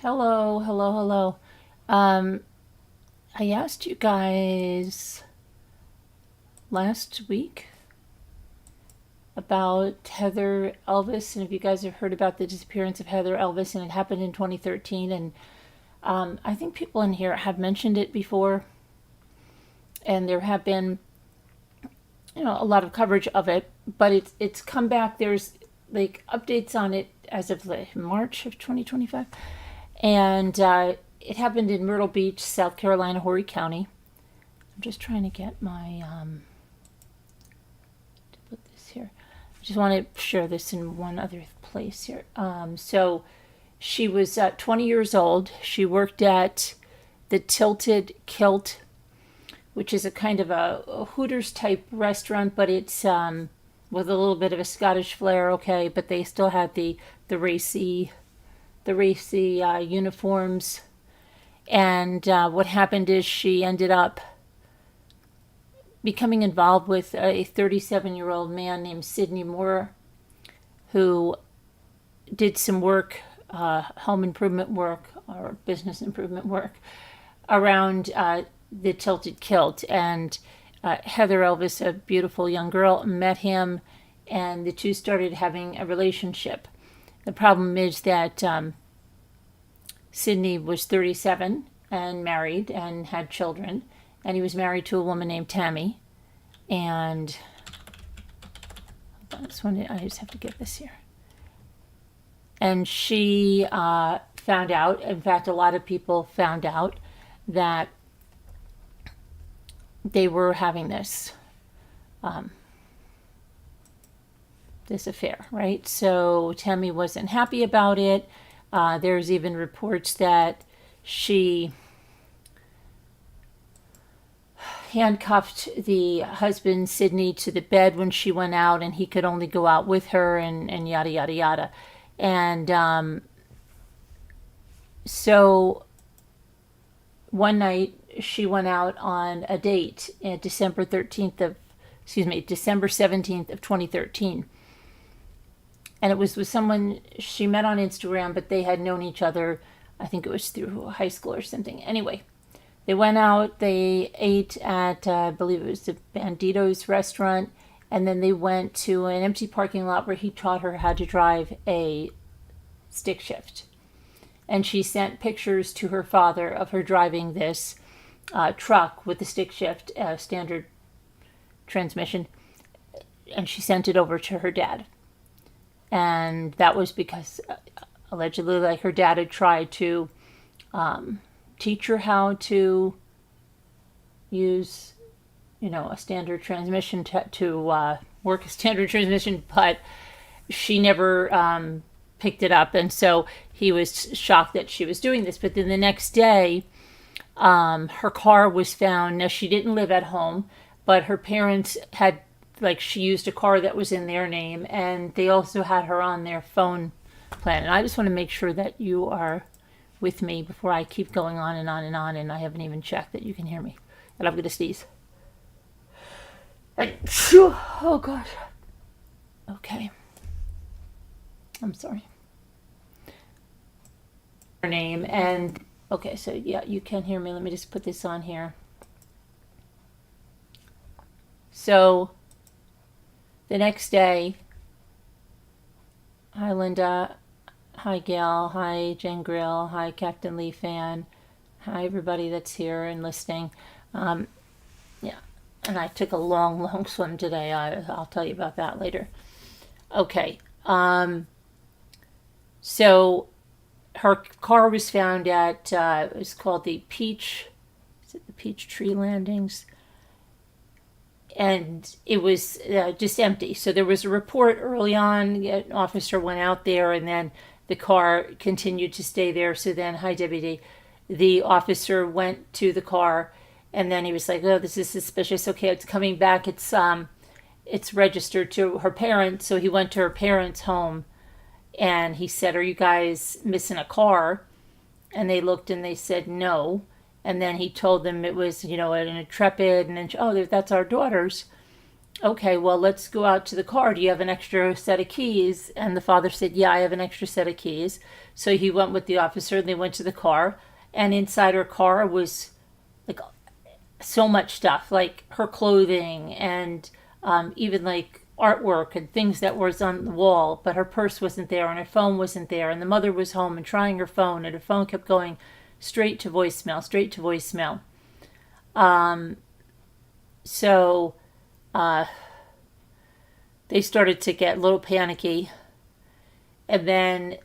Hello, hello, hello. Um, I asked you guys last week about Heather Elvis, and if you guys have heard about the disappearance of Heather Elvis, and it happened in 2013. And I think people in here have mentioned it before, and there have been, a lot of coverage of it. But it's come back. There's like updates on it as of like March of 2025, and it happened in Myrtle Beach, South Carolina, Horry County. I'm just trying to get my to put this here. I just want to share this in one other place here. So she was 20 years old. She worked at the Tilted Kilt, which is a kind of a Hooters type restaurant, but it's with a little bit of a Scottish flair. Okay, but they still had the racy uniforms. And what happened is she ended up becoming involved with a 37-year-old man named Sidney Moorer, who did some work, home improvement work or business improvement work around the Tilted Kilt. And Heather Elvis, a beautiful young girl, met him, and the two started having a relationship. The problem is that Sidney was 37 and married and had children, and he was married to a woman named Tammy. And this one, I just have to get this here. And she found out, in fact, a lot of people found out that they were having this affair, right? So Tammy wasn't happy about it. There's even reports that she handcuffed the husband, Sidney, to the bed when she went out, and he could only go out with her, and yada, yada, yada. And so one night she went out on a date at December 17th of 2013. And it was with someone she met on Instagram, but they had known each other. I think it was through high school or something. Anyway, they went out, they ate at, I believe it was the Bandito's restaurant, and then they went to an empty parking lot where he taught her how to drive a stick shift. And she sent pictures to her father of her driving this truck with the stick shift standard transmission, and she sent it over to her dad. And that was because allegedly, like, her dad had tried to teach her how to use, a standard transmission to work a standard transmission, but she never picked it up. And so he was shocked that she was doing this. But then the next day, her car was found. Now, she didn't live at home, but her parents had, she used a car that was in their name, and they also had her on their phone plan. And I just want to make sure that you are with me before I keep going on and on and on, and I haven't even checked that you can hear me. And I'm going to sneeze. Oh, gosh. Okay. I'm sorry. Her name, and okay, so yeah, you can hear me. Let me just put this on here. So the next day, hi Linda, hi Gail, hi Jen Grill, hi Captain Lee Fan, hi everybody that's here and listening. Yeah, and I took a long swim today. I'll tell you about that later. Okay, so her car was found at, it was called the Peachtree Landings, and it was just empty. So there was a report early on. An officer went out there, and then the car continued to stay there. So then, hi WD, the officer went to the car, and then he was like, "Oh, this is suspicious. Okay, it's coming back. It's registered to her parents." So he went to her parents' home, and he said, "Are you guys missing a car?" And they looked, and they said no. And then he told them it was, an Intrepid, and then, "Oh, that's our daughter's." okay, well, let's go out to the car. Do you have an extra set of keys? And the father said, yeah, I have an extra set of keys. So he went with the officer and they went to the car. And inside her car was like so much stuff, like her clothing and even like artwork and things that was on the wall. But her purse wasn't there and her phone wasn't there. And the mother was home and trying her phone, and her phone kept going straight to voicemail, straight to voicemail. So they started to get a little panicky. And then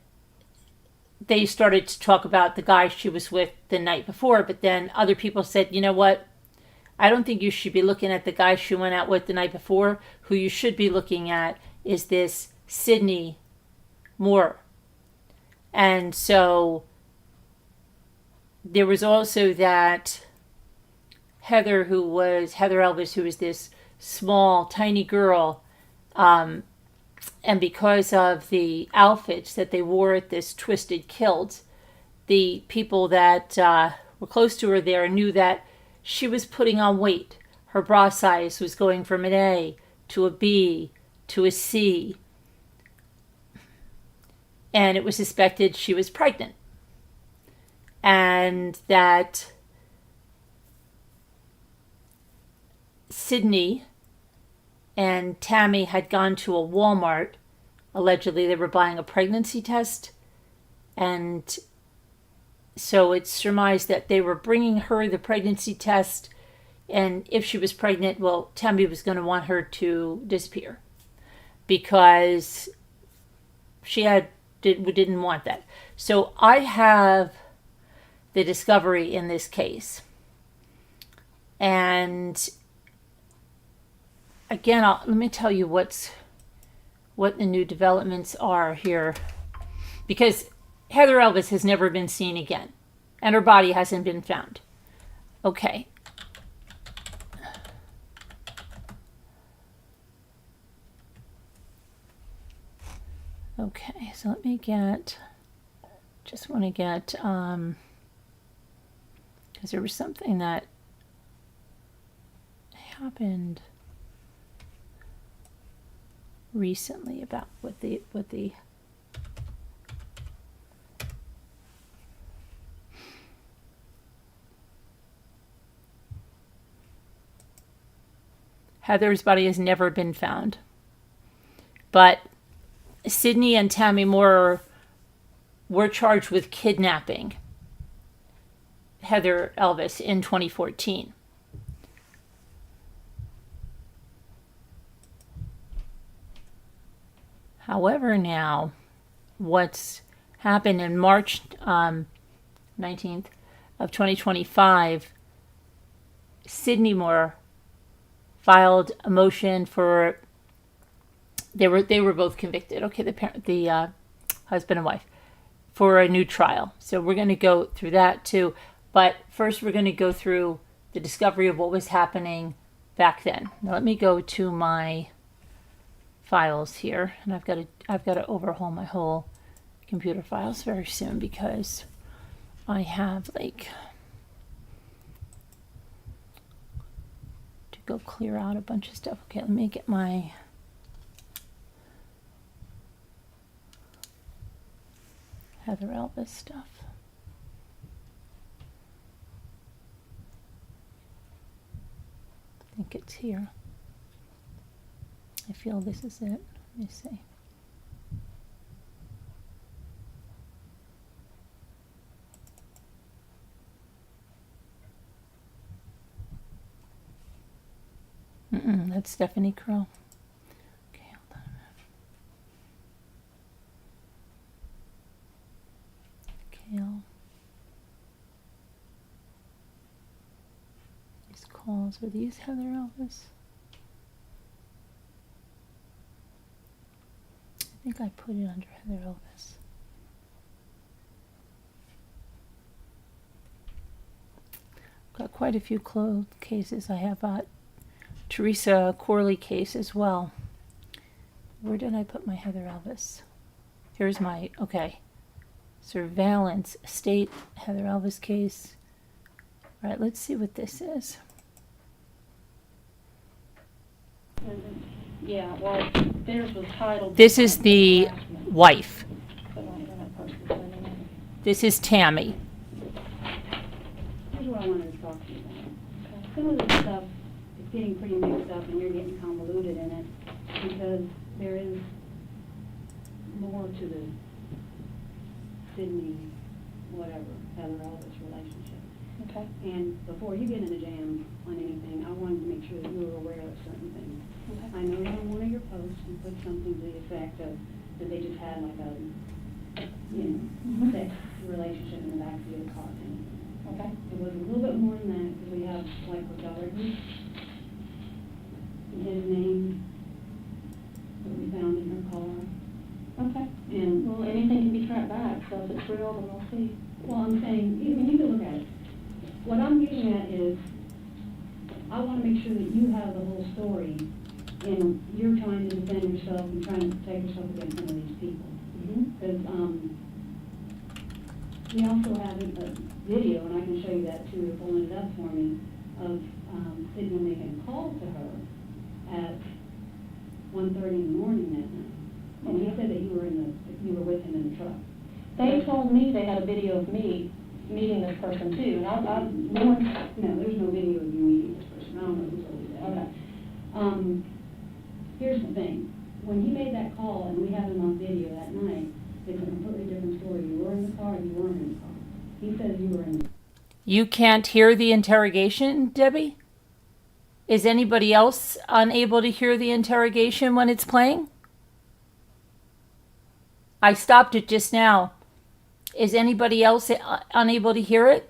they started to talk about the guy she was with the night before. But then other people said, you know what? I don't think you should be looking at the guy she went out with the night before. Who you should be looking at is this Sidney Moorer. And so there was also that Heather Elvis, who was this small, tiny girl. And because of the outfits that they wore at this Twisted Kilt, the people that were close to her there knew that she was putting on weight. Her bra size was going from an A to a B to a C. And it was suspected she was pregnant. And that Sidney and Tammy had gone to a Walmart. Allegedly, they were buying a pregnancy test. And so it's surmised that they were bringing her the pregnancy test. And if she was pregnant, well, Tammy was going to want her to disappear because she didn't want that. So I have the discovery in this case. And again, let me tell you what the new developments are here. Because Heather Elvis has never been seen again. And her body hasn't been found. Okay. Okay, so let me just want to get, because there was something that happened recently about what the Heather's body has never been found. But Sidney and Tammy Moorer were charged with kidnapping Heather Elvis in 2014. However, now, what's happened in March 19th of 2025, Sidney Moorer filed a motion for, they were both convicted, okay, the husband and wife, for a new trial. So we're going to go through that too. But first we're going to go through the discovery of what was happening back then. Now let me go to my files here, and I've got to overhaul my whole computer files very soon because I have to go clear out a bunch of stuff. Okay, let me get my Heather Elvis stuff. I think it's here. I feel this is it. Let me see. That's Stephanie Crow. Okay, hold on a minute. Kale. These calls, are these Heather Elvis? I think I put it under Heather Elvis. Got quite a few closed cases. I have Teresa Corley case as well. Where did I put my Heather Elvis? Here's my, okay, surveillance state Heather Elvis case. All right, let's see what this is. Yeah, well, theirs was titled... This is the harassment. wife. So my internet person is letting me know. This is Tammy. Here's what I wanted to talk to you about. Some of this stuff is getting pretty mixed up and you're getting convoluted in it because there is more to the Sidney, whatever, Heather Elvis relationship. Okay. And before you get in a jam on anything, I wanted to make sure that you were aware of certain things. Okay. I know on one of your posts you put something to the effect of that they just had like a, sex relationship in the backseat of the car. Okay. It was a little bit more than that because we have like hotel records and his name that we found in her car. Okay. And Well, anything can be tracked back, so if it's real, then we'll see. well, I'm saying, you can look at it. What I'm getting at is, I want to make sure that you have the whole story, and you're trying to defend yourself and trying to protect yourself against some of these people. Because we also have a video, and I can show you that too, if pulling it up for me, of Sidney making a call to her at 1:30 in the morning that night. And he said that you were with him in the truck. They told me they had a video of me meeting this person too, and No, there's no video of you meeting this person. I don't know who told you that. Okay. Here's the thing. When he made that call, and we have him on video that night, it's a completely different story. You were in the car, you weren't in the car. He says you were in the car. You can't hear the interrogation, Debbie? Is anybody else unable to hear the interrogation when it's playing? I stopped it just now. Is anybody else unable to hear it?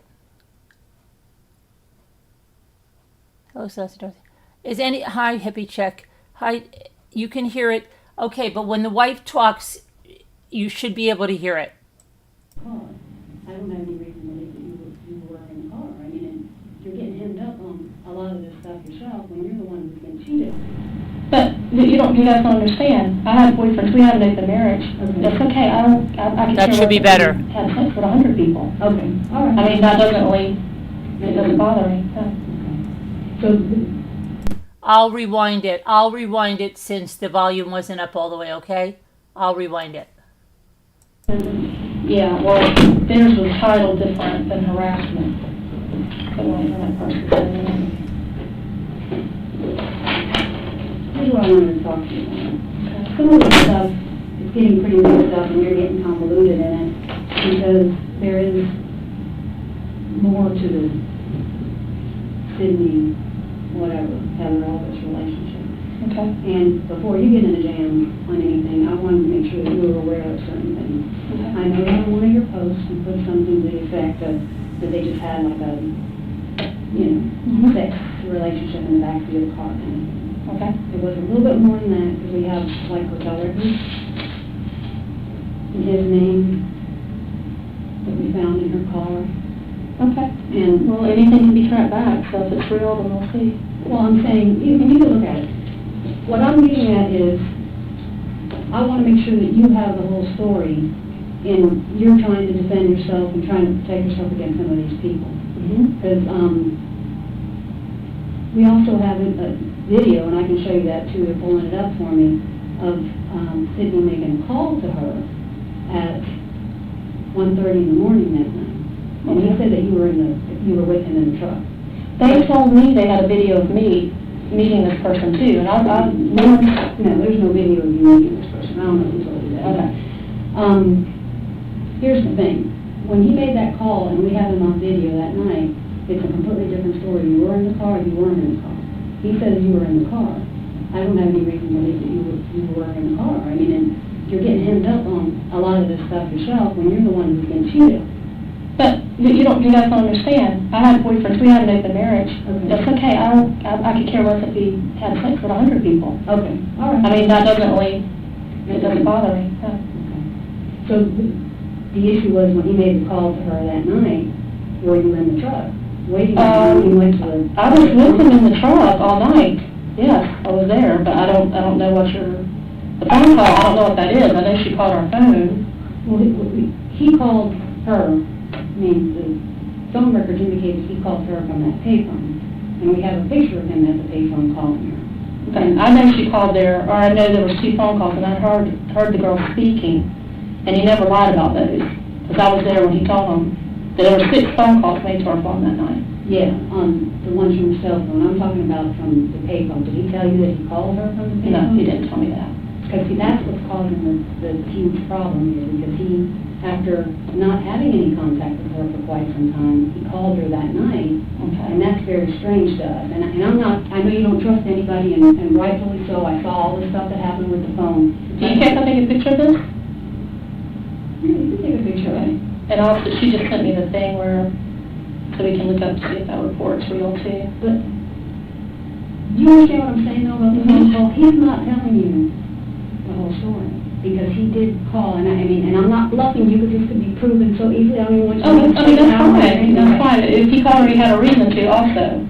Hello, Celeste Dorothy. Hi, hippie check. Hi, you can hear it. Okay, but when the wife talks, you should be able to hear it. Car. I don't have any reason to believe that you were in the car. I mean, and you're getting hemmed up on a lot of this stuff yourself when you're the one who's been cheated. But you guys don't understand. I have boyfriends. We have an open marriage. Okay. That's okay. I can That care should be less if better. we had sex with 100 people. Okay, all right. I mean, that doesn't really, it doesn't bother me. So, I'll rewind it. I'll rewind it since the volume wasn't up all the way, okay? I'll rewind it. Yeah, well, theirs was titled different than harassment. So my internet person is letting me know. here's what I wanted to talk to you about. Some of this stuff is getting pretty mixed up and you're getting convoluted in it because there is more to the Sidney, whatever, Heather Elvis relationship. Okay. And before you get in a jam on anything, I wanted to make sure that you were aware of certain things. Okay. I know on one of your posts you put something to the effect of that they just had like a, sex relationship in the backseat of the car. Okay. It was a little bit more than that because we have like hotel records and his name that we found in her car. Okay. And Well, anything can be tracked back, so if it's real, then we'll see. well, I'm saying you can look at it. What I'm getting at is I want to make sure that you have the whole story and you're trying to defend yourself and trying to protect yourself against some of these people. Because we also have a video, and I can show you that too, if pulling it up for me, of Sidney making a call to her at 1:30 in the morning that night. And he said that you were with him in the truck. They told me they had a video of me meeting this person too, and No, there's no video of you meeting this person. I don't know who told you that. Okay. Here's the thing. When he made that call, and we have him on video that night, it's a completely different story. You were in the car, you weren't in the car. He says you were in the car. I don't have any reason to believe that you were in the car. I mean, and you're getting hemmed up on a lot of this stuff yourself when you're the one who's been cheated. But you guys don't understand. I have boyfriends. We have an open marriage. Okay. That's okay. I could care less if we had sex with 100 people. Okay, all right. I mean, that doesn't really, it doesn't bother me. So the issue was when he made the call to her that night, were you in the truck? Waiting when he went to the... I was with him in the truck all night. Yes, I was there, but I don't know what the phone call, I don't know what that is. I know she called our phone. Well, he called her, I mean, the phone records indicated he called her from that payphone. And we have a picture of him at the payphone calling her. Okay, I know she called there, or I know there was 2 phone calls, and I heard the girl speaking, and he never lied about those, because I was there when he told them that there were 6 phone calls made to our phone that night. Yeah, on the ones from the cell phone. I'm talking about from the payphone. Did he tell you that he called her from the payphone? No, he didn't tell me that. Because see, that's what's causing the huge problem here, because he, after not having any contact with her for quite some time, he called her that night, and that's very strange to us. And I'm not, I know you don't trust anybody, and rightfully so. I saw all the stuff that happened with the phone. Do you care if I take a picture of this? Yeah, you can take a picture of it. And also, she just sent me the thing where, so we can look up to see if that report's real too. But, do you understand what I'm saying though about the phone call? He's not telling you the whole story, because he did call, and I mean, and I'm not bluffing you, because this could be proven so easily. I don't even want you to... That's fine, that's fine. If he called her, he had a reason to also.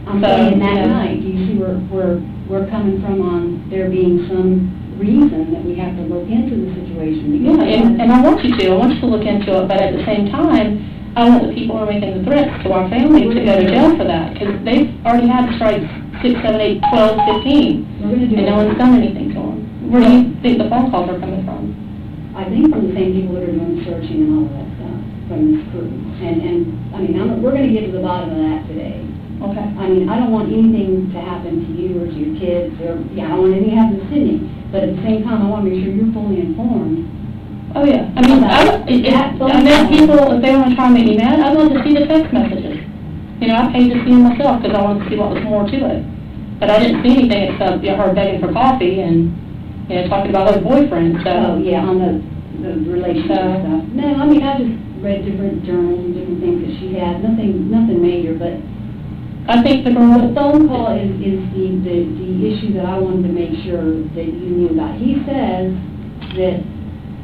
I'm saying that night, do you see where we're coming from on there being some reason that we have to look into the situation? Yeah, and I want you to. I want you to look into it, but at the same time, I want the people who are making the threats to our family to go to jail for that, because they've already had strikes 6, 7, 8, 12, 15, and no one's done anything to them. Where do you think the phone calls are coming from? I think from the same people that are doing the searching and all of that stuff, from this crew. And I mean, we're going to get to the bottom of that today. Okay. I mean, I don't want anything to happen to you or to your kids, or, yeah, I don't want anything to happen to Sidney, but at the same time, I want to make sure you're fully informed. Oh, yeah. I mean, I know people, if they want to try and make me mad, I'd love to see the text messages. You know, I paid to see them myself, because I wanted to see what was more to it. But I didn't see anything except, you know, her begging for coffee and, you know, talking about her boyfriend, so. Oh, yeah, on the relationship stuff. No, I mean, I just read different journals and different things that she had, nothing major, but I think the girl... The phone call is the issue that I wanted to make sure that you knew about. He says that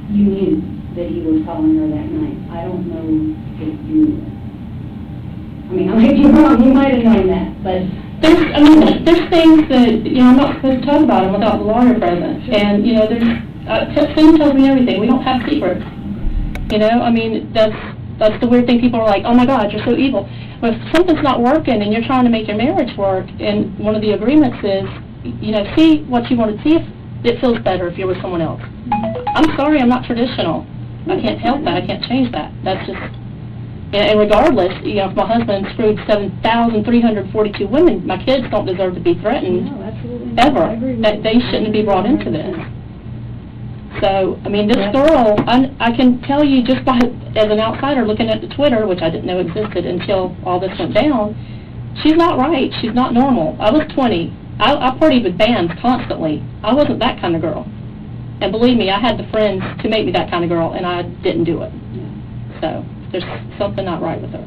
you knew that he was calling her that night. I don't know if you knew it. I mean, I might be wrong, he might have known that, but... There's things that, you know, I'm not supposed to talk about them without the lawyer present. Sure. And, you know, Sidney tells me everything. We don't have secrets. You know, I mean, that's the weird thing. People are like, oh my God, you're so evil. But if something's not working and you're trying to make your marriage work, and one of the agreements is, you know, see what you want to see if it feels better if you're with someone else. I'm sorry, I'm not traditional. I can't help that. I can't change that. That's just... And regardless, you know, if my husband screwed 7,342 women, my kids don't deserve to be threatened, no, absolutely ever. That they shouldn't be brought into this. So, I mean, this girl, I can tell you just by, as an outsider looking at the Twitter, which I didn't know existed until all this went down, she's not right. She's not normal. I was 20. I partied with bands constantly. I wasn't that kind of girl. And believe me, I had the friends to make me that kind of girl, and I didn't do it. Yeah. So... there's something not right with her.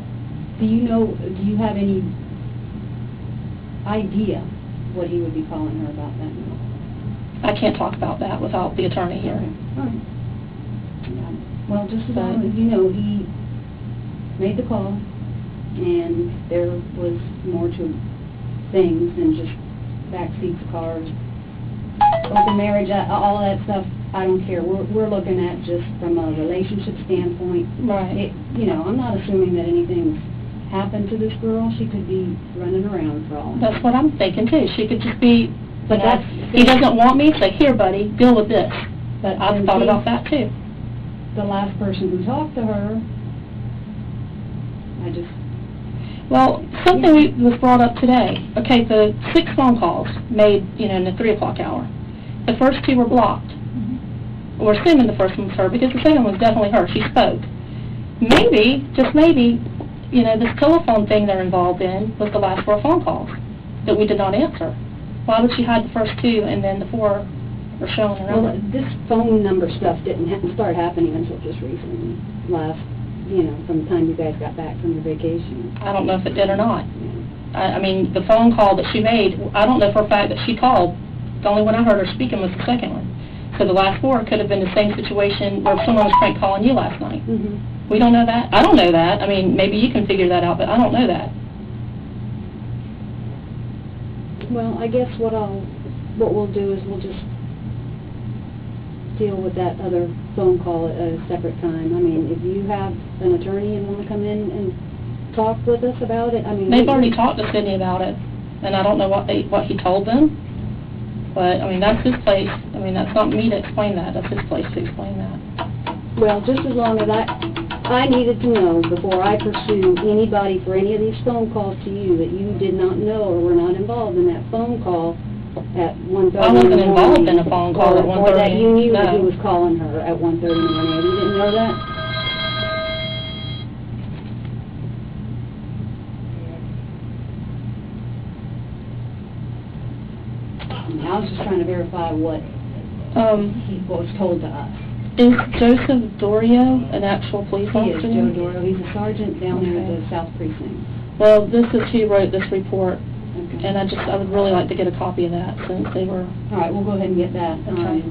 Do you have any idea what he would be calling her about that night? I can't talk about that without the attorney here. All right. Yeah. Well, just as long as you know, he made the call, and there was more to things than just backseats of cars, open marriage, all that stuff. I don't care. We're looking at just from a relationship standpoint. Right. You know, I'm not assuming that anything's happened to this girl. She could be running around for all. That's what I'm thinking too. She could just be. But that's. He doesn't want me. Say, here, buddy, deal with this. But I've thought about that too. The last person who talked to her. Well, something was brought up today. Okay, the 6 phone calls made, you know, in the 3 o'clock hour. The first 2 were blocked. We're assuming the first one was her, because the second one was definitely her. She spoke. Maybe, just maybe, you know, this telephone thing they're involved in was the last 4 phone calls that we did not answer. Why would she hide the first 2 and then the 4 are showing around? Well, this phone number stuff didn't start happening until just recently, you know, from the time you guys got back from your vacation. I don't know if it did or not. I mean, the phone call that she made, I don't know for a fact that she called. The only one I heard her speaking was the second one. So the last 4 could have been the same situation where someone was prank calling you last night. We don't know that. I don't know that. I mean, maybe you can figure that out, but I don't know that. Well, I guess what we'll do is we'll just deal with that other phone call at a separate time. I mean, if you have an attorney and want to come in and talk with us about it, I mean... They've already talked to Sidney about it, and I don't know what he told them. But, I mean, that's his place. I mean, that's not me to explain that. That's his place to explain that. Well, just as long as I needed to know before I pursue anybody for any of these phone calls to you that you did not know or were not involved in that phone call at 1:30 I wasn't involved in a phone call at 1:30. Or that you knew that he No. was calling her at 1:30 in the morning. You didn't know that? I was just trying to verify what he was told to us. Is Joseph Dorio an actual police He is officer? Joe Doyle. He's a sergeant down there at Okay. the South Precinct. Well, this is who wrote this report, Okay. and I would really like to get a copy of that since they were. All right, we'll go ahead and get that. Okay.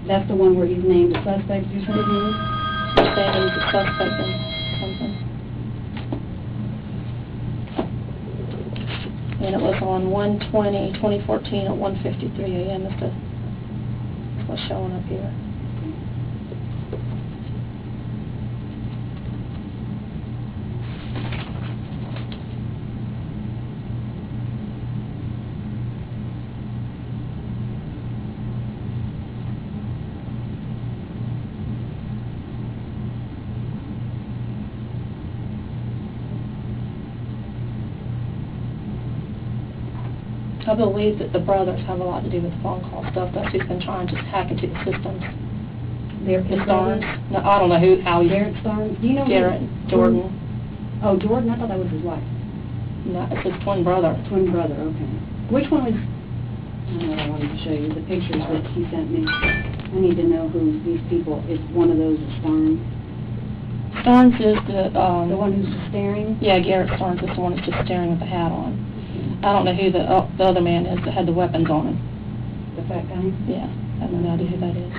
That's the one where he's named a suspect, you said? Saying he was a suspect in something. And it was on 1/20/2014 at 1:53 a.m. That's what's showing up here. I believe that the brothers have a lot to do with the phone call stuff. That's who's been trying to hack into the systems. The Starnes. No, I don't know how he... Garrett Starnes? Do you know Garrett, Jordan. Oh, Jordan? I thought that was his wife. No, it's his twin brother. Twin brother, okay. Which one was... I don't know what I wanted to show you, the pictures that he sent me. I need to know who these people, if one of those is Starnes. Starnes is the one who's just staring? Yeah, Garrett Starnes is the one that's just staring with the hat on. I don't know who the other man is that had the weapons on him. The fat guy? Yeah, I have no idea who that is.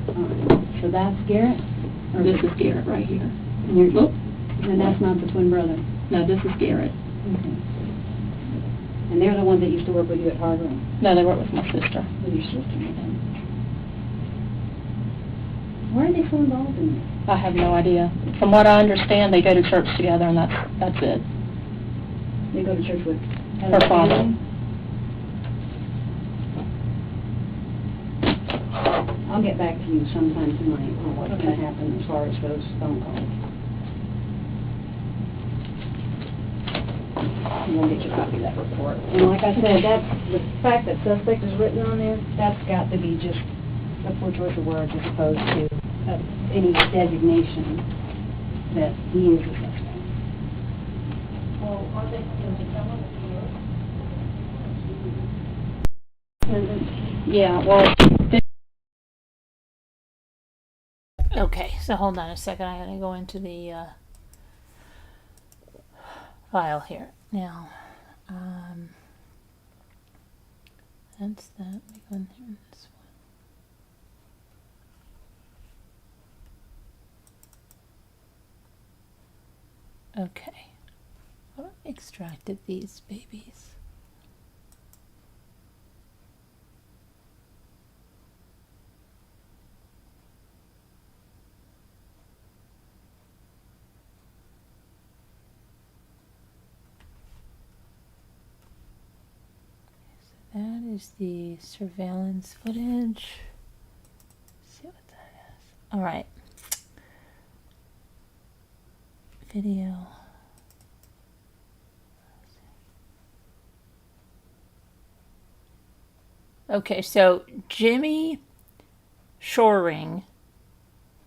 Alright, so that's Garrett? Or This is Garrett right here. And you're, Look. and that's not the twin brother? No, this is Garrett. Okay. And they're the ones that used to work with you at Hardware? No, they work with my sister. With your sister, then. Why are they so involved in this? I have no idea. From what I understand, they go to church together, and that's it. They go to church with Her father. I'll get back to you sometime tonight on what's going to happen as far as those phone calls. And we'll get you a copy of that report. And like I said, that's, the fact that suspect is written on there, that's got to be just a poor choice of words as opposed to any designation that he is a suspect. Well, are they going to tell us? Yeah, well... Okay, so hold on a second. I'm going to go into the file here. Now, that's that. Let me go in here in this one. Okay. Well, I extracted these babies. That is the surveillance footage. Let's see what that is. All right. Video. Okay, so Jimmy Shoring,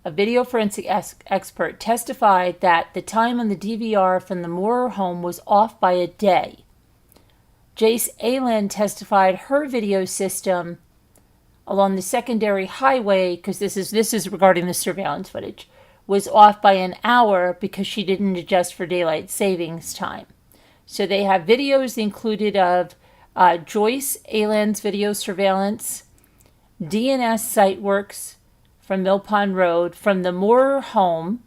a video forensic expert, testified that the time on the DVR from the Moorer home was off by a day. Jace Aylan testified her video system along the secondary highway, because this is regarding the surveillance footage, was off by an hour because she didn't adjust for daylight savings time. So they have videos included of Joyce Aylan's video surveillance, DNS site works from Mill Pond Road, from the Moorer home,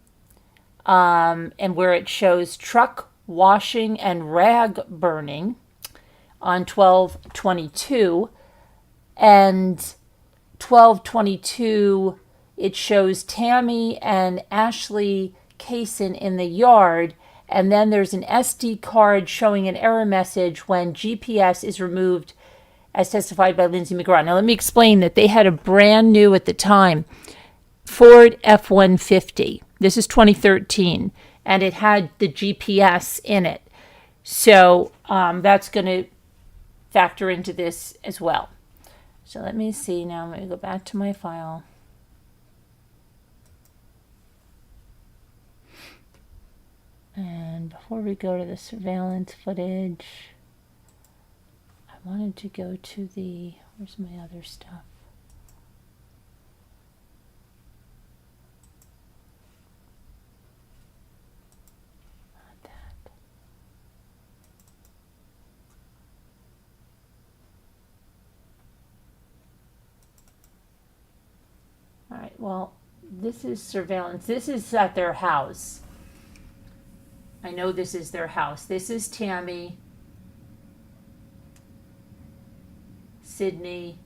and where it shows truck washing and rag burning on 12/22, and 12/22 it shows Tammy and Ashley Kaysen in the yard, and then there's an SD card showing an error message when GPS is removed, as testified by Lindsay McGraw. Now let me explain that they had a brand new, at the time, Ford F-150. This is 2013, and it had the GPS in it. So that's going to factor into this as well. So let me see now. I'm going to go back to my file. And before we go to the surveillance footage, I wanted to go to the, where's my other stuff? Not that. All right, well, this is surveillance. This is at their house. I know this is their house. This is Tammy, Sidney,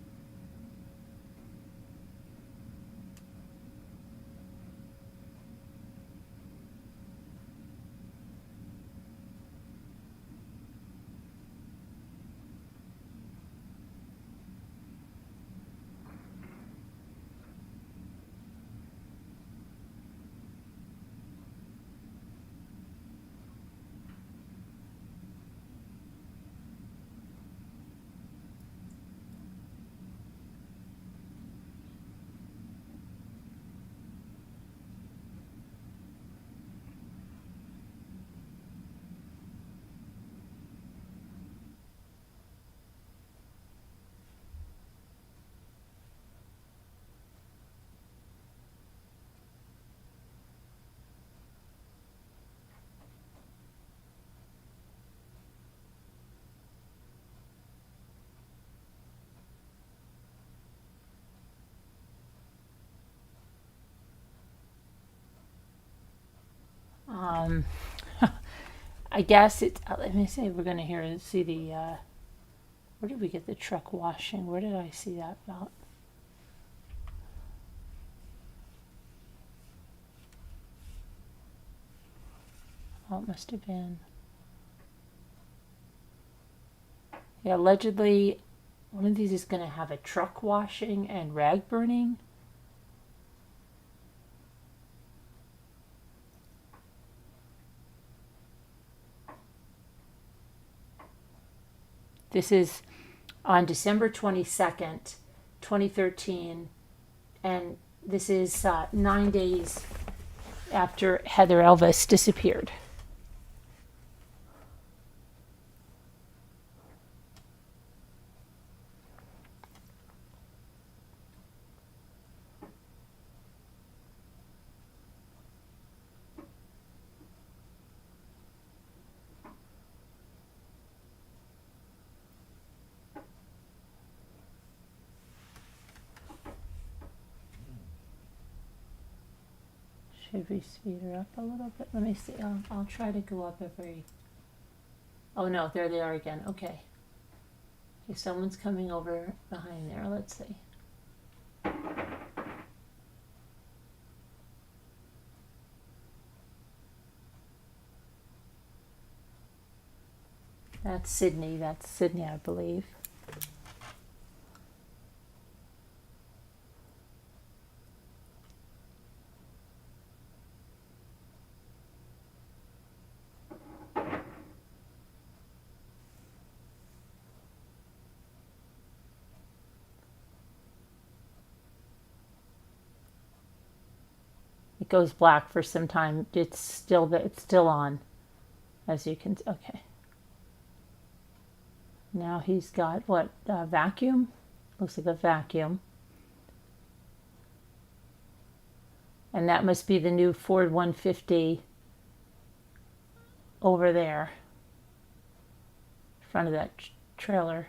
I guess it's, let me see, we're going to see the, where did we get the truck washing? Where did I see that about? Oh, it must have been. Yeah, allegedly, one of these is going to have a truck washing and rag burning. This is on December 22nd, 2013, and this is 9 days after Heather Elvis disappeared. Should we speed her up a little bit? Let me see. I'll try to go up every... Oh no, there they are again. Okay. Okay, someone's coming over behind there. Let's see. That's Sidney. That's Sidney, I believe. It goes black for some time. It's still on, as you can. Okay. Now he's got what? Vacuum? Looks like a vacuum. And that must be the new Ford 150 over there, in front of that trailer.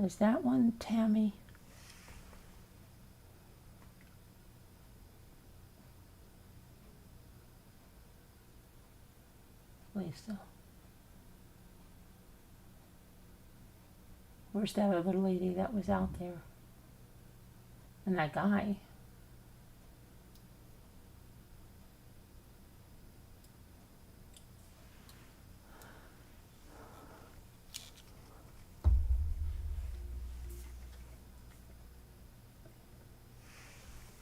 Is that one Tammy? Lisa. Where's that other lady that was out there? And that guy.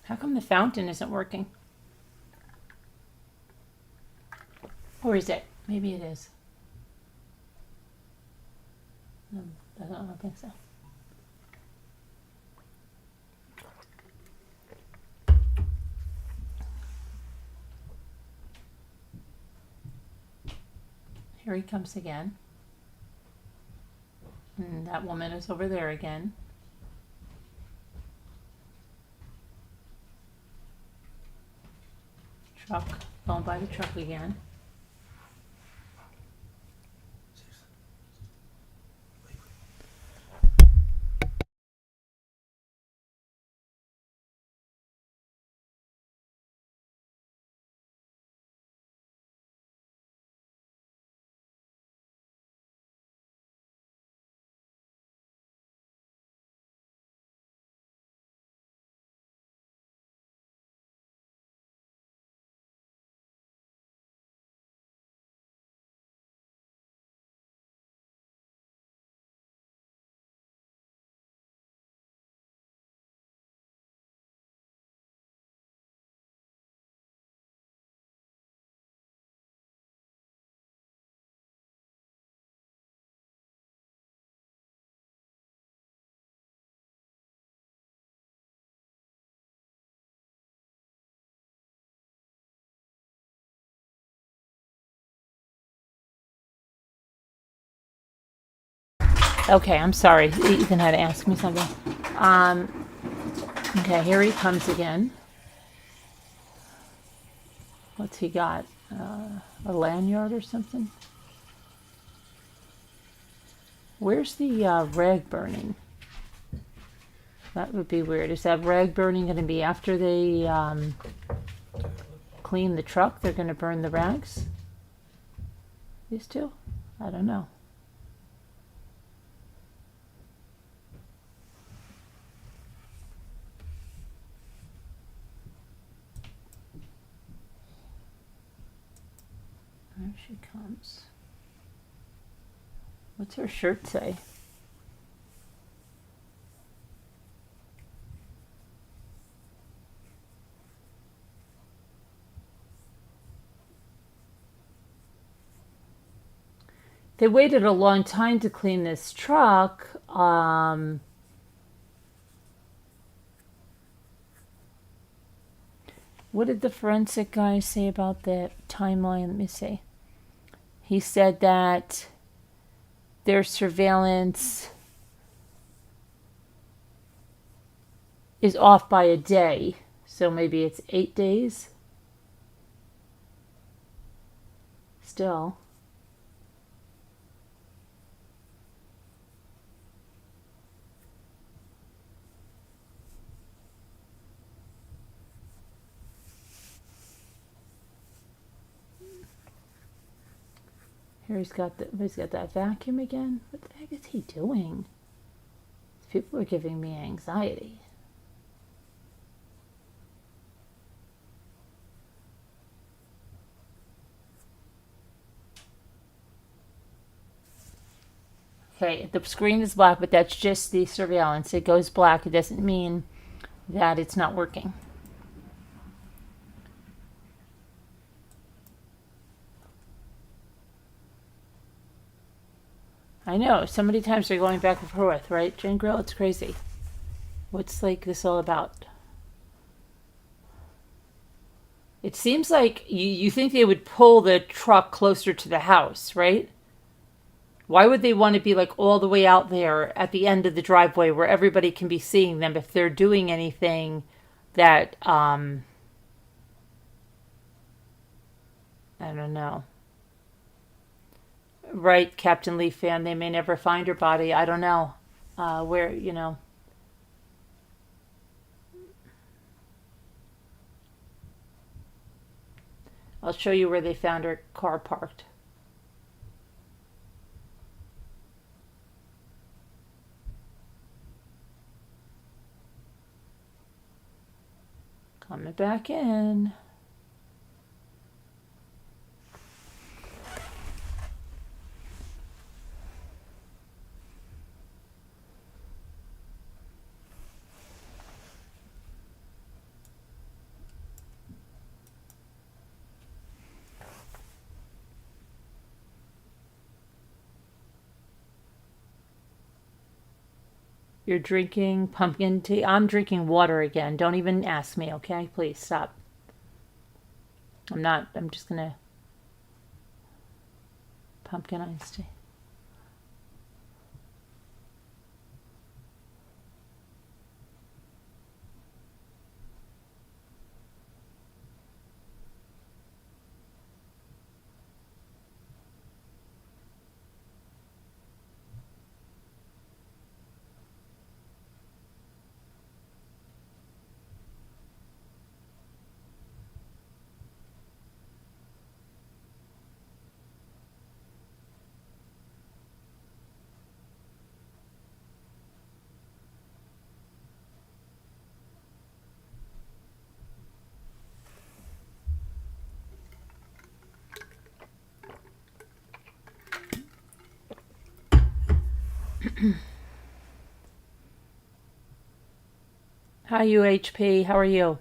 How come the fountain isn't working? Or is it? Maybe it is. I don't think so. Here he comes again. And that woman is over there again. Truck, going by the truck again. Okay, I'm sorry. Ethan had to ask me something. Okay, here he comes again. What's he got? A lanyard or something? Where's the rag burning? That would be weird. Is that rag burning going to be after they clean the truck? They're going to burn the rags? These two? I don't know. There she comes. What's her shirt say? They waited a long time to clean this truck. What did the forensic guy say about the timeline? Let me see. He said that their surveillance is off by a day. So maybe it's 8 days. Still. Here he's got that vacuum again. What the heck is he doing? These people are giving me anxiety. Okay, the screen is black, but that's just the surveillance. It goes black. It doesn't mean that it's not working. I know, so many times they're going back and forth, right, Jane Grill? It's crazy. What's like this all about? It seems like you think they would pull the truck closer to the house, right? Why would they want to be like all the way out there at the end of the driveway where everybody can be seeing them if they're doing anything that, I don't know. Right, Captain Lee fan, they may never find her body. I don't know. where, you know, I'll show you where they found her car parked. Coming back in. You're drinking pumpkin tea. I'm drinking water again. Don't even ask me, okay? Please stop. I'm just gonna pumpkin iced tea. Hi, UHP. How are you?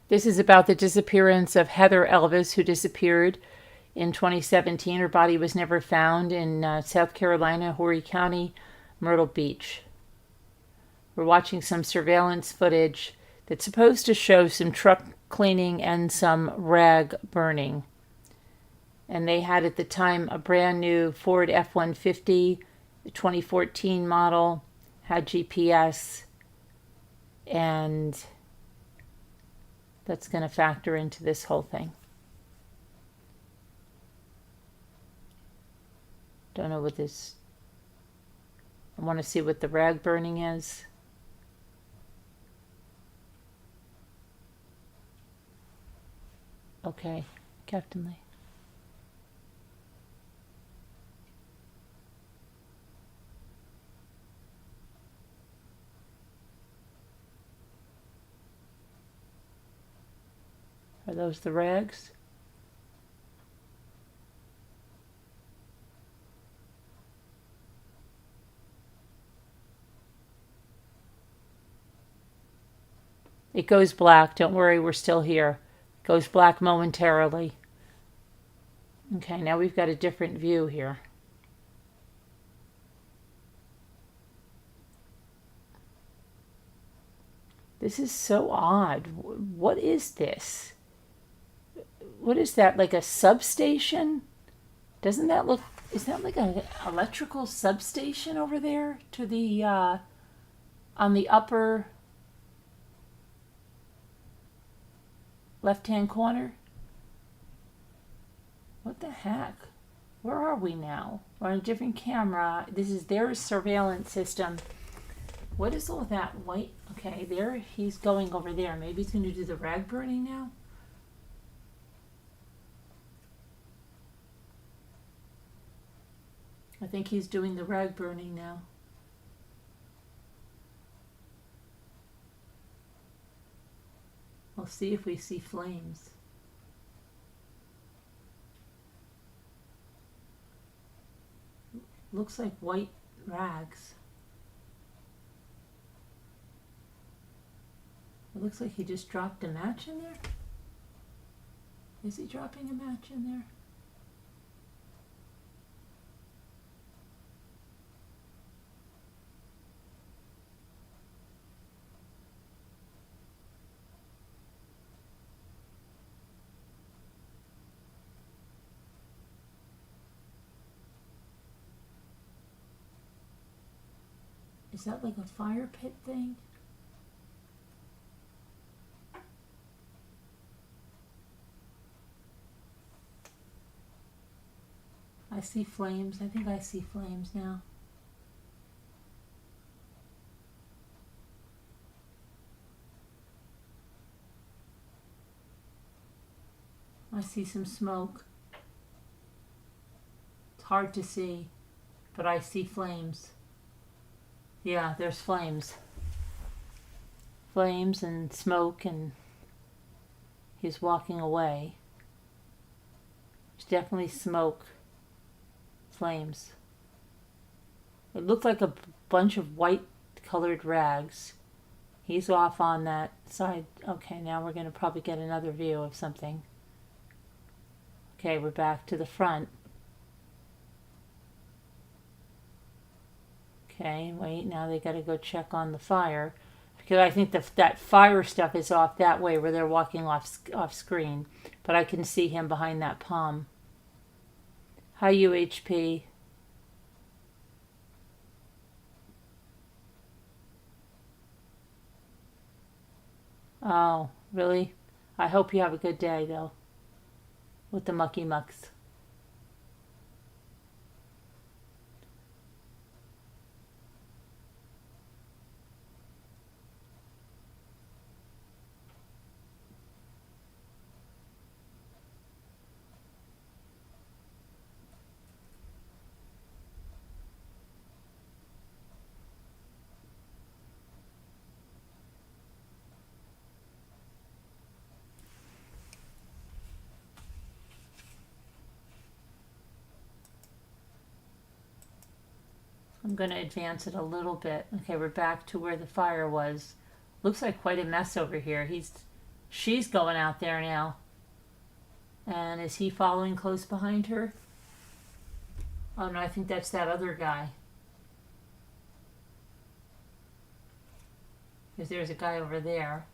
This is about the disappearance of Heather Elvis, who disappeared in 2017. Her body was never found in South Carolina, Horry County, Myrtle Beach. We're watching some surveillance footage that's supposed to show some truck cleaning and some rag burning. And they had at the time a brand new Ford F-150, 2014 model, had GPS, and that's going to factor into this whole thing. Don't know what this... I want to see what the rag burning is. Okay, Captain Lee. Are those the rags? It goes black. Don't worry, we're still here. It goes black momentarily. Okay, now we've got a different view here. This is so odd. What is this? What is that, like a substation? Doesn't that look... Is that like an electrical substation over there to the... on the upper left-hand corner? What the heck? Where are we now? We're on a different camera. This is their surveillance system. What is all that white? Okay, there he's going over there. Maybe he's going to do the rag burning now. I think he's doing the rag burning now. We'll see if we see flames. Looks like white rags. It looks like he just dropped a match in there. Is he dropping a match in there? Is that like a fire pit thing? I see flames. I think I see flames now. I see some smoke. It's hard to see, but I see flames. Yeah, there's flames. Flames and smoke, and he's walking away. There's definitely smoke. Flames. It looked like a bunch of white colored rags. He's off on that side. Okay, now we're going to probably get another view of something. Okay, we're back to the front. Okay, wait, now they got to go check on the fire. Because I think that fire stuff is off that way where they're walking off screen. But I can see him behind that palm. Hi, UHP. Oh, really? I hope you have a good day, though, with the mucky mucks. I'm going to advance it a little bit. Okay, we're back to where the fire was. Looks like quite a mess over here. She's going out there now. And is he following close behind her? Oh no, I think that's that other guy. Because there's a guy over there.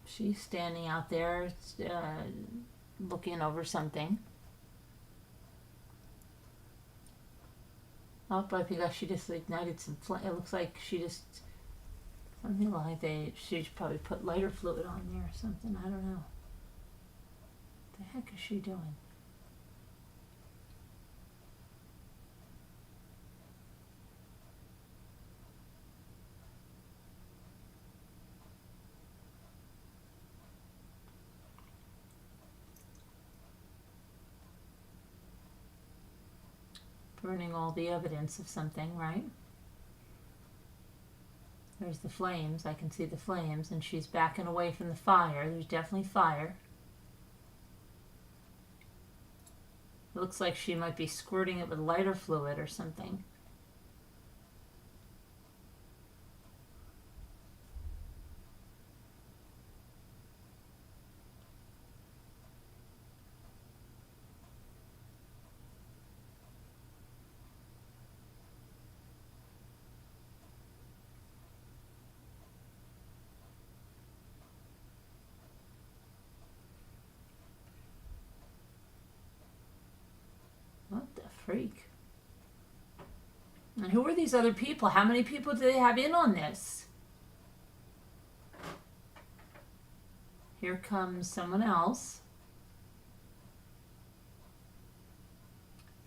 She's standing out there looking over something. Oh, I think she just ignited some flame. It looks like she just, something like she probably put lighter fluid on there or something. I don't know. What the heck is she doing? Burning all the evidence of something, right? There's the flames. I can see the flames, and she's backing away from the fire. There's definitely fire. It looks like she might be squirting it with lighter fluid or something. What the freak? And who are these other people? How many people do they have in on this? Here comes someone else.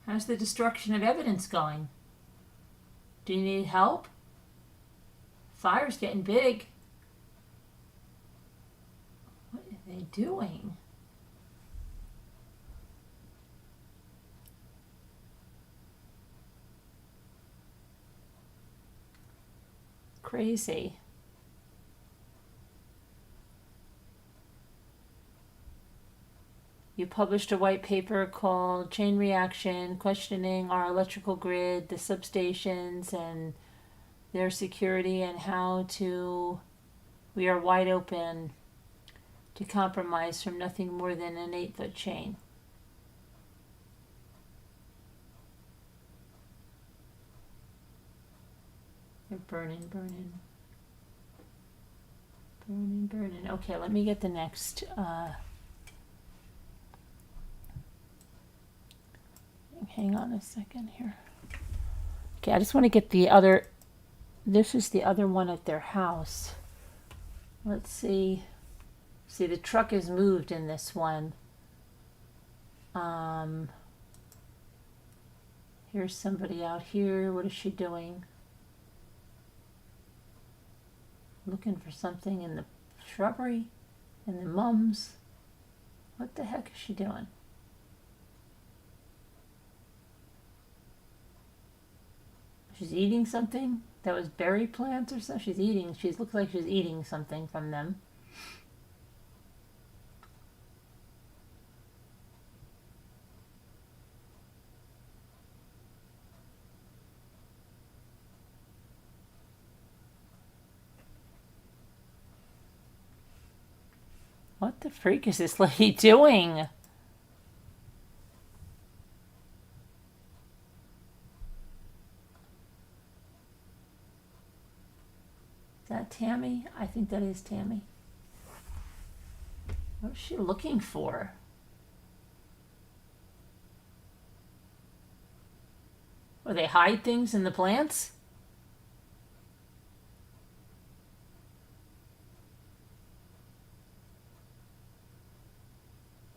How's the destruction of evidence going? Do you need help? Fire's getting big. What are they doing? Crazy. You published a white paper called Chain Reaction, questioning our electrical grid, the substations, and their security, and how we are wide open to compromise from nothing more than an 8-foot chain. They're burning. Okay, let me get the next hang on a second here. Okay, I just want to get the other, this is the other one at their house. Let's see. See, the truck is moved in this one. Here's somebody out here. What is she doing? Looking for something in the shrubbery, in the mums. What the heck is she doing? She's eating something that was berry plants or something. She's eating. She looks like she's eating something from them. What the freak is this lady doing? Is that Tammy? I think that is Tammy. What is she looking for? Or they hide things in the plants?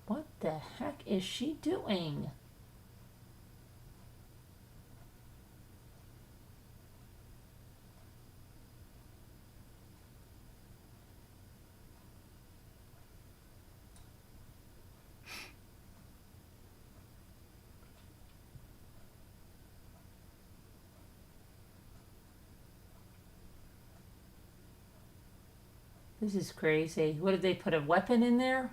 What the heck is she doing? This is crazy. What did they put, a weapon in there?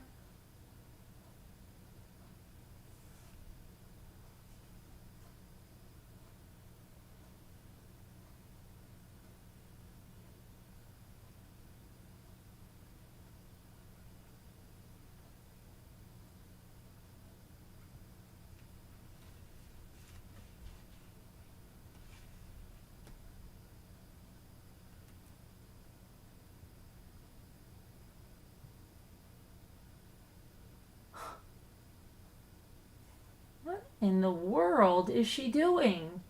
What in the world is she doing?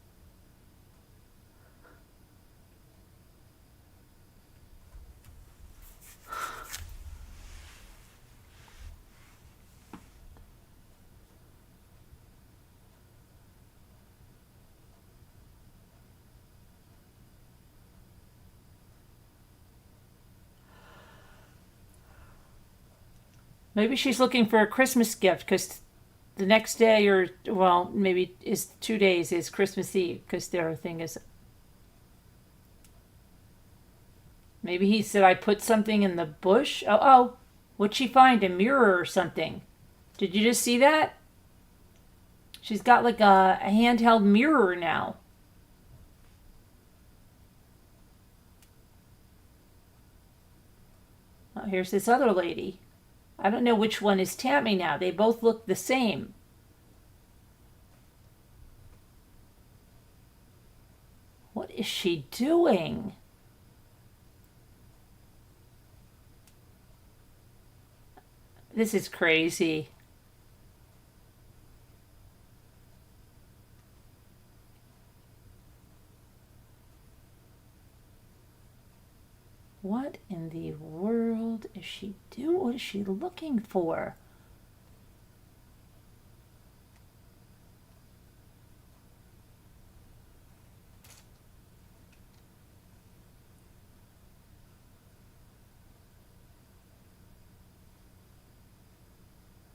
Maybe she's looking for a Christmas gift because the next day, or well, maybe is 2 days, is Christmas Eve, because their thing is. Maybe he said, I put something in the bush. Oh, what'd she find? A mirror or something? Did you just see that? She's got like a handheld mirror now. Oh, here's this other lady. I don't know which one is Tammy now. They both look the same. What is she doing? This is crazy. What in the world is she doing? What is she looking for?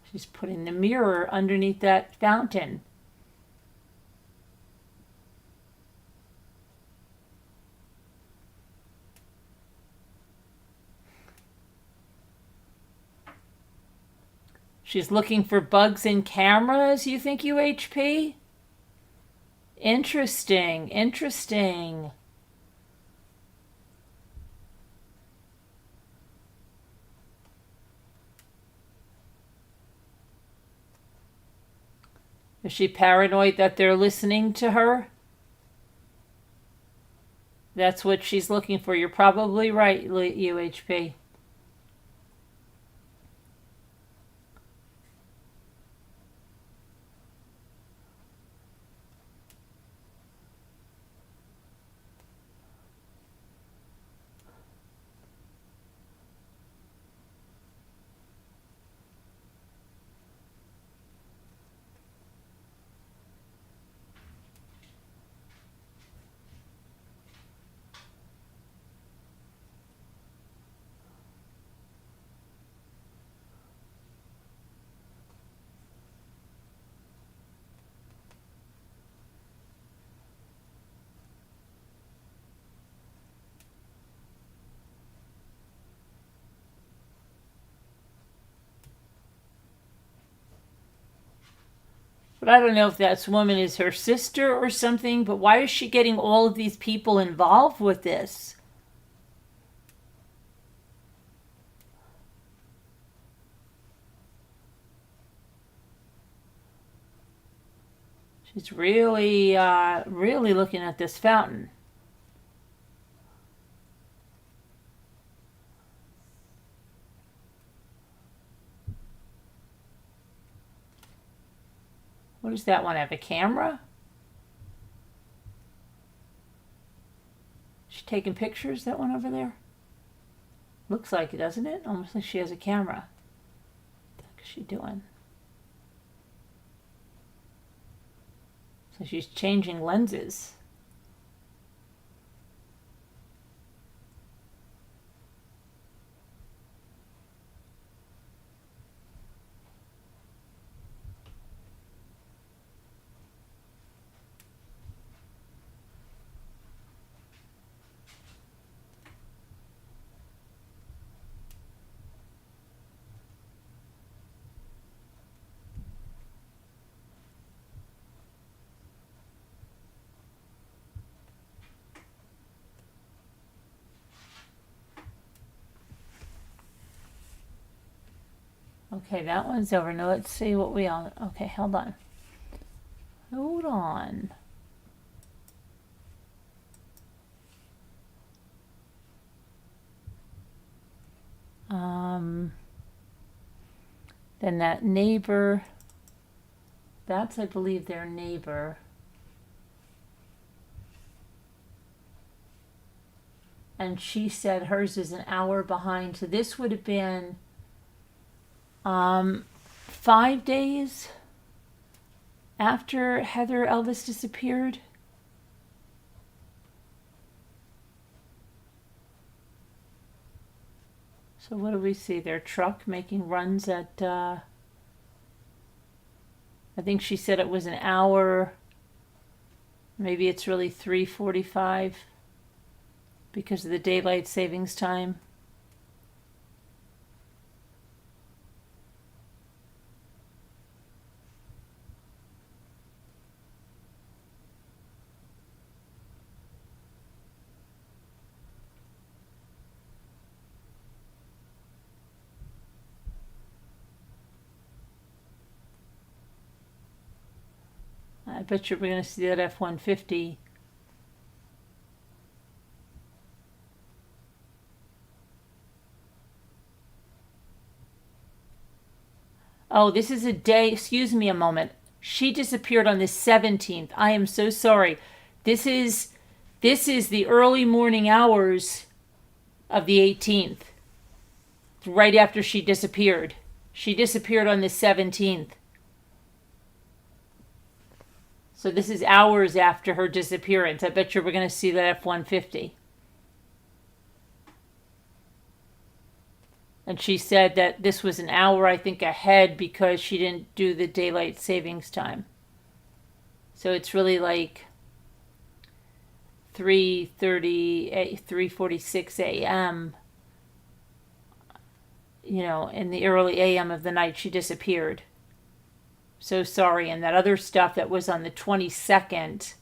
She's putting the mirror underneath that fountain. She's looking for bugs in cameras, you think, UHP? Interesting, interesting. Is she paranoid that they're listening to her? That's what she's looking for. You're probably right, UHP. But I don't know if that woman is her sister or something, but why is she getting all of these people involved with this? She's really, really looking at this fountain. What does that one have? A camera? She taking pictures, that one over there? Looks like it, doesn't it? Almost like she has a camera. What the heck is she doing? So she's changing lenses. Okay, that one's over. Now let's see what we all... Okay, hold on. Hold on. Then that neighbor... That's, I believe, their neighbor. And she said hers is an hour behind. So this would have been 5 days after Heather Elvis disappeared. So what do we see? Their truck making runs at, I think she said it was an hour. Maybe it's really 3:45 because of the daylight savings time. I bet you we're going to see that F-150. Oh, this is a day, excuse me a moment. She disappeared on the 17th. I am so sorry. This is the early morning hours of the 18th. Right after she disappeared. She disappeared on the 17th. So this is hours after her disappearance. I bet you we're going to see that F-150. And she said that this was an hour, I think, ahead because she didn't do the daylight savings time. So it's really like 3:46 a.m. You know, in the early a.m. of the night she disappeared. So sorry. And that other stuff that was on the 22nd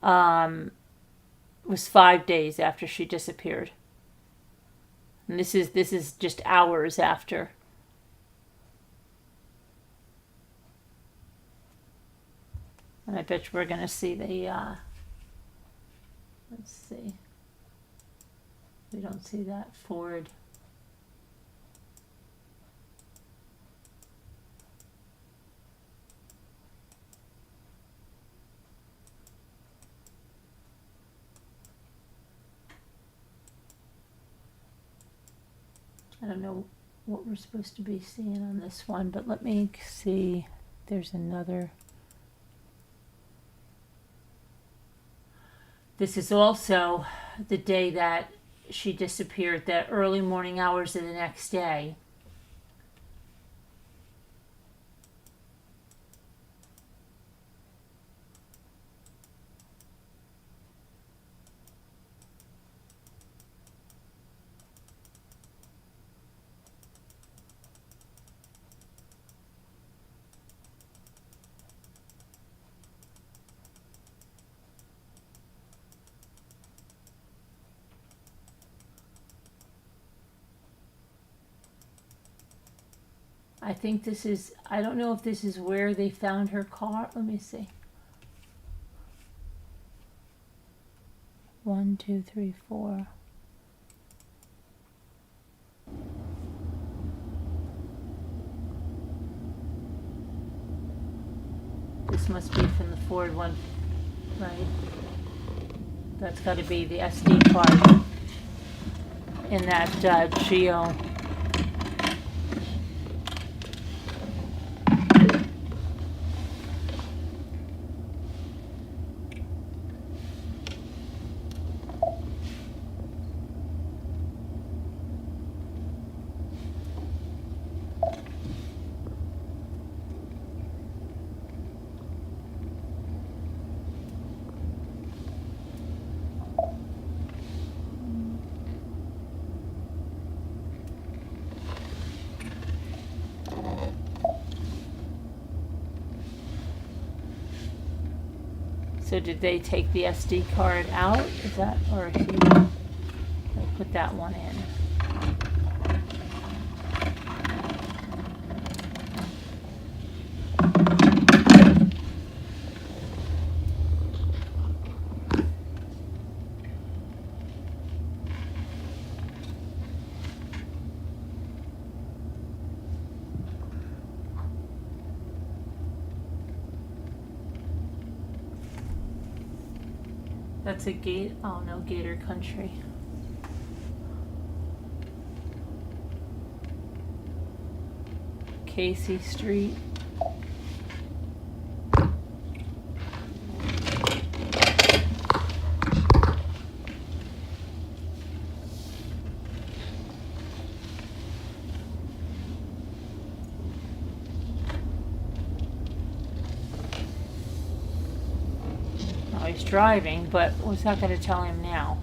was 5 days after she disappeared. And this is just hours after. And I bet you we're going to see the, let's see. We don't see that Ford. I don't know what we're supposed to be seeing on this one, but let me see. There's another. This is also the day that she disappeared, the early morning hours of the next day. I think this is, I don't know if this is where they found her car. Let me see. 1, 2, 3, 4. This must be from the Ford one, right? That's got to be the SD card in that Geo. So did they take the SD card out? Is that, or he, they put that one in? That's a gate, oh no, Gator Country. Casey Street. He's driving, but what's that going to tell him now?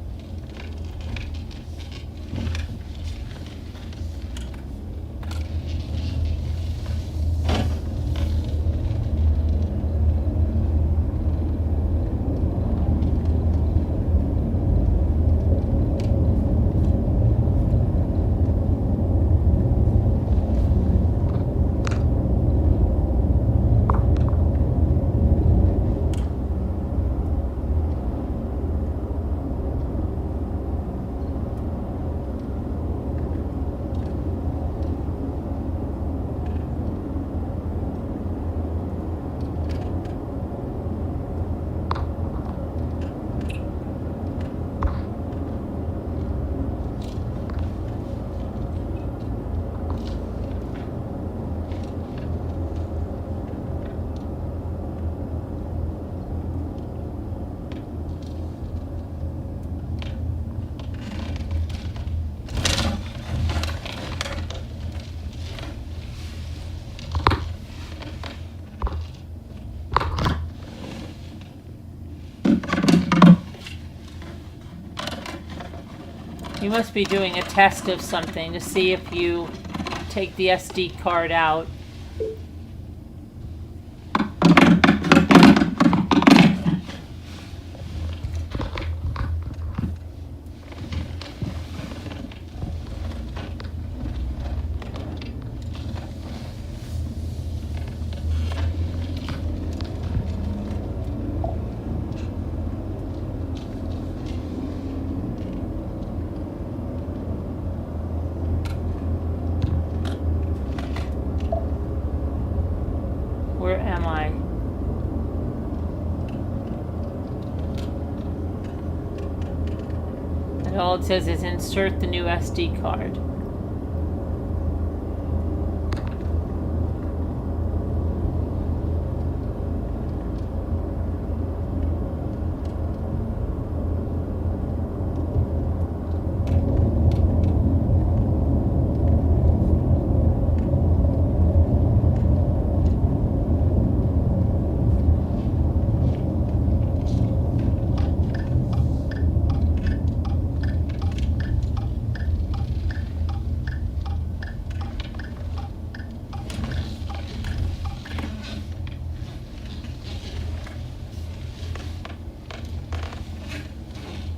You must be doing a test of something to see if you take the SD card out. Where am I? And all it says is insert the new SD card.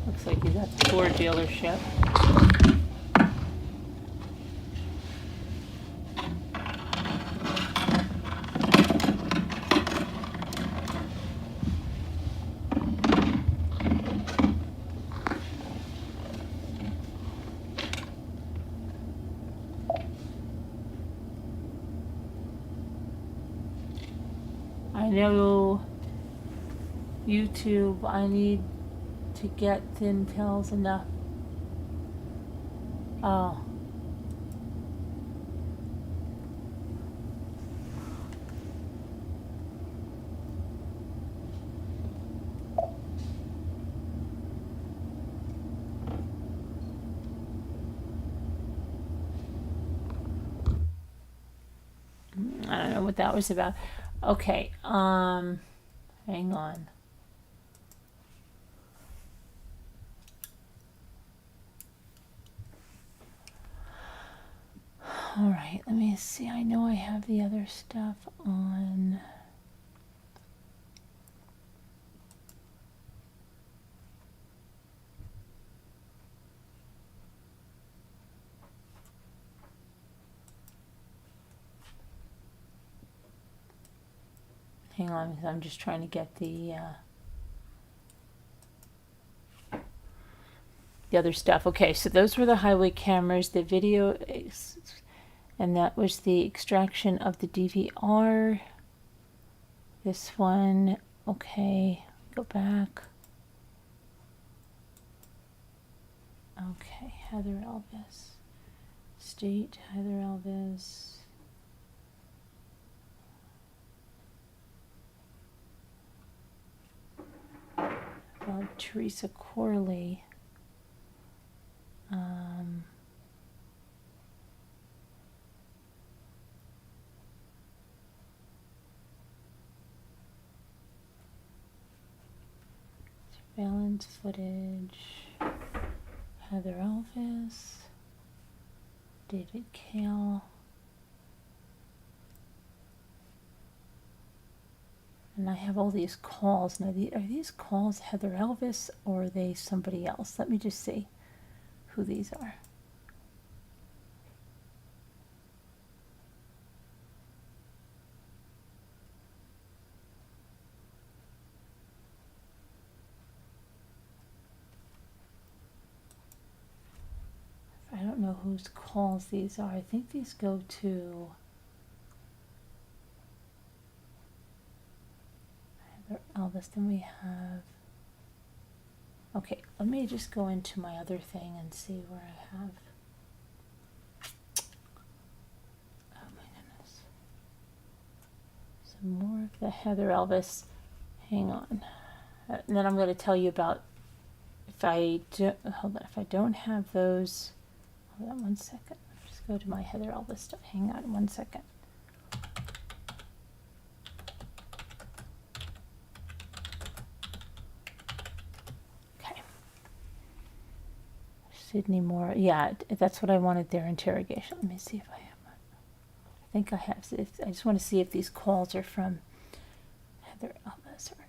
Looks like he's at the Ford dealership. No YouTube. I need to get thin pills enough. Oh. I don't know what that was about. Okay, hang on. All right, let me see. I know I have the other stuff on. Hang on, because I'm just trying to get the other stuff. Okay, so those were the highway cameras, the video, and that was the extraction of the DVR. This one, okay, go back. Okay, Heather Elvis. State, Heather Elvis. Teresa Corley. Surveillance footage. Heather Elvis. David Kale. And I have all these calls. Now, are these calls Heather Elvis or are they somebody else? Let me just see who these are. I don't know whose calls these are. I think these go to Elvis. Then we have, okay, let me just go into my other thing and see where I have, oh my goodness, some more of the Heather Elvis. Hang on, and then I'm going to tell you about if I do, hold on, if I don't have those, hold on one second, just go to my Heather Elvis stuff. Hang on one second. Sidney Moorer. Yeah, that's what I wanted there. Interrogation. Let me see if I have one. I think I have. I just want to see if these calls are from Heather Elvis or not.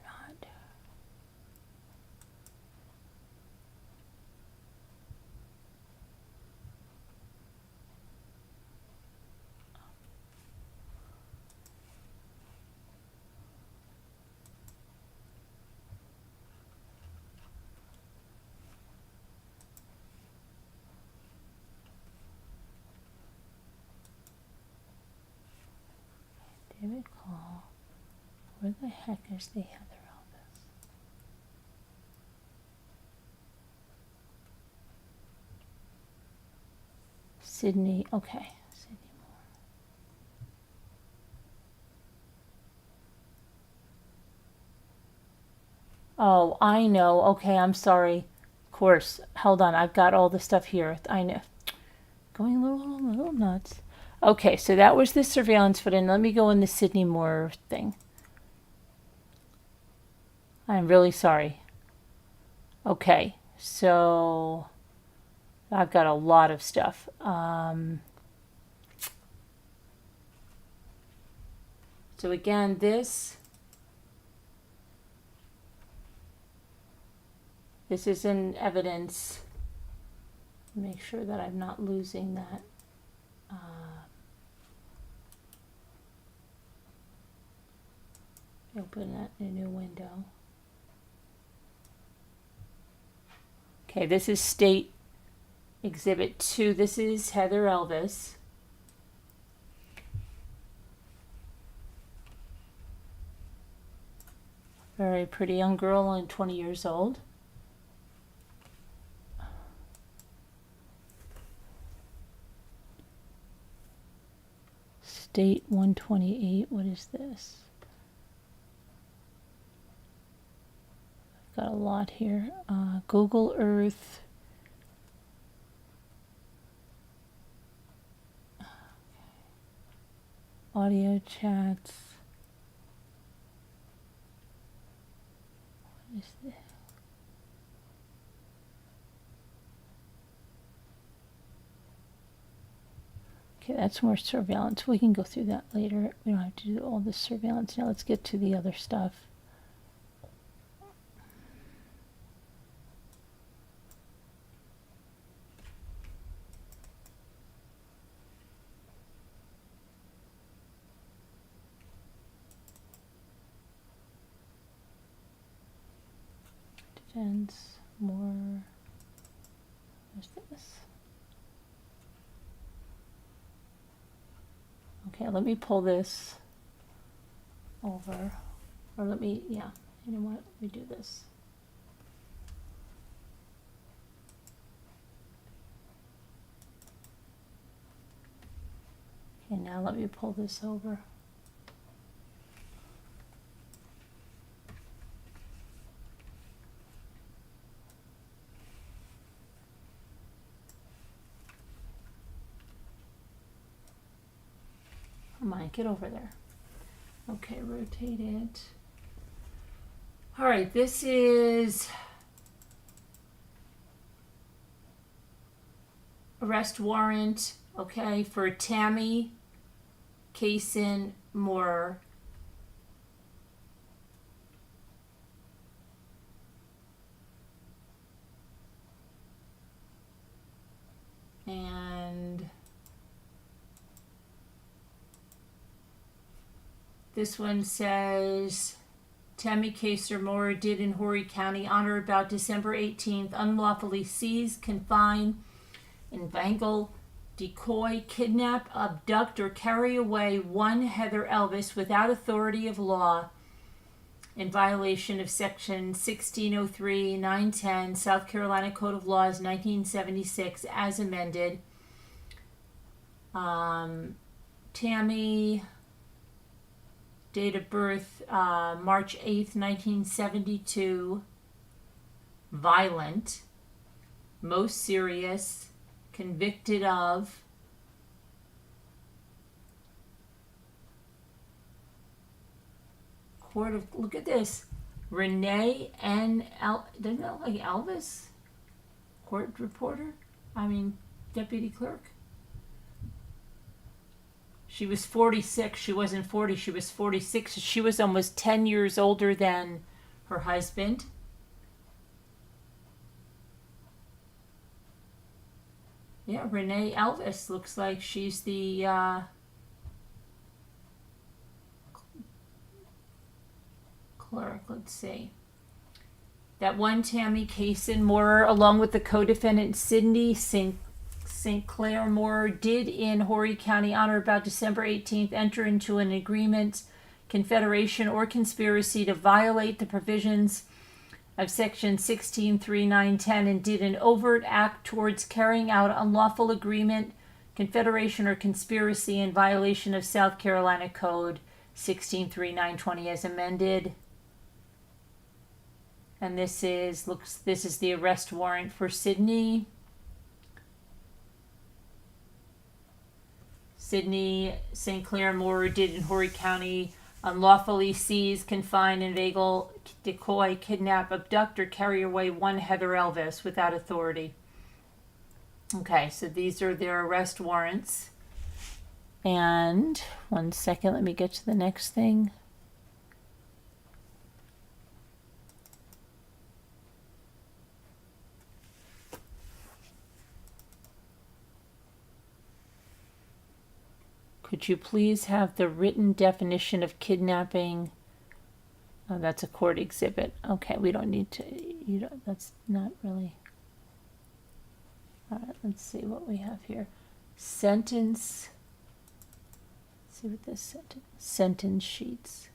David Call. Where the heck is the Heather Elvis? Sidney. Okay, Sidney Moorer. Oh, I know. Okay, I'm sorry. Of course. Hold on. I've got all the stuff here. I know. Going a little nuts. Okay, so that was the surveillance footage. Let me go in the Sidney Moorer thing. I'm really sorry. Okay, so I've got a lot of stuff. So again, this is in evidence. Make sure that I'm not losing that. Open that in a new window. Okay, this is State Exhibit 2. This is Heather Elvis. Very pretty young girl, only 20 years old. State 128, what is this? I've got a lot here. Google Earth. Audio chats. What is this? Okay, that's more surveillance. We can go through that later. We don't have to do all this surveillance now. Let's get to the other stuff. Defense, more. What's this? Okay, let me pull this over, or let me, yeah, you know what, let me do this. Okay, now let me pull this over. Come on, get over there. Okay, rotate it. All right, this is arrest warrant, okay, for Tammy Moorer. And this one says, Tammy Moorer did in Horry County on or about December 18th unlawfully seize, confine, inveigle, decoy, kidnap, abduct, or carry away one Heather Elvis without authority of law in violation of Section 1603, 910, South Carolina Code of Laws, 1976, as amended. Tammy, date of birth, March 8th, 1972, violent, most serious, convicted of court of, look at this, Renee N. Doesn't that look like Elvis? Court reporter? Deputy clerk? She was 46. She wasn't 40. She was 46. She was almost 10 years older than her husband. Yeah, Renee Elvis looks like she's the clerk. Let's see. That one Tammy Moorer, along with the co-defendant Sidney Moorer, did in Horry County on or about December 18th enter into an agreement, confederation, or conspiracy to violate the provisions of Section 163910 and did an overt act towards carrying out unlawful agreement, confederation, or conspiracy in violation of South Carolina Code 163920 as amended. And this is the arrest warrant for Sidney Moorer did in Horry County unlawfully seize, confine, inveigle, decoy, kidnap, abduct, or carry away one Heather Elvis without authority. Okay, so these are their arrest warrants. And 1 second, let me get to the next thing. Could you please have the written definition of kidnapping? Oh, that's a court exhibit. Okay, we don't need to, that's not really. All right, let's see what we have here. Sentence. Let's see what this sentence sheets.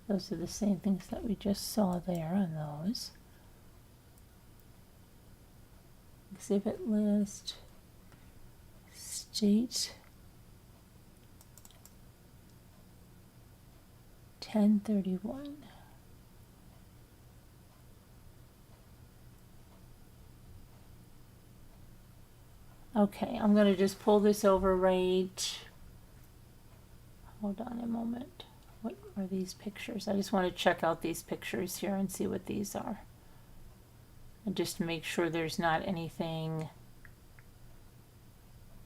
Those are the same things that we just saw there on those. Exhibit list, state, 1031. Okay, I'm going to just pull this over right. Hold on a moment. What are these pictures? I just want to check out these pictures here and see what these are. And just to make sure there's not anything.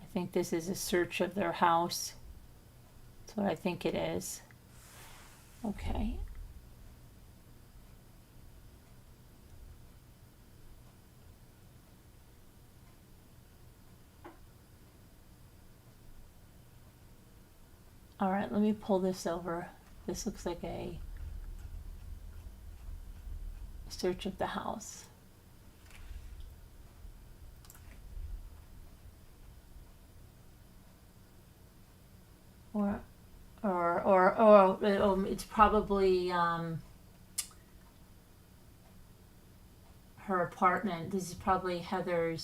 I think this is a search of their house. That's what I think it is. Okay. All right, let me pull this over. This looks like a search of the house. Or it's probably her apartment. This is probably Heather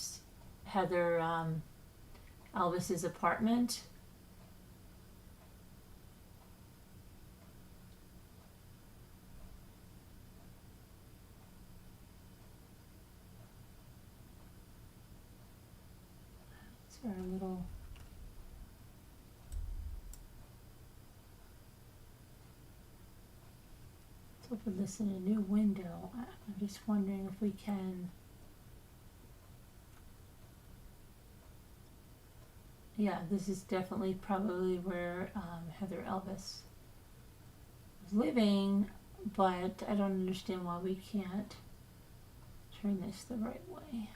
Elvis's apartment. It's our little. Open this in a new window. I'm just wondering if we can. Yeah, this is definitely probably where Heather Elvis was living, but I don't understand why we can't turn this the right way.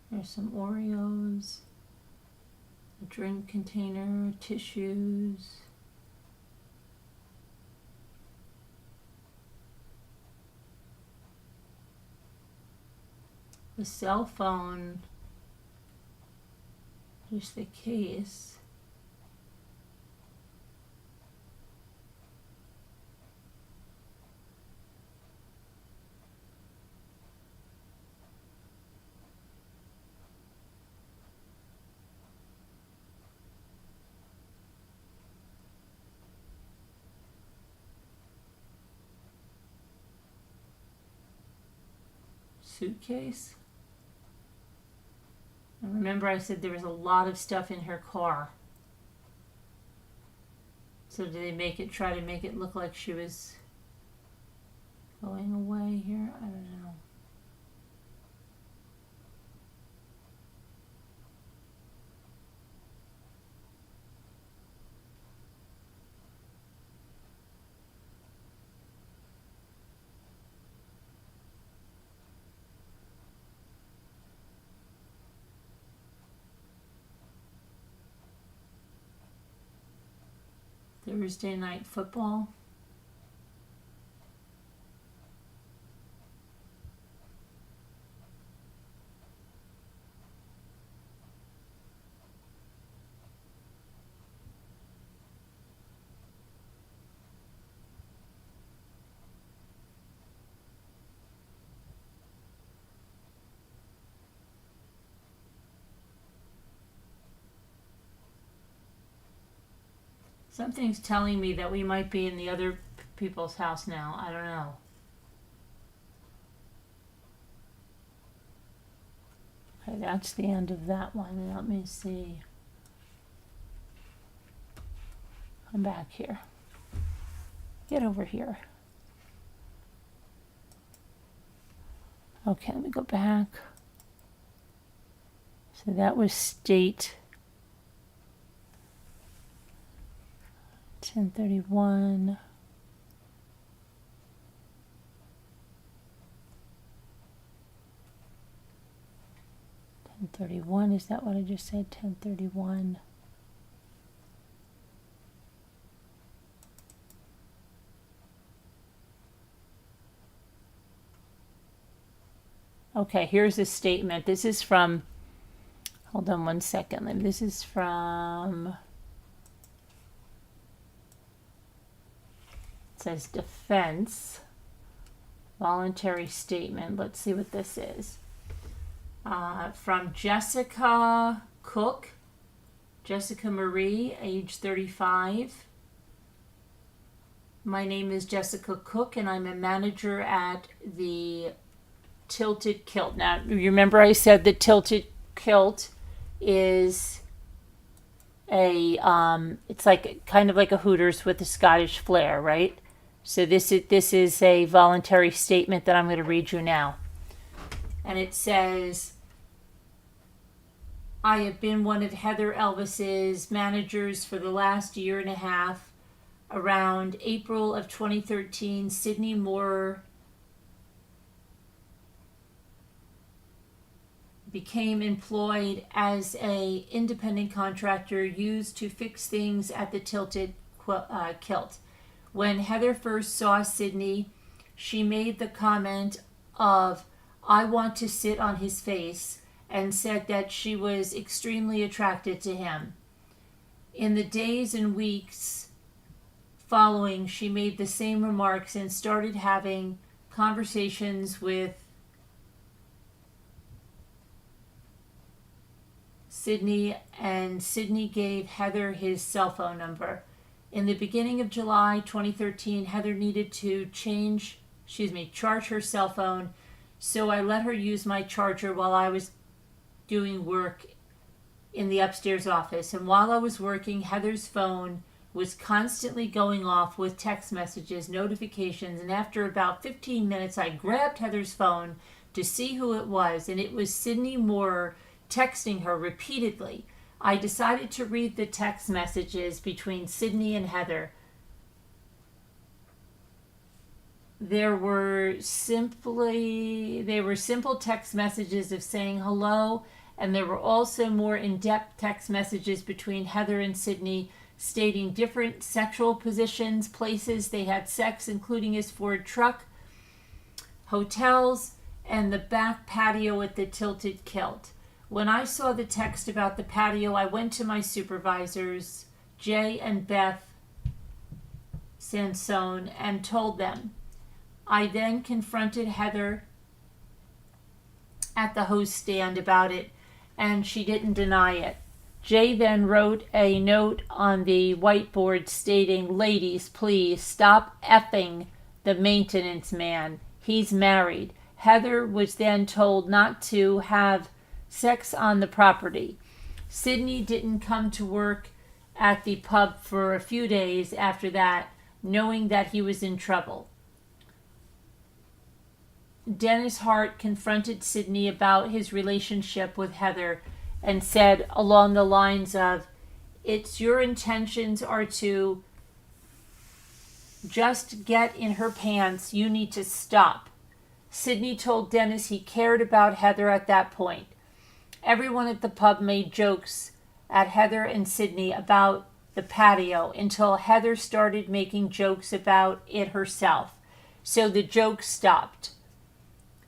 There's some Oreos, a drink container, tissues. The cell phone, just the case. Suitcase. And remember I said there was a lot of stuff in her car. So did they try to make it look like she was going away here? I don't know. Thursday night football. Something's telling me that we might be in the other people's house now. I don't know. Okay, that's the end of that one. Let me see. Come back here. Get over here. Okay, let me go back. So that was state 1031. Is that what I just said? 1031. Okay, here's a statement. This is from, hold on one second. This is from, it says defense, voluntary statement. Let's see what this is. From Jessica Cook, Jessica Marie, age 35. My name is Jessica Cook, and I'm a manager at the Tilted Kilt. Now, you remember I said the Tilted Kilt is a, it's like kind of like a Hooters with a Scottish flair, right? So this is a voluntary statement that I'm going to read you now. And it says, I have been one of Heather Elvis's managers for the last year and a half. Around April of 2013, Sidney Moorer became employed as an independent contractor used to fix things at the Tilted Kilt. When Heather first saw Sidney, she made the comment of, I want to sit on his face, and said that she was extremely attracted to him. In the days and weeks following, she made the same remarks and started having conversations with Sidney, and Sidney gave Heather his cell phone number. In the beginning of July 2013, Heather needed to charge her cell phone, so I let her use my charger while I was doing work in the upstairs office. And while I was working, Heather's phone was constantly going off with text messages, notifications, and after about 15 minutes, I grabbed Heather's phone to see who it was, and it was Sidney Moorer texting her repeatedly. I decided to read the text messages between Sidney and Heather. They were simple text messages of saying hello, and there were also more in-depth text messages between Heather and Sidney stating different sexual positions, places they had sex, including his Ford truck, hotels, and the back patio at the Tilted Kilt. When I saw the text about the patio, I went to my supervisors, Jay and Beth Sansone, and told them. I then confronted Heather at the host stand about it, and she didn't deny it. Jay then wrote a note on the whiteboard stating, ladies, please stop effing the maintenance man. He's married. Heather was then told not to have sex on the property. Sidney didn't come to work at the pub for a few days after that, knowing that he was in trouble. Dennis Hart confronted Sidney about his relationship with Heather and said along the lines of, it's your intentions are to just get in her pants, you need to stop. Sidney told Dennis he cared about Heather at that point. Everyone at the pub made jokes at Heather and Sidney about the patio until Heather started making jokes about it herself. So the jokes stopped.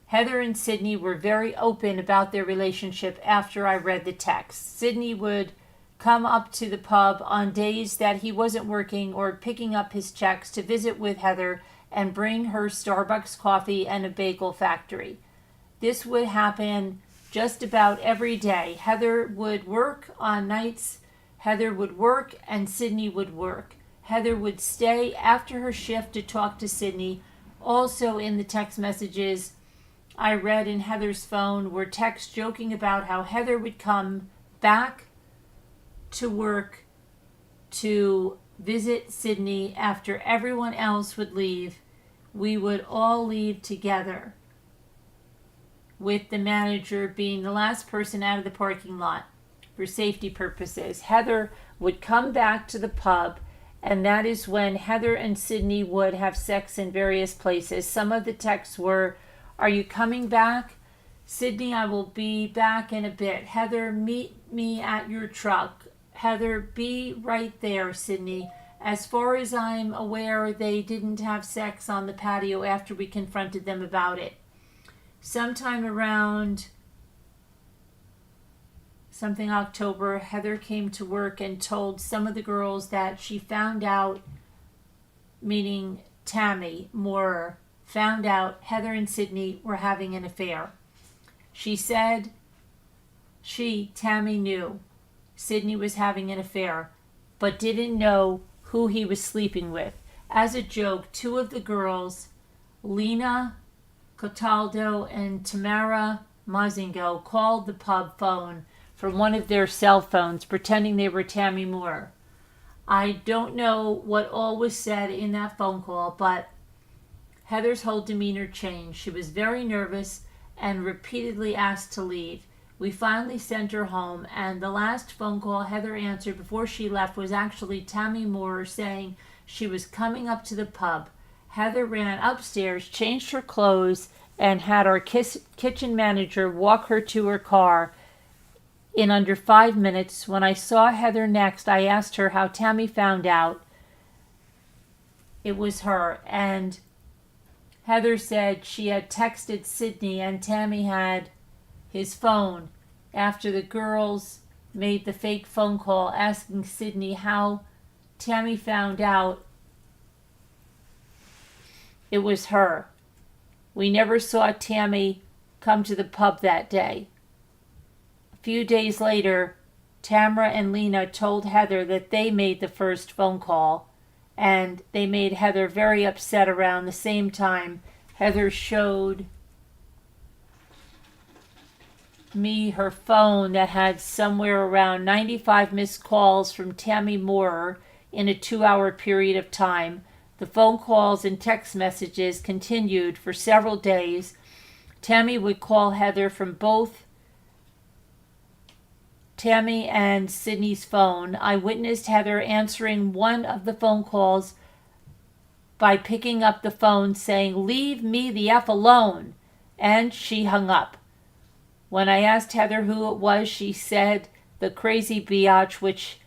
Heather and Sidney were very open about their relationship after I read the text. Sidney would come up to the pub on days that he wasn't working or picking up his checks to visit with Heather and bring her Starbucks coffee and a bagel factory. This would happen just about every day. Heather would work on nights. Heather would work and Sidney would work. Heather would stay after her shift to talk to Sidney. Also in the text messages, I read in Heather's phone were texts joking about how Heather would come back to work to visit Sidney after everyone else would leave. We would all leave together, with the manager being the last person out of the parking lot for safety purposes. Heather would come back to the pub, and that is when Heather and Sidney would have sex in various places. Some of the texts were, "Are you coming back? Sidney, I will be back in a bit. Heather, meet me at your truck. Heather, be right there, Sidney." As far as I'm aware, they didn't have sex on the patio after we confronted them about it. Sometime around something October, Heather came to work and told some of the girls that she found out, meaning Tammy Moorer, found out Heather and Sidney were having an affair. She said Tammy, knew Sidney was having an affair, but didn't know who he was sleeping with. As a joke, two of the girls, Lena Cataldo and Tamara Mozingo, called the pub phone from one of their cell phones, pretending they were Tammy Moorer. I don't know what all was said in that phone call, but Heather's whole demeanor changed. She was very nervous and repeatedly asked to leave. We finally sent her home, and the last phone call Heather answered before she left was actually Tammy Moorer saying she was coming up to the pub. Heather ran upstairs, changed her clothes, and had our kitchen manager walk her to her car in under 5 minutes. When I saw Heather next, I asked her how Tammy found out it was her, and Heather said she had texted Sidney and Tammy had his phone after the girls made the fake phone call asking Sidney how Tammy found out it was her. We never saw Tammy come to the pub that day. A few days later, Tamara and Lena told Heather that they made the first phone call, and they made Heather very upset. Around the same time, Heather showed me her phone that had somewhere around 95 missed calls from Tammy Moorer in a 2-hour period of time. The phone calls and text messages continued for several days. Tammy would call Heather from both Tammy and Sidney's phone. I witnessed Heather answering one of the phone calls by picking up the phone saying, "Leave me the F alone," and she hung up. When I asked Heather who it was, she said the crazy biatch, which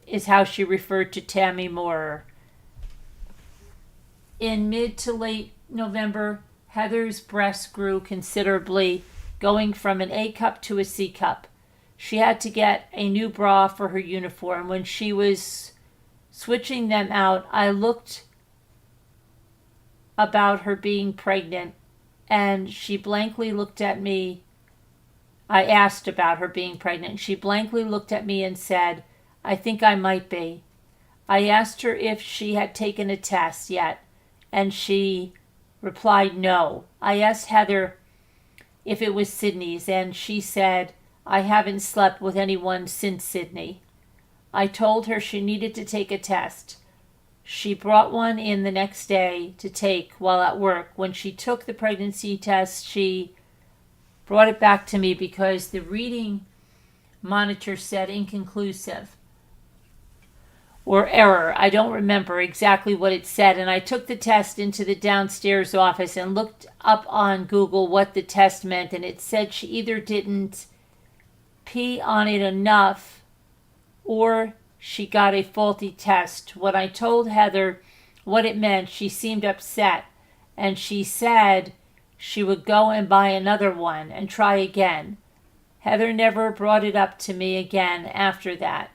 is how she referred to Tammy Moorer. In mid to late November, Heather's breasts grew considerably, going from an A cup to a C cup. She had to get a new bra for her uniform. When she was switching them out, I looked about her being pregnant, and she blankly looked at me. I asked about her being pregnant. She blankly looked at me and said, "I think I might be." I asked her if she had taken a test yet, and she replied no. I asked Heather if it was Sidney's, and she said, "I haven't slept with anyone since Sidney." I told her she needed to take a test. She brought one in the next day to take while at work. When she took the pregnancy test, she brought it back to me because the reading monitor said inconclusive or error. I don't remember exactly what it said, and I took the test into the downstairs office and looked up on Google what the test meant, and it said she either didn't pee on it enough or she got a faulty test. When I told Heather what it meant, she seemed upset, and she said she would go and buy another one and try again. Heather never brought it up to me again after that.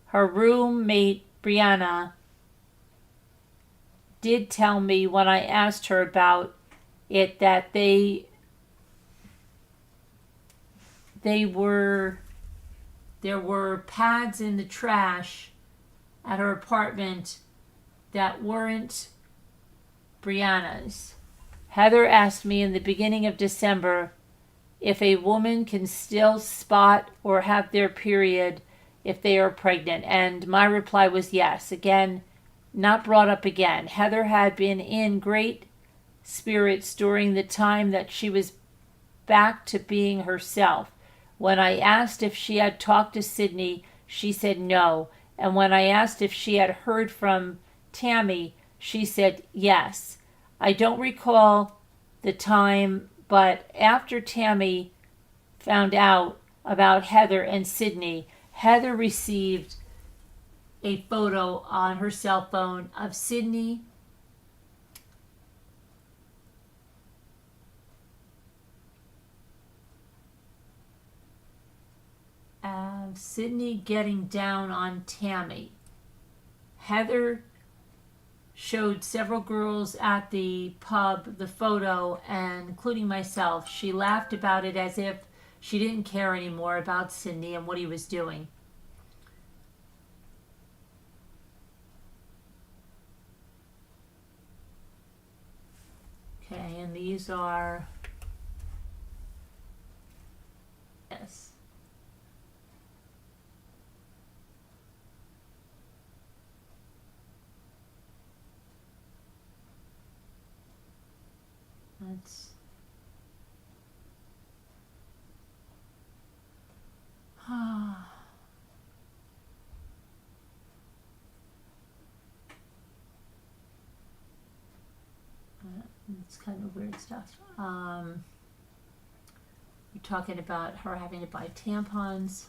Her roommate, Brianna, did tell me when I asked her about it that there were pads in the trash at her apartment that weren't Brianna's. Heather asked me in the beginning of December if a woman can still spot or have their period if they are pregnant. And my reply was yes. Again, not brought up again. Heather had been in great spirits during the time that she was back to being herself. When I asked if she had talked to Sidney, she said no. And when I asked if she had heard from Tammy, she said yes. I don't recall the time, but after Tammy found out about Heather and Sidney, Heather received a photo on her cell phone of Sidney getting down on Tammy. Heather showed several girls at the pub the photo, and including myself. She laughed about it as if she didn't care anymore about Sidney and what he was doing. Okay, and these are, yes. That's it's kind of weird stuff. We're talking about her having to buy tampons.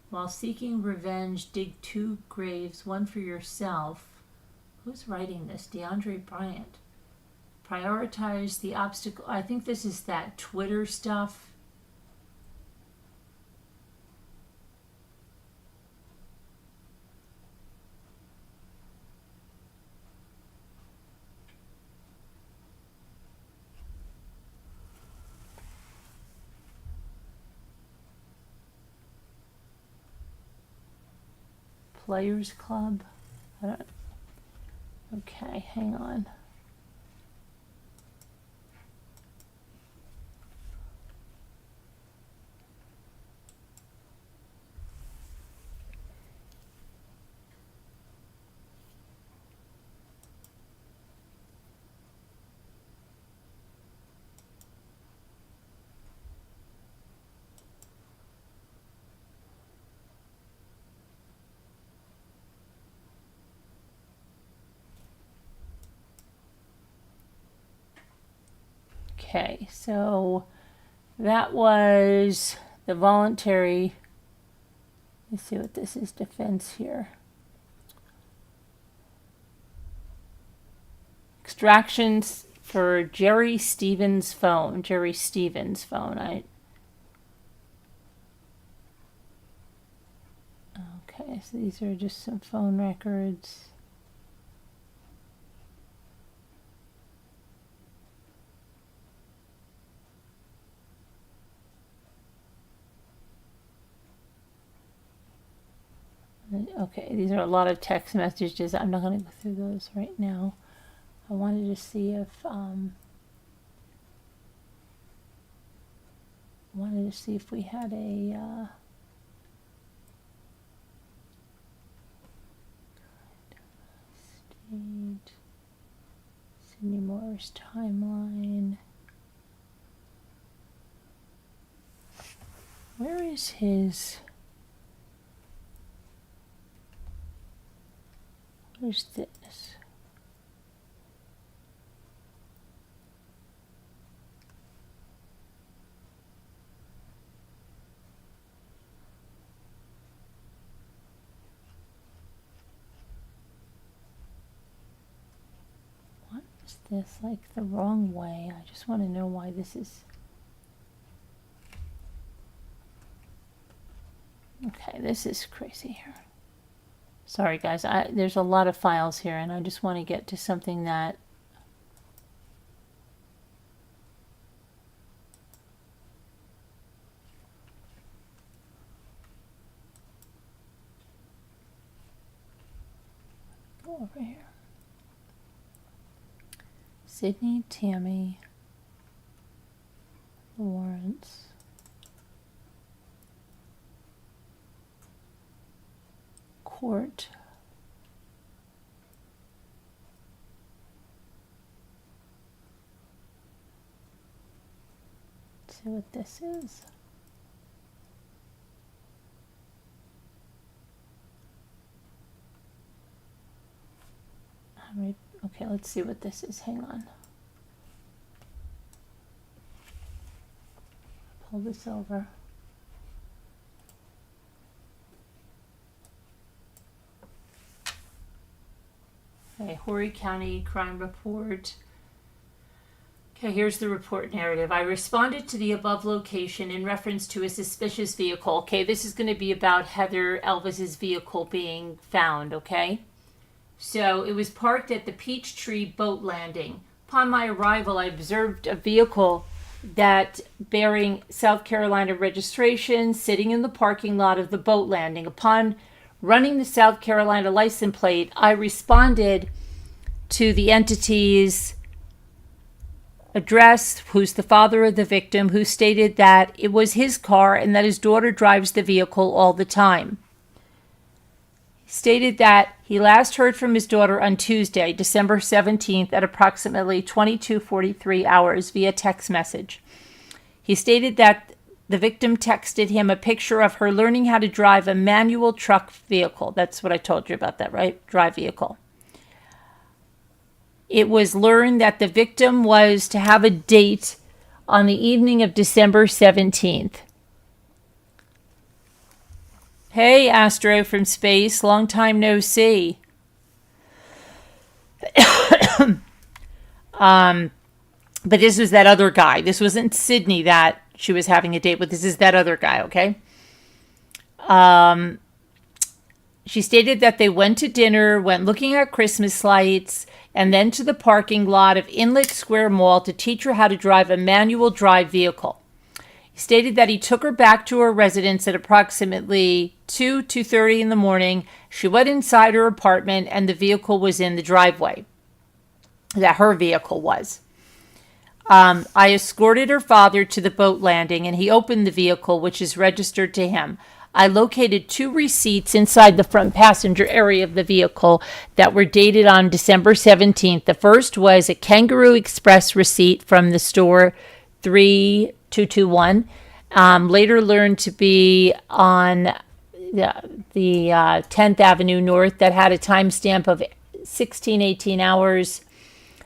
While seeking revenge, dig 2 graves, one for yourself. Who's writing this? DeAndre Bryant. Prioritize the obstacle. I think this is that Twitter stuff. Players Club. Okay, hang on. Okay, so that was the voluntary. Let's see what this is. Defense here. Extractions for Jerry Stevens' phone. Jerry Stevens' phone. Okay, so these are just some phone records. Okay, these are a lot of text messages. I'm not going to go through those right now. I wanted to see if we had a state Sidney Moorer's timeline. Where is his? Where's this? What is this? Like the wrong way. I just want to know why this is. Okay, this is crazy here. Sorry guys, there's a lot of files here and I just want to get to something that go over here. Sidney, Tammy, Lawrence. Court. Let's see what this is. Okay, let's see what this is. Hang on. Pull this over. Okay, Horry County Crime Report. Okay, here's the report narrative. I responded to the above location in reference to a suspicious vehicle. Okay, this is going to be about Heather Elvis's vehicle being found, okay? So it was parked at the Peachtree Boat Landing. Upon my arrival, I observed a vehicle that bearing South Carolina registration sitting in the parking lot of the boat landing. Upon running the South Carolina license plate, I responded to the entity's address, who's the father of the victim, who stated that it was his car and that his daughter drives the vehicle all the time. He stated that he last heard from his daughter on Tuesday, December 17th at approximately 22:43 hours via text message. He stated that the victim texted him a picture of her learning how to drive a manual truck vehicle. That's what I told you about that, right? Drive vehicle. It was learned that the victim was to have a date on the evening of December 17th. Hey, Astro from space, long time no see. But this was that other guy. This wasn't Sidney that she was having a date with. This is that other guy, okay? She stated that they went to dinner, went looking at Christmas lights, and then to the parking lot of Inlet Square Mall to teach her how to drive a manual drive vehicle. He stated that he took her back to her residence at approximately 2:30 in the morning. She went inside her apartment and the vehicle was in the driveway. That her vehicle was. I escorted her father to the boat landing and he opened the vehicle, which is registered to him. I located 2 receipts inside the front passenger area of the vehicle that were dated on December 17th. The first was a Kangaroo Express receipt from the store 3221, later learned to be on the 10th Avenue North, that had a timestamp of 16:18 hours.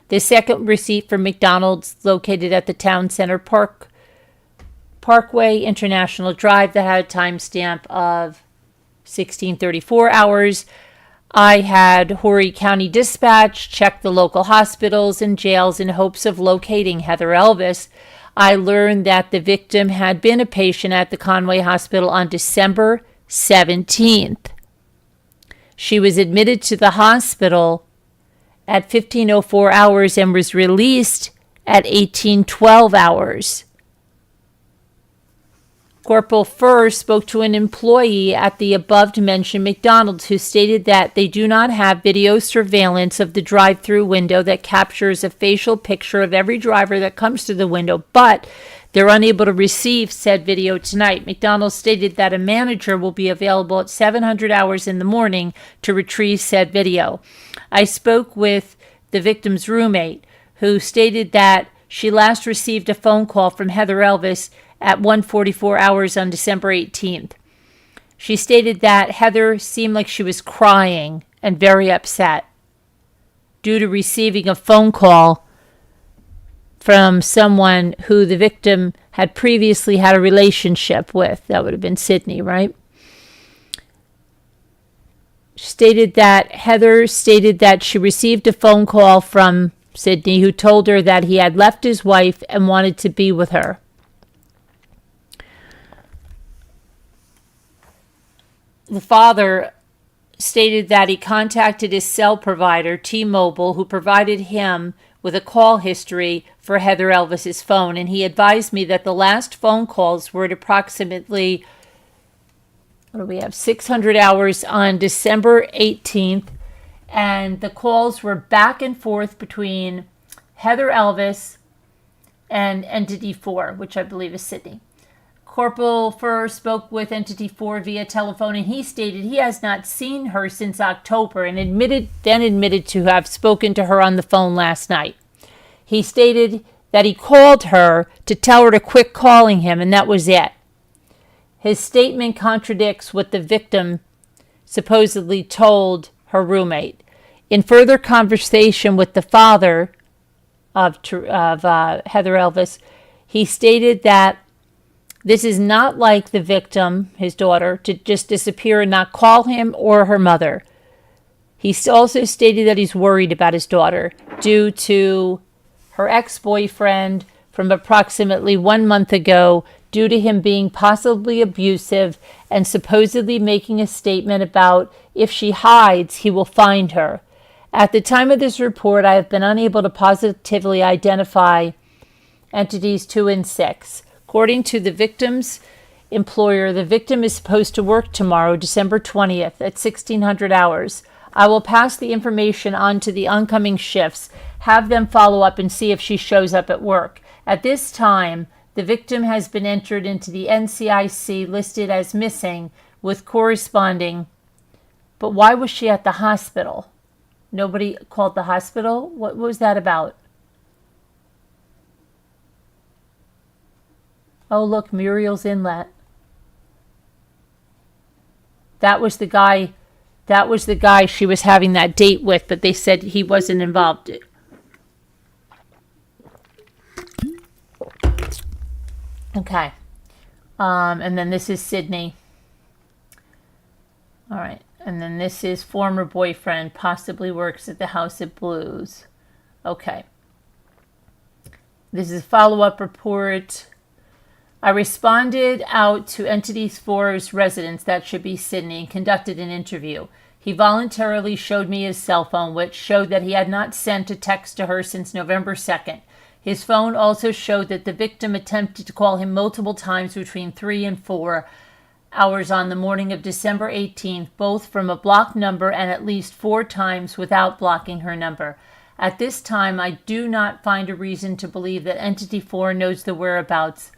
The second receipt from McDonald's located at the Town Center Parkway International Drive that had a timestamp of 16:34 hours. I had Horry County Dispatch check the local hospitals and jails in hopes of locating Heather Elvis. I learned that the victim had been a patient at the Conway Hospital on December 17th. She was admitted to the hospital at 15:04 hours and was released at 18:12 hours. Corporal Furr spoke to an employee at the above-mentioned McDonald's who stated that they do not have video surveillance of the drive-through window that captures a facial picture of every driver that comes to the window, but they're unable to receive said video tonight. McDonald's stated that a manager will be available at 700 hours in the morning to retrieve said video. I spoke with the victim's roommate, who stated that she last received a phone call from Heather Elvis at 1:44 hours on December 18th. She stated that Heather seemed like she was crying and very upset due to receiving a phone call from someone who the victim had previously had a relationship with. That would have been Sidney, right? Heather stated that she received a phone call from Sidney, who told her that he had left his wife and wanted to be with her. The father stated that he contacted his cell provider, T-Mobile, who provided him with a call history for Heather Elvis's phone, and he advised me that the last phone calls were at approximately 600 hours on December 18th, and the calls were back and forth between Heather Elvis and Entity 4, which I believe is Sidney. Corporal Furr spoke with Entity 4 via telephone, and he stated he has not seen her since October and admitted to have spoken to her on the phone last night. He stated that he called her to tell her to quit calling him, and that was it. His statement contradicts what the victim supposedly told her roommate. In further conversation with the father of Heather Elvis, he stated that this is not like the victim, his daughter, to just disappear and not call him or her mother. He also stated that he's worried about his daughter due to her ex-boyfriend from approximately 1 month ago, due to him being possibly abusive and supposedly making a statement about if she hides, he will find her. At the time of this report, I have been unable to positively identify entities 2 and 6. According to the victim's employer, the victim is supposed to work tomorrow, December 20th at 1600 hours. I will pass the information on to the oncoming shifts, have them follow up and see if she shows up at work. At this time, the victim has been entered into the NCIC listed as missing with corresponding. But why was she at the hospital? Nobody called the hospital? What was that about? Oh, look, Muriel's Inlet. That was the guy she was having that date with, but they said he wasn't involved. Okay. And then this is Sidney. All right. And then this is former boyfriend, possibly works at the House of Blues. Okay. This is a follow-up report. I responded out to Entity 4's residence, that should be Sidney, and conducted an interview. He voluntarily showed me his cell phone, which showed that he had not sent a text to her since November 2nd. His phone also showed that the victim attempted to call him multiple times between 3 and 4 hours on the morning of December 18th, both from a blocked number and at least 4 times without blocking her number. At this time, I do not find a reason to believe that Entity 4 knows the whereabouts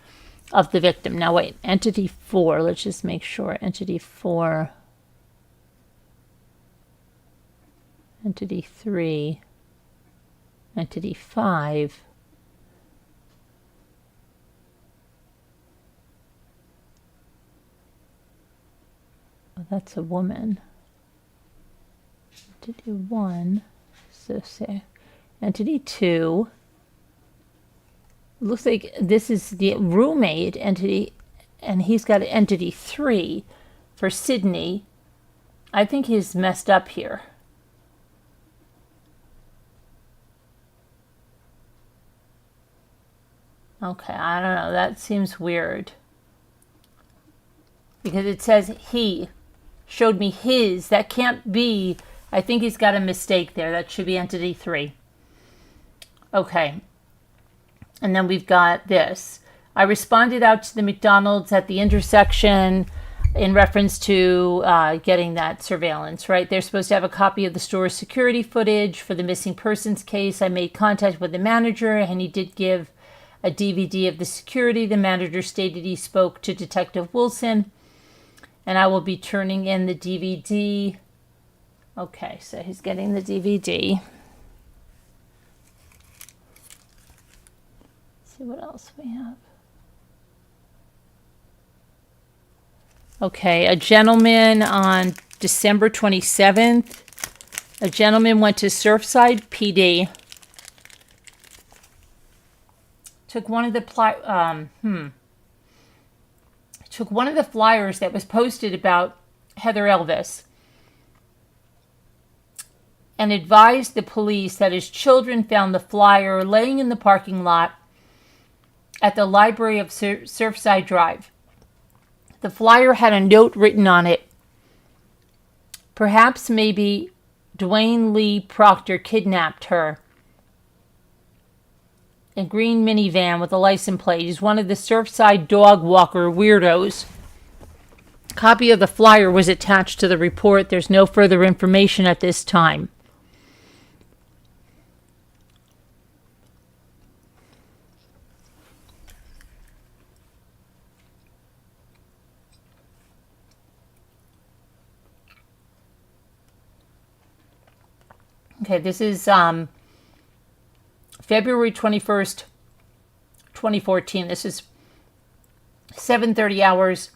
of the victim. Now wait, Entity 4, let's just make sure. Entity 4, Entity 3, Entity 5. Oh, that's a woman. Entity 1, so say Entity 2. Looks like this is the roommate entity, and he's got Entity 3 for Sidney. I think he's messed up here. Okay, I don't know. That seems weird. Because it says he showed me his. That can't be. I think he's got a mistake there. That should be Entity 3. Okay. And then we've got this. I responded out to the McDonald's at the intersection in reference to getting that surveillance, right? They're supposed to have a copy of the store's security footage for the missing persons case. I made contact with the manager, and he did give a DVD of the security. The manager stated he spoke to Detective Wilson, and I will be turning in the DVD. Okay, so he's getting the DVD. See what else we have. Okay, a gentleman on December 27th. A gentleman went to Surfside PD. Took one of the flyers that was posted about Heather Elvis and advised the police that his children found the flyer laying in the parking lot at the library of Surfside Drive. The flyer had a note written on it. Perhaps maybe Dwayne Lee Proctor kidnapped her. A green minivan with a license plate. He's one of the Surfside dog walker weirdos. A copy of the flyer was attached to the report. There's no further information at this time. Okay, this is February 21st, 2014. This is 7:30 hours.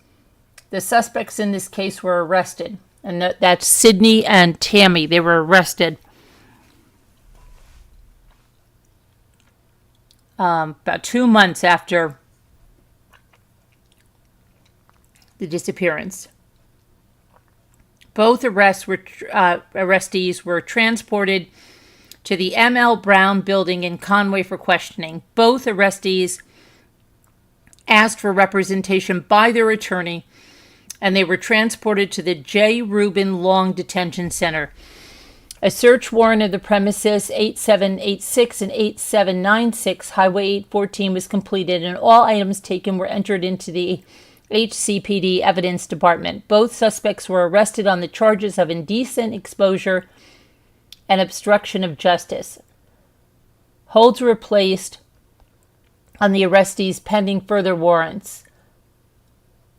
The suspects in this case were arrested. And that's Sidney and Tammy. They were arrested about 2 months after the disappearance. Both arrestees were transported to the M.L. Brown building in Conway for questioning. Both arrestees asked for representation by their attorney, and they were transported to the J. Reuben Long Detention Center. A search warrant of the premises 8786 and 8796 Highway 814 was completed, and all items taken were entered into the HCPD Evidence Department. Both suspects were arrested on the charges of indecent exposure and obstruction of justice. Holds were placed on the arrestees pending further warrants.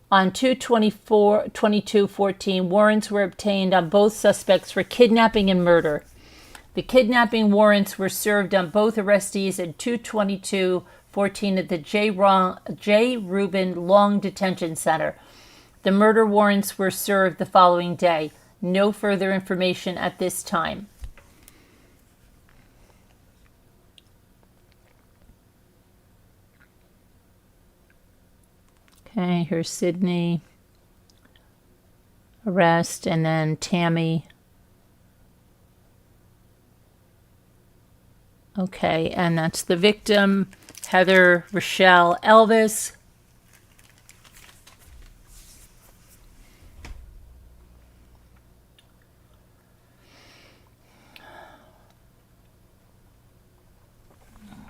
On 2/24/22/14, warrants were obtained on both suspects for kidnapping and murder. The kidnapping warrants were served on both arrestees at 2/22/14 at the J. Reuben Long Detention Center. The murder warrants were served the following day. No further information at this time. Okay, here's Sidney, arrest, and then Tammy. Okay, and that's the victim, Heather Elvis.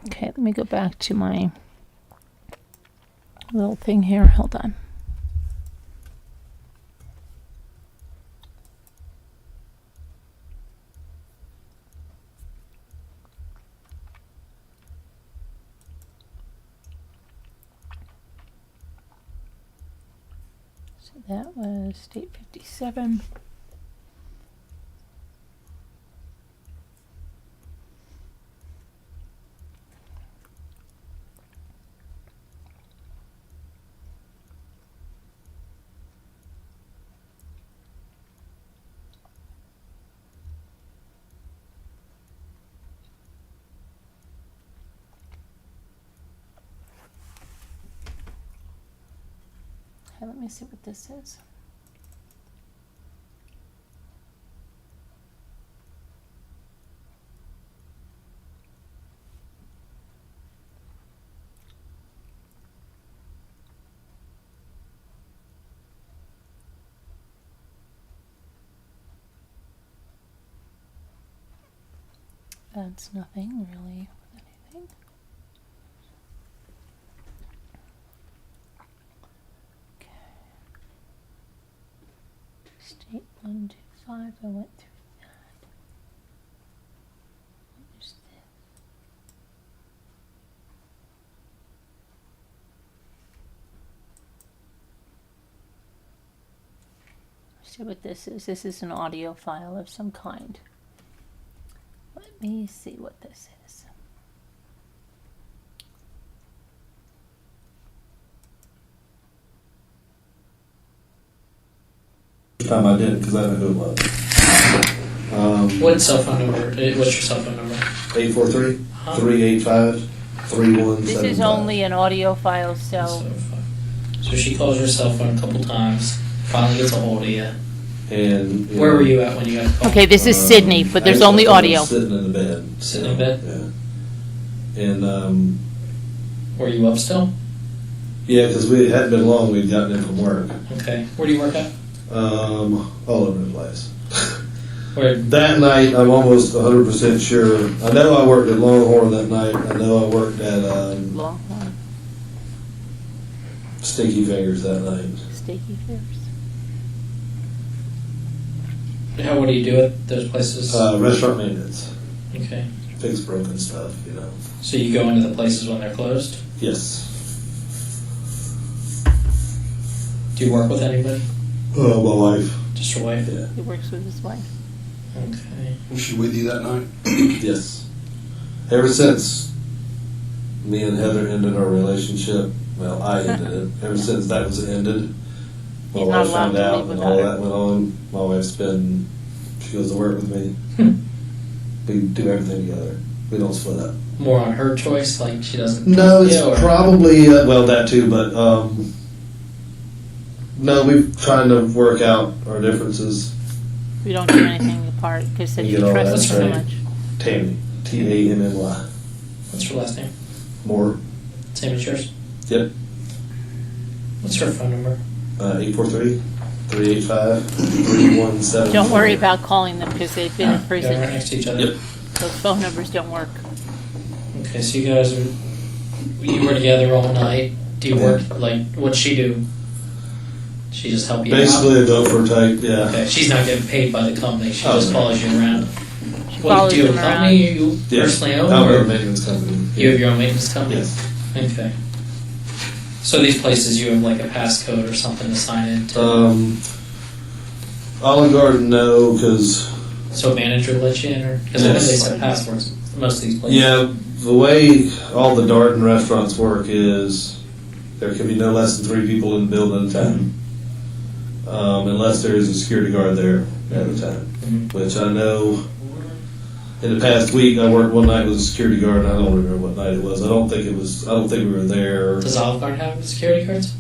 Okay, let me go back to my little thing here. Hold on. So that was State 57. Okay, let me see what this is. That's nothing really with anything. State 125, I went through that. What is this? See what this is. This is an audio file of some kind. Let me see what this is. Time I did because I didn't know who it was. What cell phone number? What's your cell phone number? 843-385-3175. This is only an audio file, so So she calls your cell phone a couple times, finally gets a hold of you. And Where were you at when you got the call? okay, this is Sidney, but there's only audio. Sitting in the bed. Sitting in bed? Yeah. And Were you up still? yeah, because we hadn't been long. We'd gotten in from work. Okay. Where do you work at? All over the place. Where? That night, I'm almost 100% sure. I know I worked at Longhorn that night. I know I worked at Longhorn, Stinky Fingers that night. Steaky Fingers. What do you do at those places? Restaurant maintenance. Okay. Fix broken stuff, you know. So you go into the places when they're closed? Yes. Do you work with anybody? My wife. Just your wife? Yeah. He works with his wife. Okay. Was she with you that night? Yes. Ever since me and Heather ended our relationship, well, I ended it. Ever since that was ended, my He's not wife found allowed to out leave and all without her. that went on. My wife's she goes to work with me. We do everything together. We don't split up. More on her choice, like she doesn't. No, it's Yeah, or- probably, well, that too, but, no, we've trying to work out our differences. We don't do anything apart because You she get all that trusts us so straight. much. Tammy. Tammy. What's her last name? More. Same as yours. Yep. What's her phone number? 843-385-3177. Don't worry about calling them because they've been in They're prison. right next to each other. Yep. Those phone numbers don't work. Okay, so you guys were together all night. Do you work, like, what'd she do? She just help you out? Basically a gopher type, yeah. Okay, she's not getting paid by the company. She Oh, just no. follows you around. She What, follows do you have them a company you Yeah. personally own? I'm or a maintenance company. you have your own maintenance company? Yes. Okay. So these places you have like a passcode or something to sign into? Olive Garden, no, because, So a manager lets you in? Because I know they set passwords most of these places. yeah, the way all the Darden restaurants work is there can be no less than 3 people in the building at a time. Unless there is a security guard there at a time. Mhm. Which I know in the past week I worked one night with a security guard and I don't remember what night it was. I don't think we were there. Does Olive Garden have security guards?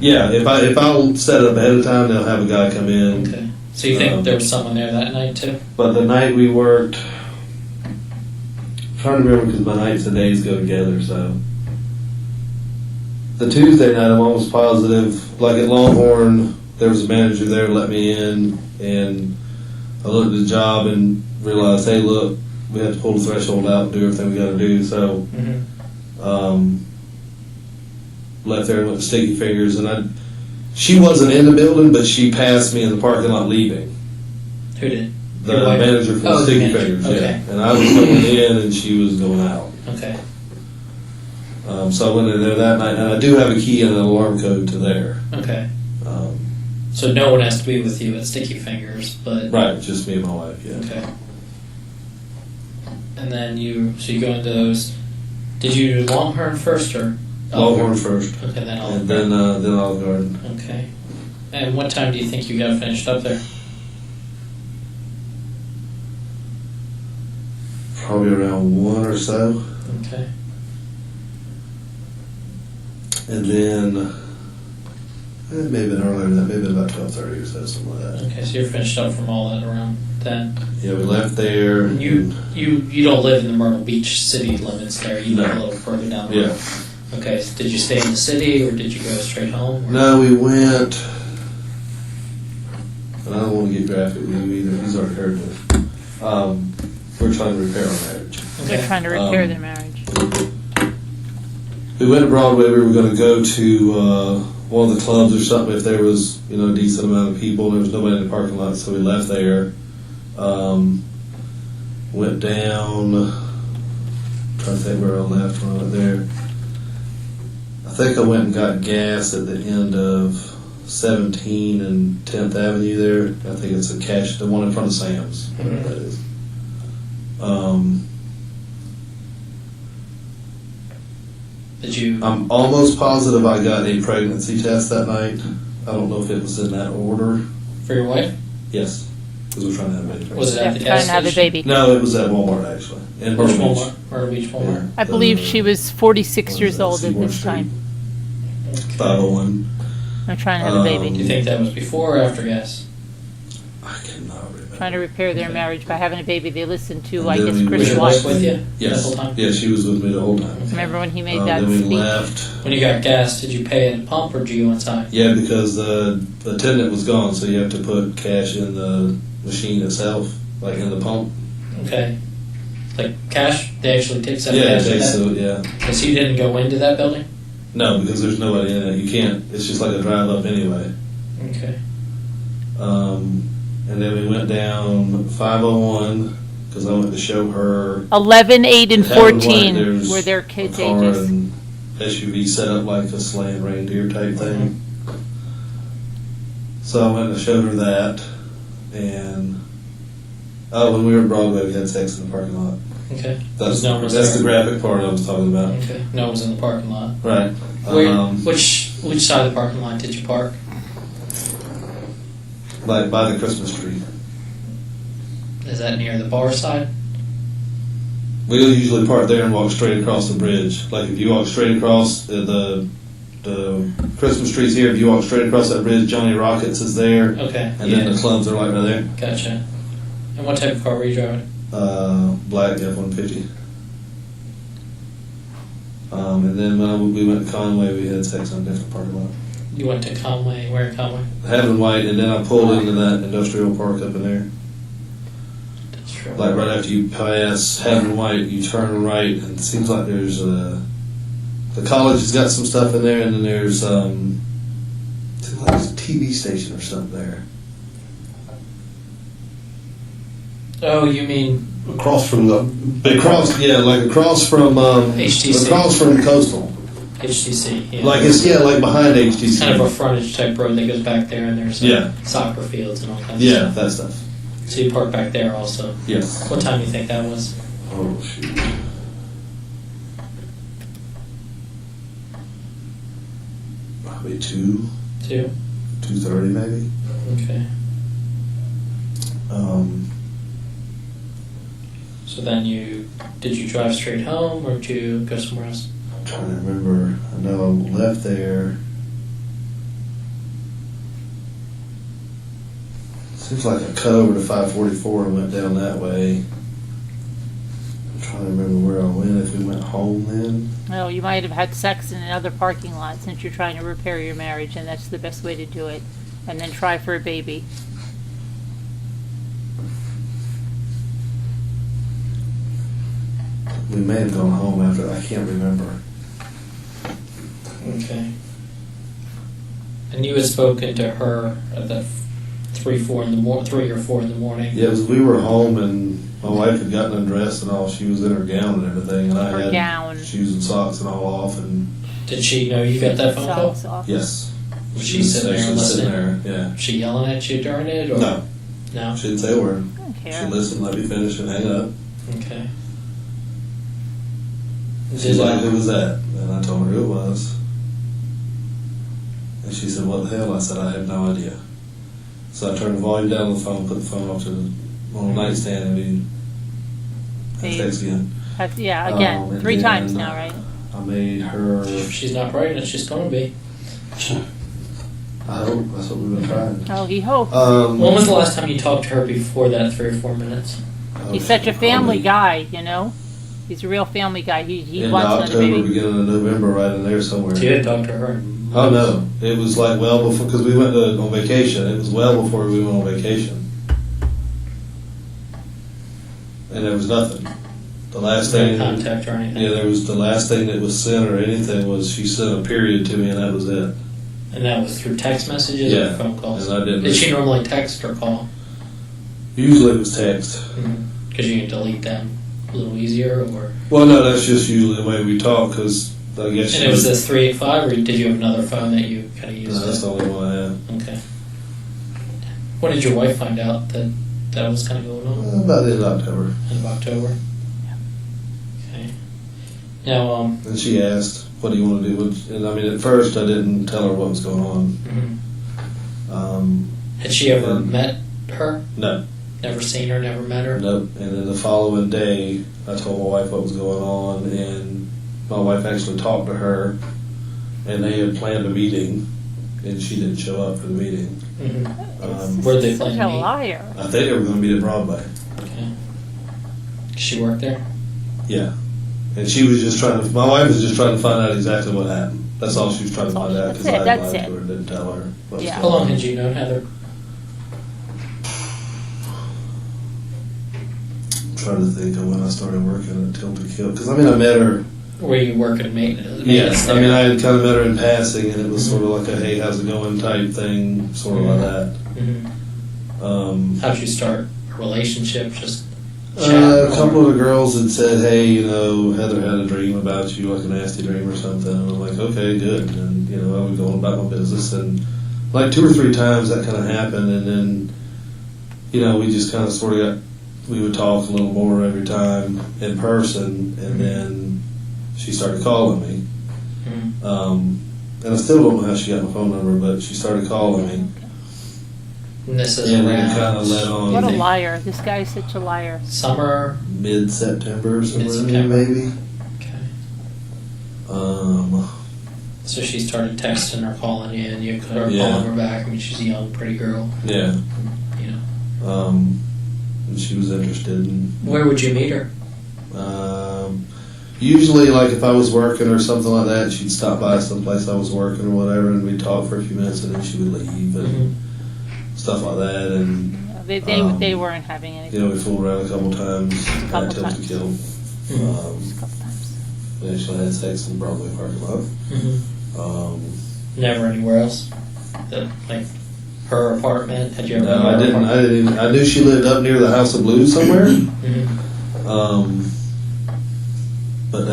Yeah, if I'll set it up ahead of time, they'll have a guy come in. Okay. So you think there was someone there that night too? But the night we worked, I'm trying to remember because my nights and days go together. So the Tuesday night, I'm almost positive. Like at Longhorn, there was a manager there to let me in, and I looked at the job and realized, hey, look, we have to pull the threshold out and do everything we got to do. So. Mm-hmm. Left there and went to Sticky Fingers, and she wasn't in the building, but she passed me in the parking lot leaving. Who did? The Your wife? manager for Oh, the the Sticky manager. Fingers, Okay. yeah. And I was going in, and she was going out. Okay. So I went in there that night, and I do have a key and an alarm code to there. Okay. Um, So no one has to be with you at Sticky Fingers, but right, just me and my wife, yeah. okay. And then you go into those. Did you do Longhorn first or Longhorn first, Okay, then Olive and Garden. then Olive Garden. Okay. And what time do you think you got finished up there? Probably around 1 or so. Okay. And then, it may have been earlier than that, maybe about 12:30 or so, something like that. Okay, so you're finished up from all that around then. Yeah, we left there. You don't live in the Myrtle Beach city limits there. You live a No. little further down the Yeah. road. Okay, so did you stay in the city or did you go straight home? Or? No, we went, and I don't want to get graphic with you either, he's already heard this. We're trying to repair our marriage. They're Okay. trying to repair their marriage. We went to Broadway, we were going to go to one of the clubs or something if there was, a decent amount of people, there was nobody in the parking lot, so we left there. Went down, trying to think where I left when I went there. I think I went and got gas at the end of 17 and 10th Avenue there. I think it's the one in front of Sam's, whatever that is. Did you? I'm almost positive I got a pregnancy test that night. I don't know if it was in that order. For your wife? Yes, because we're trying to have a baby. Was it Yeah, at the trying gas to have a station? baby. No, it was at Walmart actually. In Which Myrtle Beach. Walmart? Myrtle Beach Walmart. I believe she was 46 years old at Seymour this Street. time. 501. I'm trying to have a Do you baby. think that was before or after gas? I cannot remember. Trying to repair their marriage by having a baby. They listened to, And I then guess, we Chris Was your Watts. wife with you Yes. the whole time? Yeah, she was with me the whole time. Remember when he made that Then we speech? left. When you got gas, did you pay at the pump or did you go inside? Yeah, because the attendant was gone, so you have to put cash in the machine itself, like in the pump. Okay. Like cash? They actually take some Yeah, cash it in takes that? yeah. Because you didn't go into that building? No, because there's nobody in it. You can't. It's just like a drive up anyway. Okay. And then we went down 501 because I went to show her. 11, 8, and It happened like 14 there's were their a kids' car ages. and SUV set up like a slaying reindeer type thing. So I went and showed her that, and Oh, when we were at Broadway, we had sex in the parking lot. Okay. That's, No one was that's the there. graphic part I was talking about. Okay. No one was in the parking lot. Right. Where, which side of the parking lot did you park? Like by the Christmas tree. Is that near the bar side? We usually park there and walk straight across the bridge. Like if you walk straight across the Christmas trees here, if you walk straight across that bridge, Johnny Rockets is there. Okay. And then the clubs are right there. Gotcha. And what type of car were you driving? Black F-150. And then when we went to Conway, we had sex on a different parking lot. You went to Conway. Where in Conway? Having White, and then I pulled into that industrial park up in there. That's true. Like right after you pass Having White, you turn right, and it seems like there's the college has got some stuff in there, and then there's seems like there's a TV station or something there. Oh, you mean Across from the big Across from HTC. across from Coastal. HTC? Yeah. Like like behind HTC. It's kind of a frontage type road that goes back there, and there's Yeah. soccer fields and all kinds Yeah, of that stuff. stuff. So you park back there also. Yes. What time do you think that was? Oh shoot. Probably 2? 2:30 maybe. Okay. So then did you drive straight home, or did you go somewhere else? I'm trying to remember. I know I left there. Seems like I cut over to 544 and went down that way. I'm trying to remember where I went. If we went home then. Well, you might have had sex in another parking lot since you're trying to repair your marriage, and that's the best way to do it. And then try for a baby. We may have gone home after. I can't remember. Okay. And you had spoken to her at the 3 or 4 in the morning. Yeah, we were home and my wife had gotten undressed and all. She was in her gown and everything, and I Her had gown. shoes and socks and all off. And Did she know you got that phone call? Socks off. yes, Was she sitting there she was sitting listening? there. Yeah. Was she yelling at you during it? Or? No, No? she didn't say a word. I don't She care. listened, let me finish, and hang up. Okay. She's like, "Who was that?" And I told her who it was. And she said, "What the hell?" I said, "I have no idea." So I turned the volume down on the phone, put the phone off on the nightstand, and we Hey. had sex again. Yeah, again, and 3 then times now, right? I made her. If she's not pregnant, she's going to be. I hope that's what we've been trying. Oh, he hopes. When was the last time you talked to her before that 3 or 4 minutes? He's such a family guy, you know? He's a real family guy. He In wants another October, baby. beginning of November, right in there somewhere. So you had talked to her in Oh no, it was like well before, because we went on vacation. It was well before we went on vacation, and there was nothing. The last no thing, contact or anything? yeah, there was the last thing that was sent or anything was she sent a period to me, and that was it. And that was through text messages Yeah, or phone calls? and I didn't. Did she normally text or call? Usually it was text. Because you can delete them a little easier, or? Well, no, that's just usually the way we talk, because I guess. And it was this 385, or did you have another phone that you kind of used? No, that's the only one I had. Okay. When did your wife find out that was kind of going on? About the end of October. End of October? Okay. Now, And she asked, "What do you want to do?" And I mean, at first I didn't tell her what was going on. had she ever met her? No. Never seen her, never met her? Nope. And then the following day, I told my wife what was going on, and my wife actually talked to her, and they had planned a meeting, and she didn't show up for the meeting. Where'd they Such plan a to meet? liar. I think they were going to meet at Broadway. Okay. She worked there? Yeah. And she was just trying to, my wife was just trying to find out exactly what happened. That's all she was trying to find out, because I That's lied it. to her and didn't tell her what was Yeah. How going long on. had you known Heather? I'm trying to think of when I started working at Tilt to Kill, because I mean, I met her. Were you working maintenance? Yes, I mean, I had kind of met her in passing, and it was sort of like a "hey, how's it going" type thing, sort of like that. How'd you start a relationship? Just A couple of the girls had said, "Hey, you know, Heather had a dream about you, like a nasty dream or something." And I'm like, "Okay, good." And you know, I would go on about my business, and like 2 or 3 times that kind of happened, and then you know, we just kind of sort of got we would talk a little more every time in person, and then she started calling me. And I still don't know how she got my phone number, but she started calling me. And this is And then it around kind of led on What a liar. This guy is such a liar. summer. mid-September or something, Mid-September. maybe. Okay. So So she started texting or calling you, and you are Yeah. calling her back. I mean, she's a young, pretty girl. yeah, You know. and she was interested in. Where would you meet her? Usually, like if I was working or something like that, she'd stop by someplace I was working or whatever, and we'd talk for a few minutes, and then she would leave and stuff like that. And They weren't having anything. we fooled around a couple times, couple got attempted times. to kill. A couple times. We actually had sex in Broadway parking lot. Never anywhere else. Like her apartment. Had you ever? No, I didn't. I knew she lived up near the House of Blues somewhere. But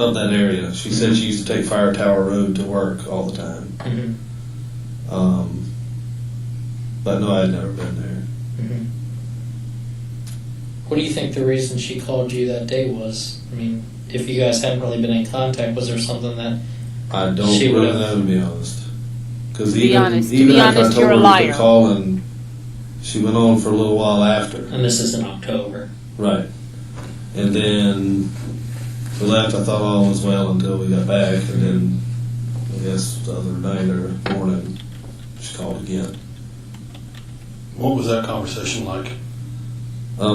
up that area. She said she used to take Fire Tower Road to work all the time. But no, I had never been there. What do you think the reason she called you that day was? I mean, if you guys hadn't really been in contact, was there something that I don't She really would've- know, to be honest. Because To be honest, even after I you're told a her to liar. call, and she went on for a little while after. and this is in October? Right. And then we left. I thought all was well until we got back, and then I guess the other night or morning she called again. What was that conversation like?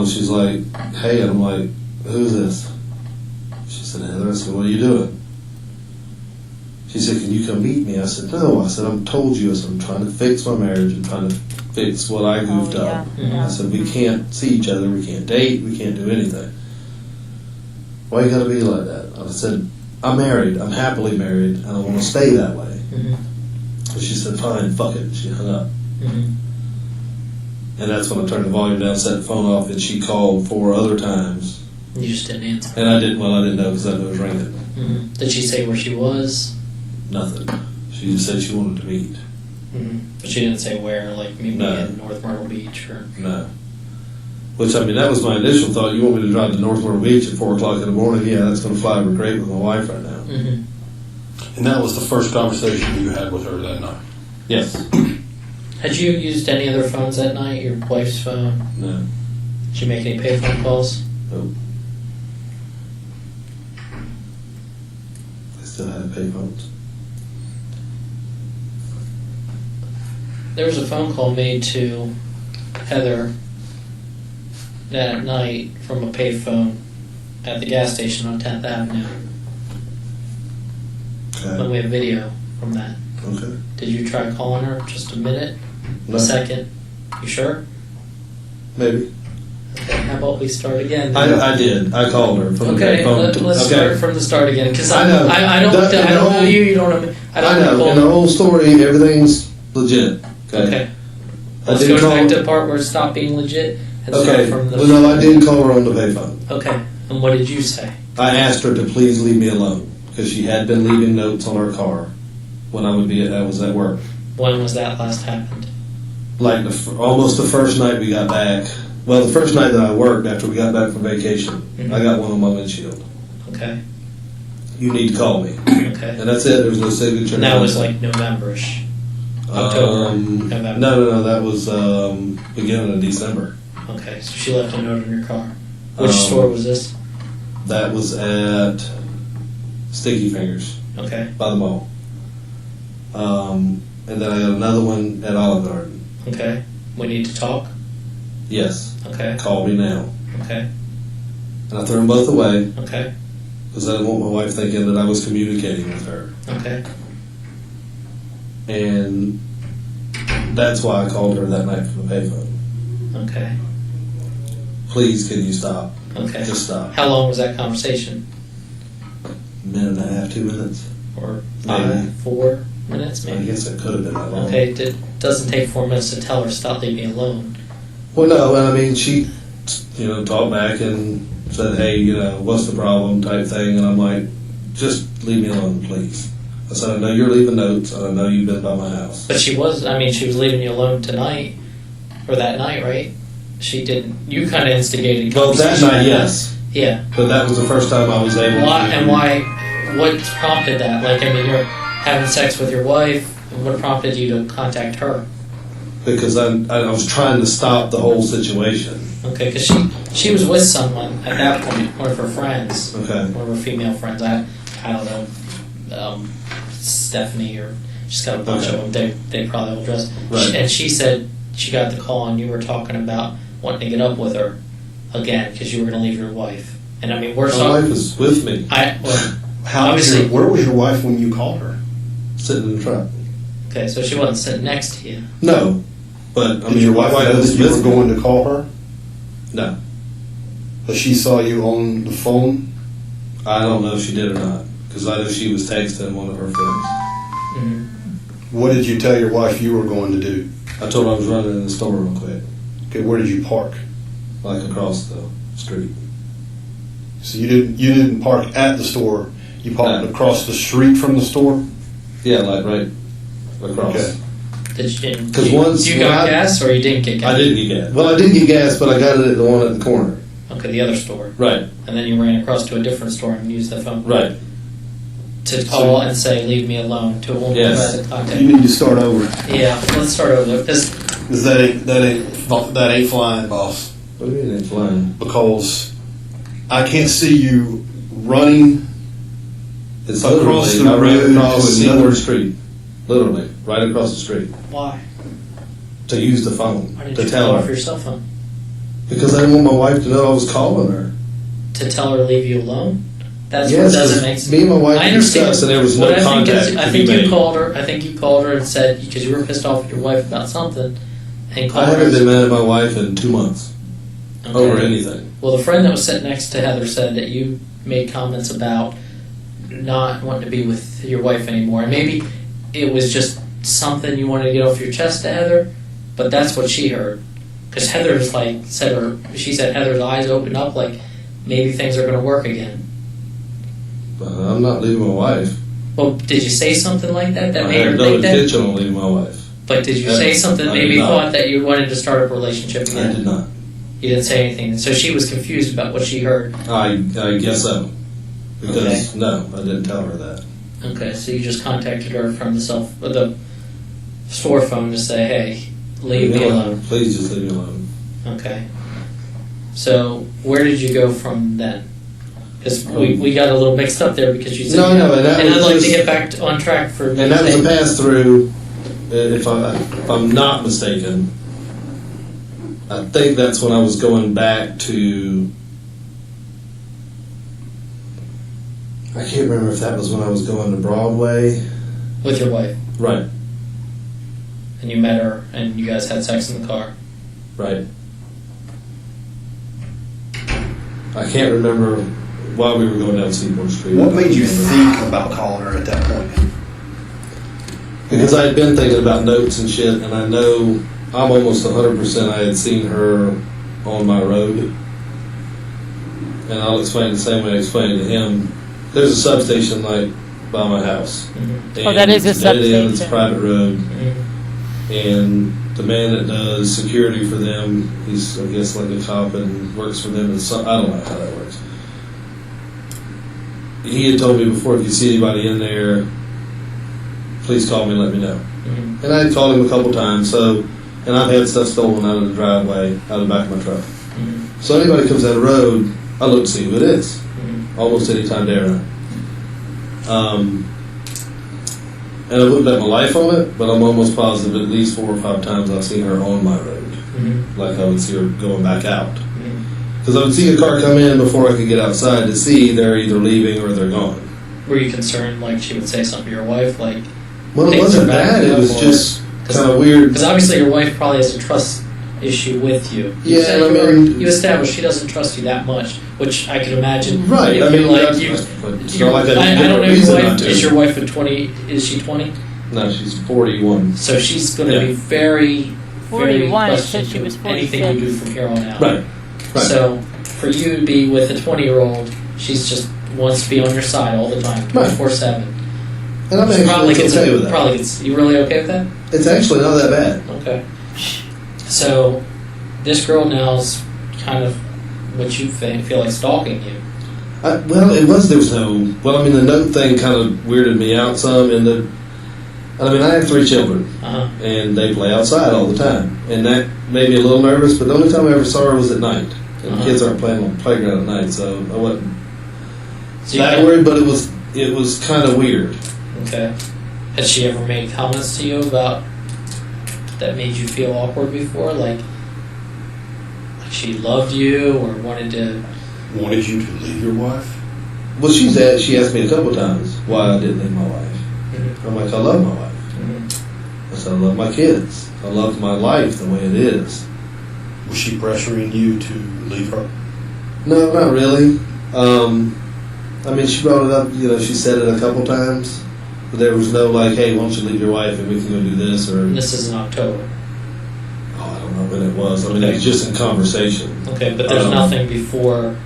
She's like, "Hey," and I'm like, "Who's this?" She said, "Heather." I said, "What are you doing?" She said, "Can you come meet me?" I said, "No." I said, "I'm told you." I said, "I'm trying to fix my marriage. I'm trying to fix what I goofed up." yeah. I said, "We can't see each other. We can't date. We can't do anything. Why you gotta be like that?" I said, "I'm married. I'm happily married, and I want to stay that way." So she said, "Fine, fuck it." She hung up. And that's when I turned the volume down, set the phone off, and she called 4 other times. You just didn't answer. And I didn't know because I knew it was ringing. Did she say where she was? Nothing. She just said she wanted to meet. But she didn't say where, like maybe No. in North Myrtle Beach or. No. Which, that was my initial thought. You want me to drive to North Myrtle Beach at 4 o'clock in the morning? Yeah, that's going to fly over great with my wife right now. And that was the first conversation you had with her that night? Yes. Had you used any other phones that night? Your wife's phone? No. Did you make any payphone calls? Nope. I still had payphones. There was a phone call made to Heather that night from a payphone at the gas station on 10th Avenue. When Okay. we have video from that. Okay. Did you try calling her just a minute? No. A second? You sure? Maybe. Okay, how about we start again? I did. I called her from the Okay, phone. let's start from the start again. Because I know. I don't know you. You don't know me. I I don't know. In the whole story, everything's legit. Okay. I Let's did go call. back to the part where it stopped being legit and Okay. start from the. Well, no, I did call her on the payphone. Okay. And what did you say? I asked her to please leave me alone because she had been leaving notes on her car when I was at work. When was that last happened? Like almost the first night we got back. Well, the first night that I worked after we got back from vacation, I got one on my windshield. Okay. You need to call me, Okay. and that's it. There was no signature. And that was like November-ish. October, November. No. That was beginning of December. Okay. So she left a note in your car. Which Um, store was this? That was at Sticky Fingers Okay. by the mall. And then I got another one at Olive Garden. Okay. We need to talk. Yes. Okay. Call me now. Okay. And I threw them both away Okay. because I didn't want my wife thinking that I was communicating with her. Okay. And that's why I called her that night from the payphone. Okay. Please, can you stop? Okay. Just stop. How long was that conversation? Minute and a half, 2 minutes. Or Maybe. 4 minutes, I maybe? guess it could have been that long. Okay. It doesn't take 4 minutes to tell her stop leaving me alone. Well, no, and she, talked back and said, "Hey, what's the problem?" type thing, and I'm like, "Just leave me alone, please." I said, "I know you're leaving notes, and I know you've been by my house." But she was leaving you alone tonight, or that night, right? she didn't. You kind of instigated. Well, that conversation. night, yes. Yeah. But that was the first time I was able Why to. and why? What prompted that? Like, I mean, you're having sex with your wife. What prompted you to contact her? Because I was trying to stop the whole situation. Okay, because she was with someone at that point, one of her friends, Okay. one of her female friends. I don't know, Stephanie, or she's got a bunch Okay. of them. They probably will dress. Right. And she said she got the call, and you were talking about wanting to get up with her again because you were going to leave your wife. And I mean, we're My talking. wife was with me, Obviously- Where was your wife when you called her? sitting in the truck. Okay, so she wasn't sitting next to you. No, but I Did mean, your my wife wife know was that you were with me. going to call her? No, But she saw you on the phone? I don't know if she did or not, because I know she was texting one of her friends. Mm-hmm. What did you tell your wife you were going to do? I told her I was running in the store real quick, Okay, where did you park? like across the street. So you didn't park at the store. You parked No. across the street from the store? Yeah, like right across. Okay. Did you? 'Cause once you when got I- gas or you didn't get gas? I didn't get gas. Well, I did get gas, but I got it at the one at the corner. Okay, the other store. Right, And then you ran across to a different store and used the phone right. to call and say, "Leave me alone," to a woman Yes. who hasn't contacted. You need to start over. Yeah, let's start over. Because Because that ain't flying, boss. What do you mean it's flying? Because I can't see you running. It's Across literally the I ran road across to another- Seymour Street. Literally, right across the street. why? To use the phone. Why did To you tell call her. off your cell phone? Because I didn't want my wife to know I was calling her. To tell her to leave you alone? That's Yes, what doesn't 'cause make sense. me and my wife I understand. discussed and there was no What I think contact is, I to think be you made. called her. I think you called her and said because you were pissed off at your wife about something, and I called haven't been her. mad at my wife in 2 months over anything. Well, the friend that was sitting next to Heather said that you made comments about not wanting to be with your wife anymore, and maybe it was just something you wanted to get off your chest to Heather, but that's what she heard. Because Heather's like she said Heather's eyes opened up like maybe things are going to work again. But I'm not leaving my wife. Well, did you say something like that I made her had no think that? intention on leaving my wife. But did you I- say something I maybe did not. thought that you wanted to start a relationship I again? did not. You didn't say anything, so she was confused about what she heard. I guess so. Because, Okay. no, I didn't tell her that. Okay, so you just contacted her from the store phone to say, "Hey, leave me alone." Please just leave me alone. Okay. So where did you go from then? Because we got a little mixed up there because you said, No, no, and that and I'd was like just- to get back on track for. And that was a pass through, if I'm not mistaken. I think that's when I was going back to. I can't remember if that was when I was going to Broadway. with your wife, Right, and you met her, and you guys had sex in the car. right. I can't remember why we were going down Seaport Street. What made you think about calling her at that point? Because I had been thinking about notes and shit, and I know I'm almost 100% I had seen her on my road. And I'll explain the same way I explained to him. There's a substation like by my house. Mm-hmm. Oh, that is a It's dead end, It's a substation. private road. Mm-hmm. And the man that does security for them, he's I guess like a cop and works for them. I don't know how that works. He had told me before, if you see anybody in there, please call me and let me know. Mm-hmm. And I had called him a couple times, and I've had stuff stolen out of the driveway, out of the back of my truck. Mm-hmm. So anybody comes down the road, I look to see who it is, Mm-hmm. almost any time day or night. And I wouldn't bet my life on it, but I'm almost positive at least 4 or 5 times I've seen her on my road, Mm-hmm. like I would see her going back out. Mm-hmm. Because I would see a car come in before I could get outside to see they're either leaving or they're gone. Were you concerned, like she would say something to your wife, like? Well, it Things wasn't are bad bad, it enough, was or- just kind of weird. Because obviously your wife probably has a trust issue with you. You Yeah, said I you were- mean- you established she doesn't trust you that much, which I could imagine. Right, If I mean, you, like that's- you. it's not like I I didn't don't know have a your reason wife. not to. Is your wife a 20? Is she 20? No, she's 41. So she's going to Yeah. be very, very 41, it said questioning she was to anything you do 46. from here on out. Right. Right. So for you to be with a 20-year-old, she's just wants to be on your side all the time, Right. 24/7. And I'm actually okay with that. Probably gets. You really okay with that? It's actually not that bad. Okay. So this girl now's kind of what you feel like stalking you. Well, there was no. Well, I mean, the note thing kind of weirded me out some. I have 3 children, and they play outside all the time, and that made me a little nervous. But the only time I ever saw her was at night, and kids aren't playing on the playground at night, so I wasn't that worried. But it was kind of weird. Okay. Had she ever made comments to you about that made you feel awkward before, like she loved you or wanted you to leave your wife? Well, she asked me a couple of times why I didn't leave my wife. Mm-hmm. I'm like, I love my wife. I said, I love my kids. I love my life the way it is. Was she pressuring you to leave her? No, not really. She brought it up, she said it a couple times, but there was no like, hey, why don't you leave your wife and we can go do this, or... This is in October. I don't know when it was. It was just in conversation. Okay, but there's nothing before...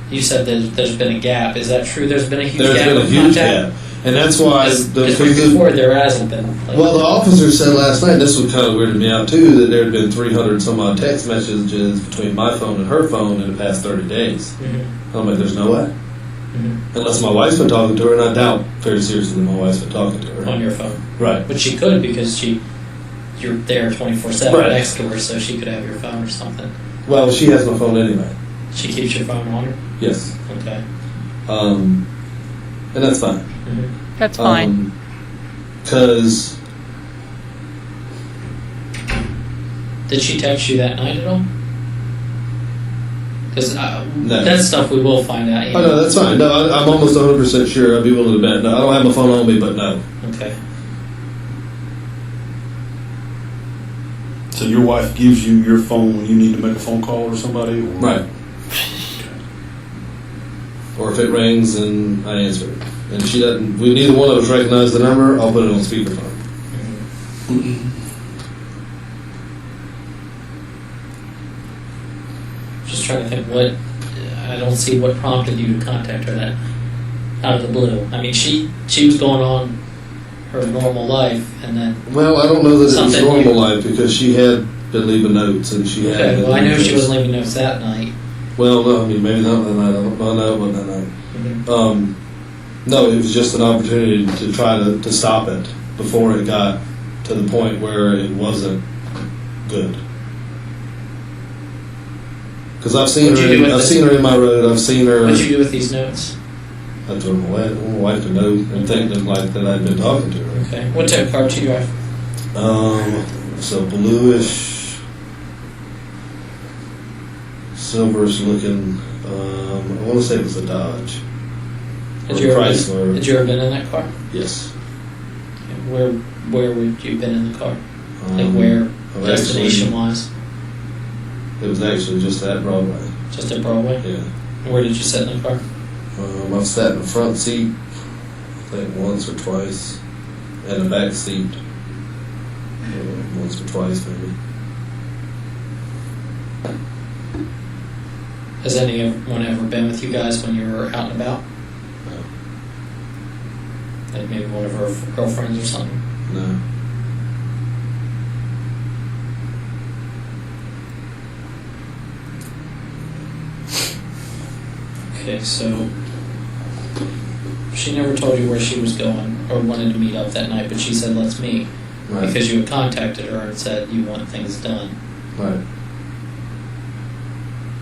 You said there's been a gap. Is that true? There's been a huge gap. There's been a huge gap. And that's why... Before there hasn't been. Well, the officer said last night, this was kind of weirded me out too, that there had been 300 some odd text messages between my phone and her phone in the past 30 days. Mm-hmm. I'm like, there's no way. Mm-hmm. Unless my wife's been talking to her, and I doubt very seriously that my wife's been talking to her. On your phone. Right. But she could, because you're there 24/7 right next to her, so she could have your phone or something. Well, she has my phone anyway. She keeps your phone on her? Yes. Okay. And that's fine. Mm-hmm. That's fine. Because... Did she text you that night at all? Because no. That stuff we will find out. Oh, no, that's fine. No, I'm almost 100% sure. I'd be willing to bet. No, I don't have my phone on me, but no. Okay. So your wife gives you your phone when you need to make a phone call or somebody? Or? Right. Or if it rings, and I answer it. And she doesn't... neither one of us recognize the number. I'll put it on speakerphone. Mm-hmm. Just trying to think I don't see what prompted you to contact her that out of the blue. I mean, she was going on her normal life, and then... Well, I don't know that it was normal life, because she had been leaving notes, and she had... Okay, well, I know she wasn't leaving notes that night. Well, no, maybe not that night. I don't know. No, it wasn't that night. Mm-hmm. No, it was just an opportunity to try to stop it before it got to the point where it wasn't good. Because I've seen her in my road. I've seen her... What did you do with these notes? I told my wife to know and think that I'd been talking to her. Okay. What type of car do you drive? So bluish, silverish looking. I want to say it was a Dodge. Had you ever been in that car? Yes. Okay. Where would you been in the car? Like where destination wise? It was actually just at Broadway. Just at Broadway? Yeah. Where did you sit in the car? I've sat in the front seat, I think once or twice, and the back seat once or twice maybe. Has anyone ever been with you guys when you were out and about? No. Like maybe one of her girlfriends or something? No. Okay, so she never told you where she was going or wanted to meet up that night, but she said, let's meet. Right. Because you had contacted her and said you want things done. Right.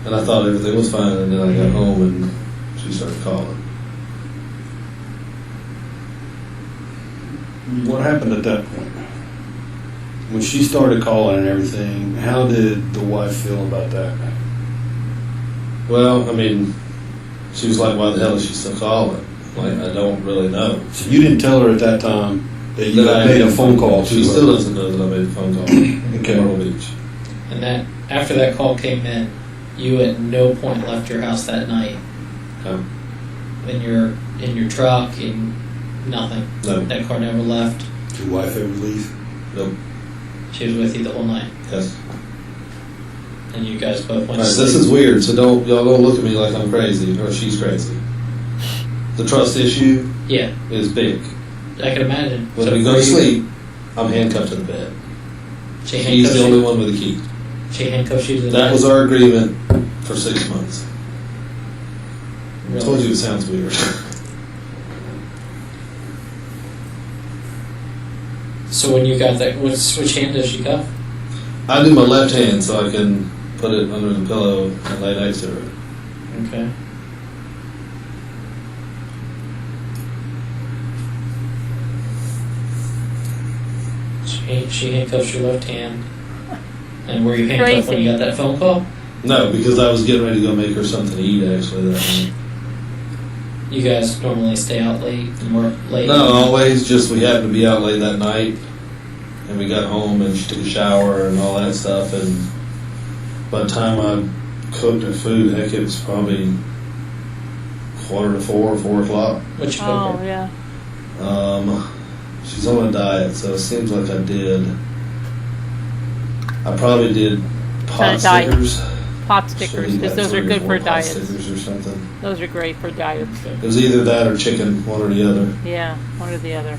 And I thought everything was fine, and then I got home and she started calling. What happened at that point? When she started calling and everything, how did the wife feel about that? Well, I mean, she was like, why the hell is she still calling? Like, I don't really know. So you didn't tell her at that time that you had made a phone call to her? She still doesn't know that I made a phone call okay. Myrtle Beach. And that after that call came in, you at no point left your house that night? No. In your truck, in nothing? No. That car never left? Did your wife ever leave? Nope. She was with you the whole night? Yes. And you guys both went to sleep? This is weird, so y'all don't look at me like I'm crazy or she's crazy. The trust issue is big. I can imagine. When we go to sleep, I'm handcuffed to the bed. She's the only one with a key. She handcuffed you to the That bed? was our agreement for 6 months. I Really? told you it sounds weird. So when you got that, which hand does she cuff? I do my left hand so I can put it under the pillow and lay next to her. Okay. She handcuffs your left hand. And were you handcuffed when you got that phone call? No, because I was getting ready to go make her something to eat actually that night. You guys normally stay out late and work late? No, always. Just we happened to be out late that night, and we got home and she took a shower and all that stuff. And by the time I cooked her food, heck, it was probably 3:45, 4 o'clock. What you cook Oh, her? yeah. She's on a diet, so it seems like I did. I probably did pot a diet. stickers. Pot She'll stickers, eat because like those are 3 or good 4 for pot diets. stickers or something. Those are great for diets. It was either that or chicken, one or the other. Yeah, one or the other.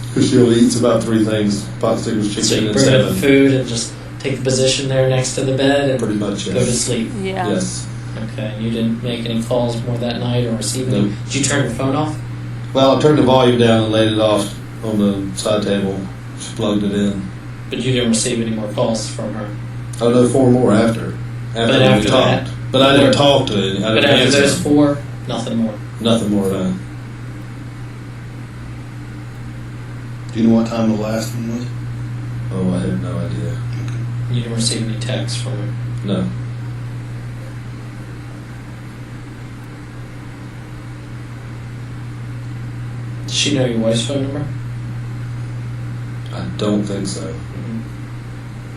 Because she only eats about 3 things: pot stickers, chicken, So you and bring her the 7. food and just take the position there next to the bed and Pretty much, go to yes. sleep. Yeah. Yes. Okay, and you didn't make any calls more that night or receive any? Nope. Did you turn your phone off? Well, I turned the volume down and laid it off on the side table. She plugged it in. But you didn't receive any more calls from her? Oh no, 4 more after. But we after talked. that- But I didn't talk to it. I But didn't after answer. those 4, nothing more? Nothing more done. Do you know what time the last one was? Oh, I had no idea. You didn't receive any texts from her? No. Does she know your wife's phone number? I don't think so.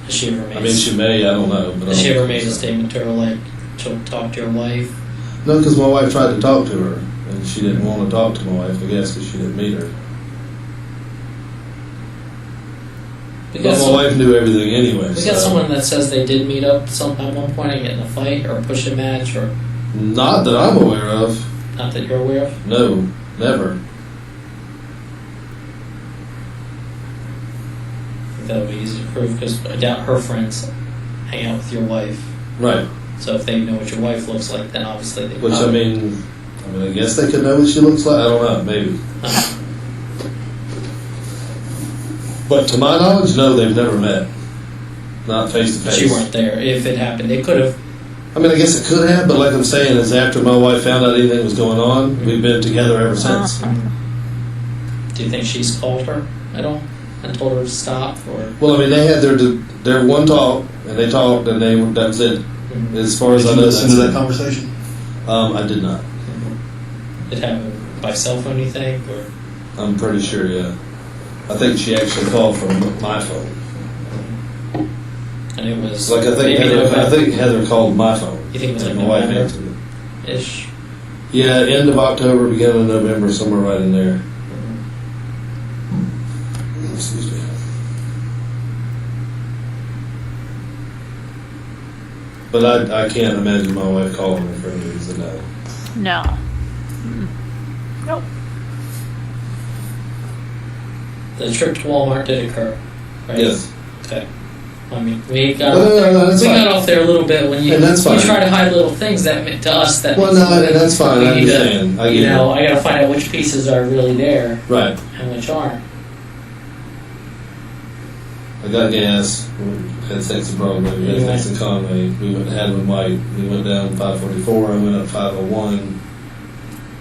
Has she ever made? I mean, she may. I don't know. But I Has she don't ever think made a so. statement to her like she'll talk to your wife? No, because my wife tried to talk to her, and she didn't want to talk to my wife, I guess, because she didn't meet her. But Because my wife knew everything anyway. we so. got someone that says they did meet up sometime at one point and get in a fight or a push-a match, or Not that I'm aware of. not that you're aware of. No, never. I think that would be easy to prove because I doubt her friends hang out with your wife. Right. So if they know what your wife looks like, then obviously they. Which, I guess they could know what she looks like. I don't know, maybe. But to my knowledge, no, they've never met. Not face to But face. you weren't there. If it happened, they could have. I mean, I guess it could have, but like I'm saying, is after my wife found out anything was going on, we've been together ever since. Do you think she's called her at all and told her to stop, or? Well, I mean, they had their one talk, and they talked, and that was it. As far as Did I you know, listen that's to that it. conversation? I did not. It happened by cell phone, you think, or? I'm pretty sure, yeah. I think she actually called from my phone. And it was Like I think Heather called my phone. You think it was and like my wife November? answered it. ish. Yeah, end of October, beginning of November, somewhere right in there. Excuse me. But I can't imagine my wife calling me for any reason. No. No. Nope. The trip to Walmart did occur, right? Yes. Okay. I mean, we got No, that's we fine. got off there a little bit when you And that's fine. you try to hide little things that meant to us that. Well, no, and that's fine. I we need to- understand. I get you know, it. I got to find out which pieces are really there Right. and which aren't. I got gas. We had sex in Broadway. We had sex in Conway. We went to Hadley White. We went down 544. I went up 501.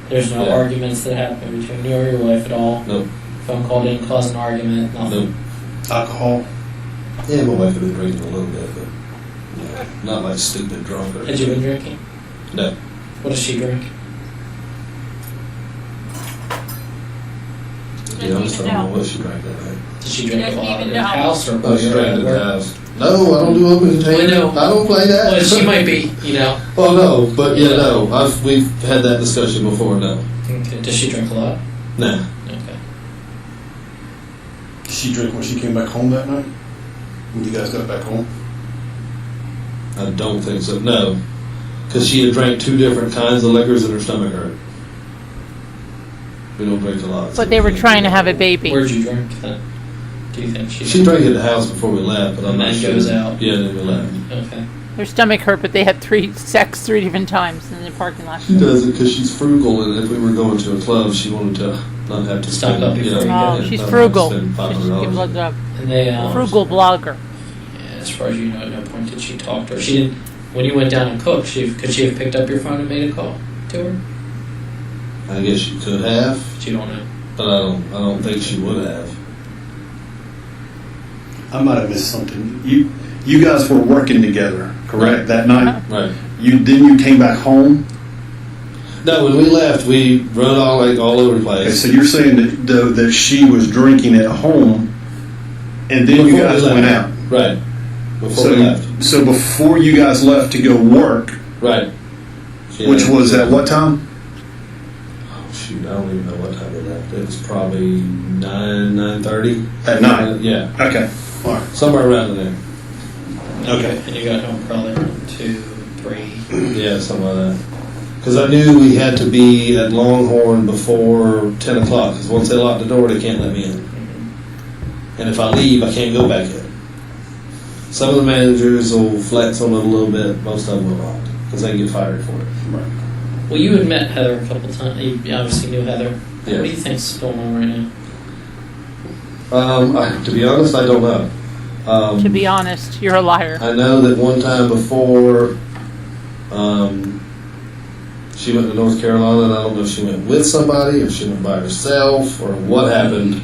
There's no Yeah. arguments that happen between you or your wife at all. Nope. Phone call didn't cause an argument. Nothing. Nope. Alcohol? Yeah, my wife had been drinking a little bit, but not like stupid drunk or Had you been drinking? No. What does she drink? To be honest, I don't know what she drank that night. Did she drink a Doesn't lot even in the know. house or Oh, she while you were drank at at the work? house. No, I don't do open container. Well, no. I don't play that. Well, she might be, you know. Well, no, but yeah, no. We've had that discussion before. No. Okay. Does she drink a lot? Nah. Okay. Did she drink when she came back home that night? When you guys got back home? I don't think so. No. Because she had drank 2 different kinds of liquors and her stomach hurt. We don't drink a lot. so But they we were can't trying do to have a that. baby. Where'd you drink then? Do you think She drank at the house before we left, but I'm And not then sure. goes out. Yeah, then we left. Okay. Her stomach hurt, but they had sex three different times in the parking lot. She does it because she's frugal, and if we were going to a club, she wanted to not have to Stock up before you Oh, go. she's not have to frugal. spend $500. She's a And they frugal blogger. Yeah, as far as you know, at no point did she talk to her. She didn't. When you went down and cooked, could she have picked up your phone and made a call to her? I guess she could have, But you don't know. but I don't think she would have. I might have missed something. You guys were working together, correct? That night. Right. You came back home. No, when we left, we rode all over the Okay, place. so you're saying that she was drinking at home, and then you Before guys we left. went out. Right. Before we left. So before you guys left to go work, Right. which was at what time? Oh, shoot, I don't even know what time we left. It was probably 9:30. At night. Yeah. Okay. All right. Somewhere around there. Okay. And you got home probably 2, 3. Yeah, something like that. Because I knew we had to be at Longhorn before 10 o'clock. Because once they lock the door, they can't let me in. And if I leave, I can't go back in. Some of the managers will flex on it a little bit. Most of them will not. Because they get fired for it. Right. Well, you had met Heather a couple times. You obviously knew Heather. Yeah. What do you think's going on right now? To be honest, I don't know. To be honest, you're a liar. I know that one time before, she went to North Carolina, and I don't know if she went with somebody or she went by herself or what happened.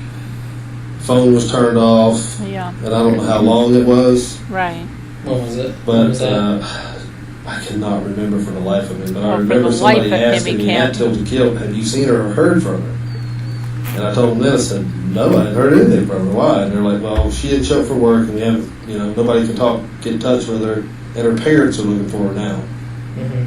Phone was turned off, Yeah, and I don't know how long it was, right. When was it? When was but that? I cannot remember for the life of me. But I Oh, for remember the life somebody of him, asking he me can't. at Tilted Kill, "Have you seen her or heard from her?" And I told them then, I said, "No, I hadn't heard anything from her. Why?" And they're like, "Well, she didn't show up for work, and we haven't, nobody can get in touch with her, and her parents are looking for her now." Mm-hmm.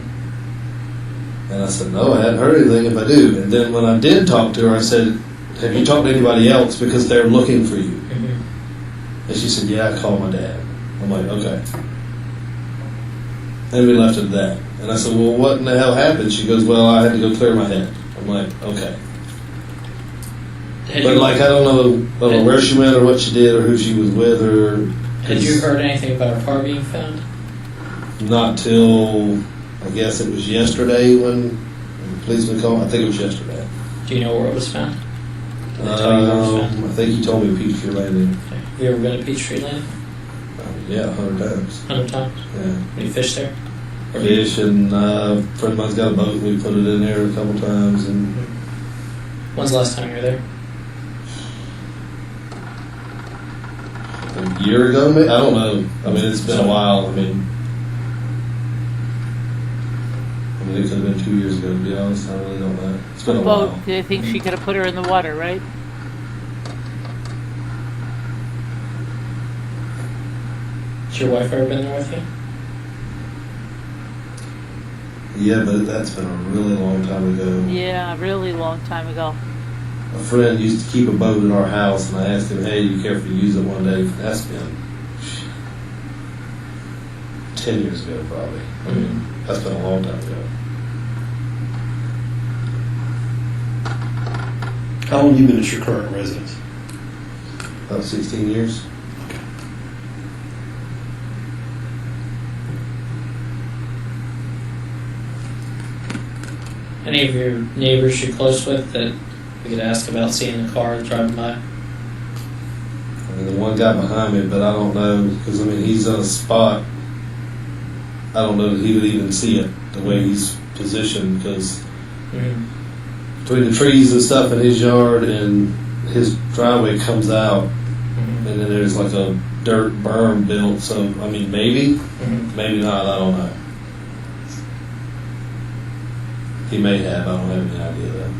And I said, "No, I hadn't heard anything. If I do." And then when I did talk to her, I said, "Have you talked to anybody else? Because they're looking for you." Mm-hmm. And she said, "Yeah, I called my dad." I'm like, "Okay." And we left it at that. And I said, "Well, what in the hell happened?" She goes, "Well, I had to go clear my head." I'm like, "Okay." Had But you, I don't know where she went or what she did or who she was with or. had you heard anything about her car being found? Not till, I guess it was yesterday when the policeman called. I think it was yesterday. Do you know where it was found? Did they tell you where it was found? I think he told me Peachtree Landing. Okay. Have you ever been to Peachtree Landing? Yeah, 100 times. 100 times? Yeah. Have you fished there? Or Fish and a friend of mine's got a boat. We put it in there a couple times and When's the last time you were there? a year ago, maybe? I don't know. I mean, it's been a while. I mean, it could have been 2 years ago, to be honest. I really don't know. It's been a Well, while. they think she could have put her in the water, right? Has your wife ever been there with you? Yeah, but that's been a really long time ago. Yeah, a really long time ago. A friend used to keep a boat at our house, and I asked him, "Hey, do you care if we use it one day?" That's been 10 years ago, probably. I mean, that's been a long time ago. How long you been at your current residence? About 16 years. Any of your neighbors you're close with that we could ask about seeing the car driving by? I mean, the one guy behind me, but I don't know, because, I mean, he's in a spot, I don't know that he would even see it, the way he's positioned, because Mm-hmm. between the trees and stuff in his yard and his driveway comes out, Mm-hmm. and then there's like a dirt berm built, so, I mean, maybe, Mm-hmm. maybe not, I don't know. He may have, I don't have any idea though.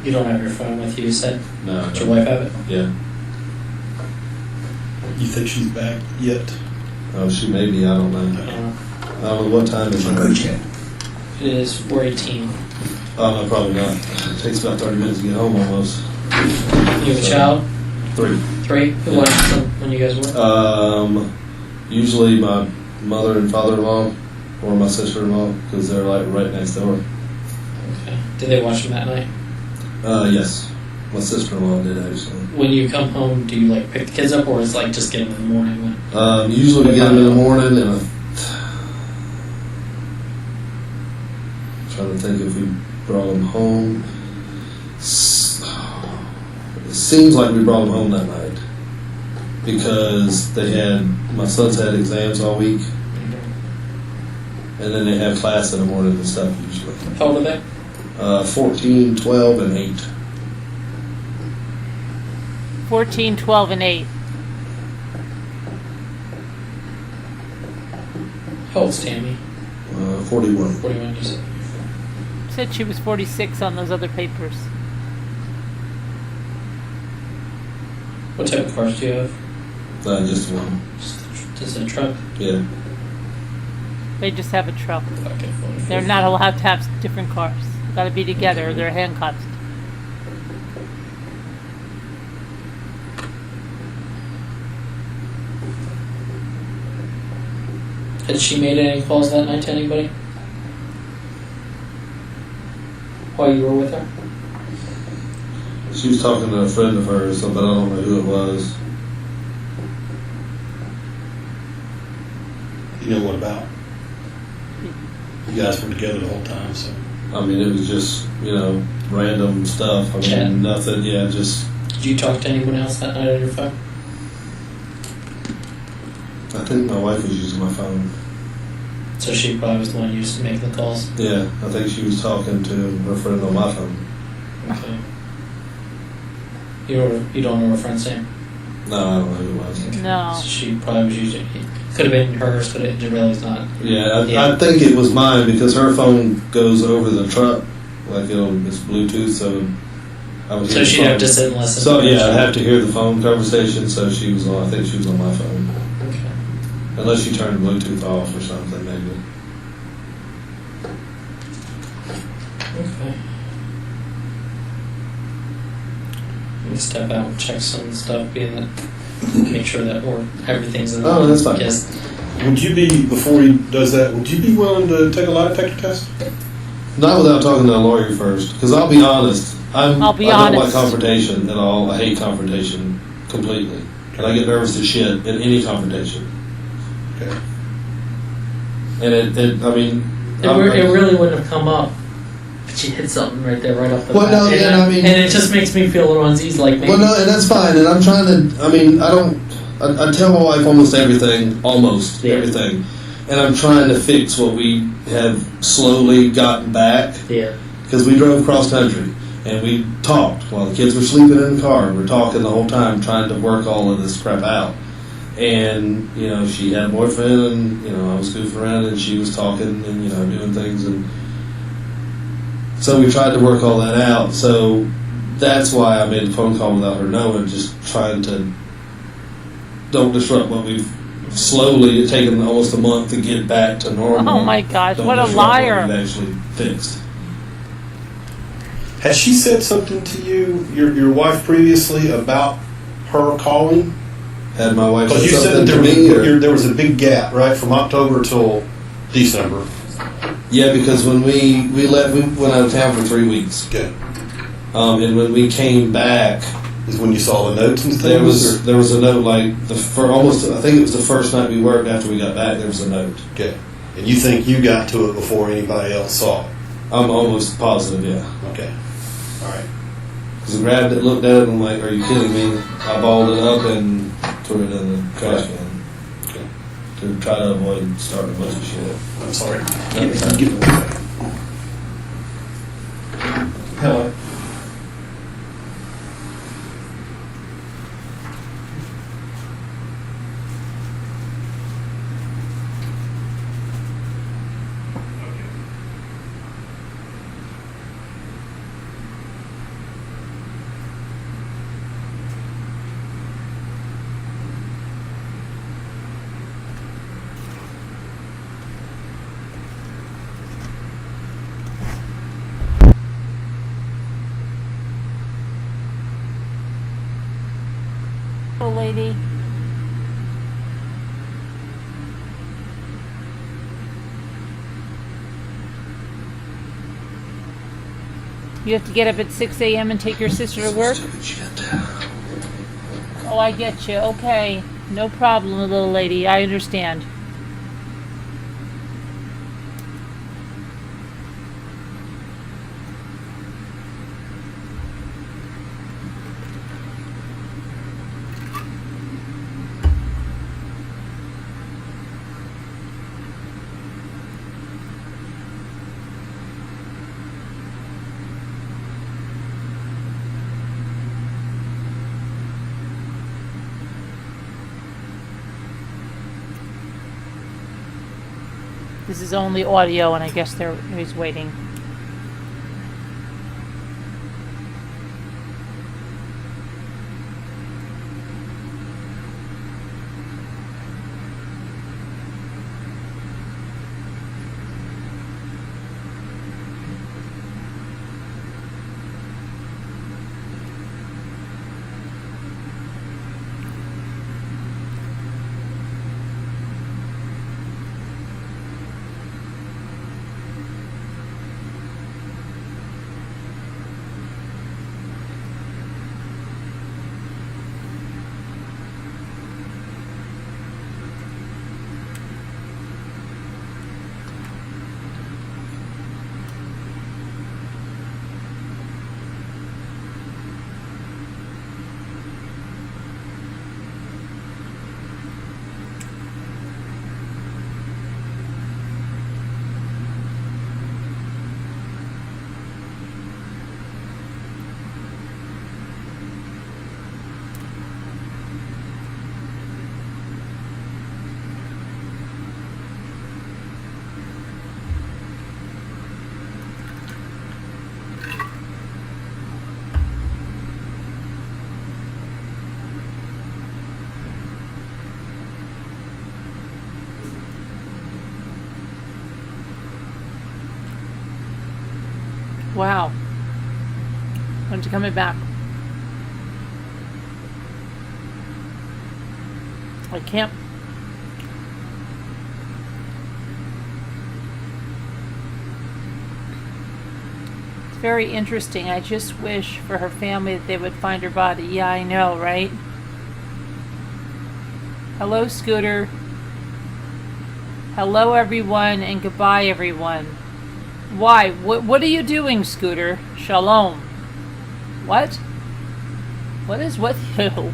You don't have your phone with you, you said? No. Does your wife have it? Yeah. You think she's back yet? Oh, she may be, I don't know. I don't know what time is it. It is 4:18. Oh, no, probably not. It takes about 30 minutes to get home almost. You have a child? 3. 3? Who watches them when you guys work? Usually my mother and father-in-law or my sister-in-law, because they're like right next door. Okay. Did they watch them that night? Yes. My sister-in-law did, actually. When you come home, do you like pick the kids up, or is it like just get them in the morning? Usually we get them in the morning, and I'm trying to think if we brought them home. It seems like we brought them home that night because my sons had exams all week, and then they have class in the morning and stuff usually. How old are they? 14, 12, and 8. 14, 12, and 8. How old's Tammy? 41. 41, you said. Said she was 46 on those other papers. What type of cars do you have? Just one. Just a truck? Yeah. They just have a truck. Okay, fine. They're not allowed to have different cars. Got to be together or they're handcuffed. Had she made any calls that night to anybody? While you were with her? She was talking to a friend of hers, but I don't know who it was. You know what about? You guys were together the whole time, so. I mean, it was just, random stuff. I mean, Chat. nothing, just. Did you talk to anyone else that night on your phone? I think my wife was using my phone. So she probably was the one used to make the calls? Yeah, I think she was talking to her friend on my phone. Okay. You don't know her friend's name? No, I don't know who it was. No. So she probably was using it. Could have been hers, but it really is not. Yeah, Yeah. I think it was mine because her phone goes over the truck, like it's Bluetooth, so I would hear So the she'd phone. have to sit and listen. So yeah, I'd have to hear the phone conversation. So she was on. I think she was on my phone, Okay. unless she turned the Bluetooth off or something, maybe. Okay. Let me step out and check some stuff, being that make sure that everything's in Oh, that's fine. Yes. Would you be, before he does that, would you be willing to take a lie detector test? Not without talking to a lawyer first, because I'll be honest. I don't like honest. confrontation at all. I hate confrontation completely, and I get nervous as shit in any confrontation. Okay. And I mean, It really wouldn't have come up, but you hit something right there, right off the Well, bat. no, and, yeah, I mean- and it just makes me feel a little uneasy, like maybe. well, no, and that's fine. And I'm trying to. I mean, I tell my wife almost everything, Yeah. everything, and I'm trying to fix what we have slowly gotten back Yeah. because we drove cross country and we talked while the kids were sleeping in the car. We're talking the whole time, trying to work all of this crap out. And she had a boyfriend, and I was goofing around, and she was talking and doing things, and so we tried to work all that out. So that's why I made the phone call without her knowing, just trying to don't disrupt what we've slowly taken almost a month to get back to normal. Oh my gosh, Don't what a disrupt liar. What we've actually fixed. Has she said something to you, your wife, previously about her calling? Had my wife Because said you said something that to me? Or, there was a big gap, right, from October till December. yeah, because when we went out of town for 3 weeks, Okay. and when we came back, Is when you saw the notes and things? there was a note like for almost, I think it was the first night we worked after we got back. There was a note. Okay. And you think you got to it before anybody else saw it? I'm almost positive, yeah. Okay. All right. Because I grabbed it, looked at it, and I'm like, "Are you kidding me?" I balled it up and threw it in the trash can Okay. to try to avoid starting a bunch of shit. I'm sorry. That's Give it away. Hello. Little lady. You have to get up at 6 a.m. and take your sister to work? Oh, I get you. Okay. No problem, little lady. I understand. This is only audio, and I guess he's waiting. Wow. When's he coming back? I can't. It's very interesting. I just wish for her family that they would find her body. Yeah, I know, right? Hello, Scooter. Hello, everyone, and goodbye, everyone. Why? What are you doing, Scooter? Shalom. What? What is with you?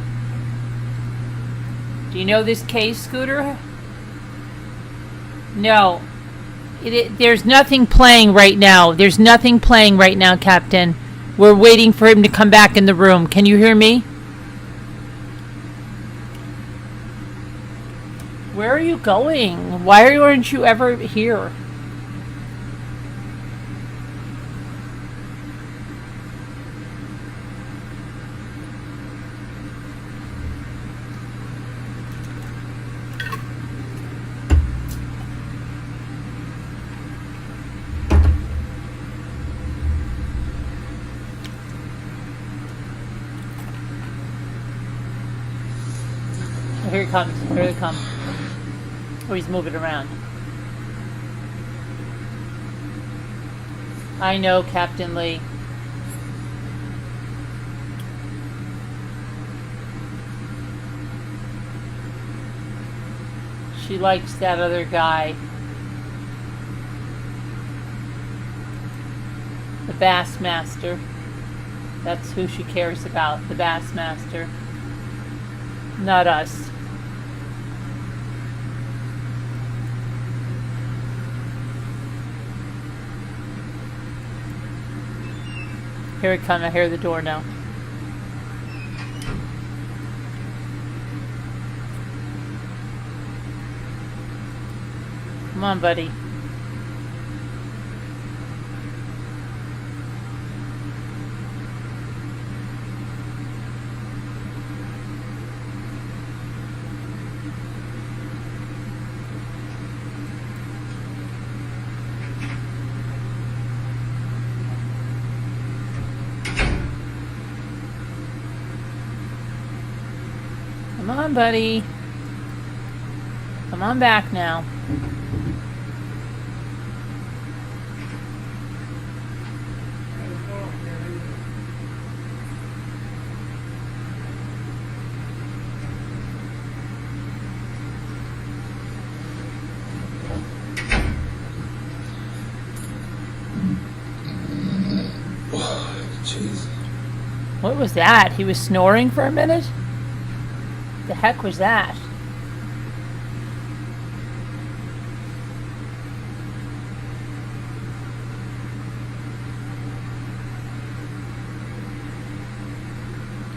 Do you know this case, Scooter? No. There's nothing playing right now. There's nothing playing right now, Captain. We're waiting for him to come back in the room. Can you hear me? Where are you going? Why aren't you ever here? Here he comes. Here he comes. Oh, he's moving around. I know, Captain Lee. She likes that other guy. The Bassmaster. That's who she cares about. The Bassmaster. Not us. Here it comes. I hear the door now. Come on, buddy. Come on, buddy. Come on back now. Jeez. What was that? He was snoring for a minute? The heck was that?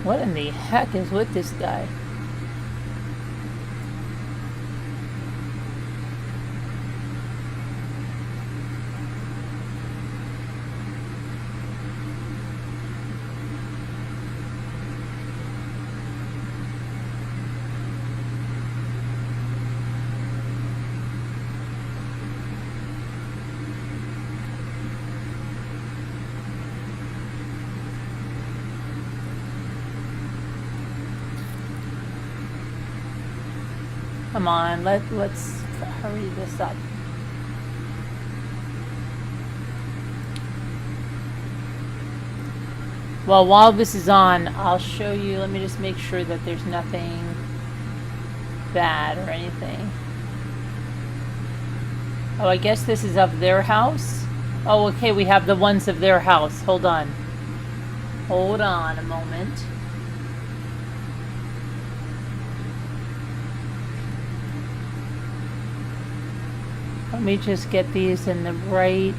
What in the heck is with this guy? Come on, let's hurry this up. Well, while this is on, I'll show you. Let me just make sure that there's nothing bad or anything. Oh, I guess this is of their house. Oh, okay, we have the ones of their house. Hold on. Hold on a moment. Let me just get these in the right.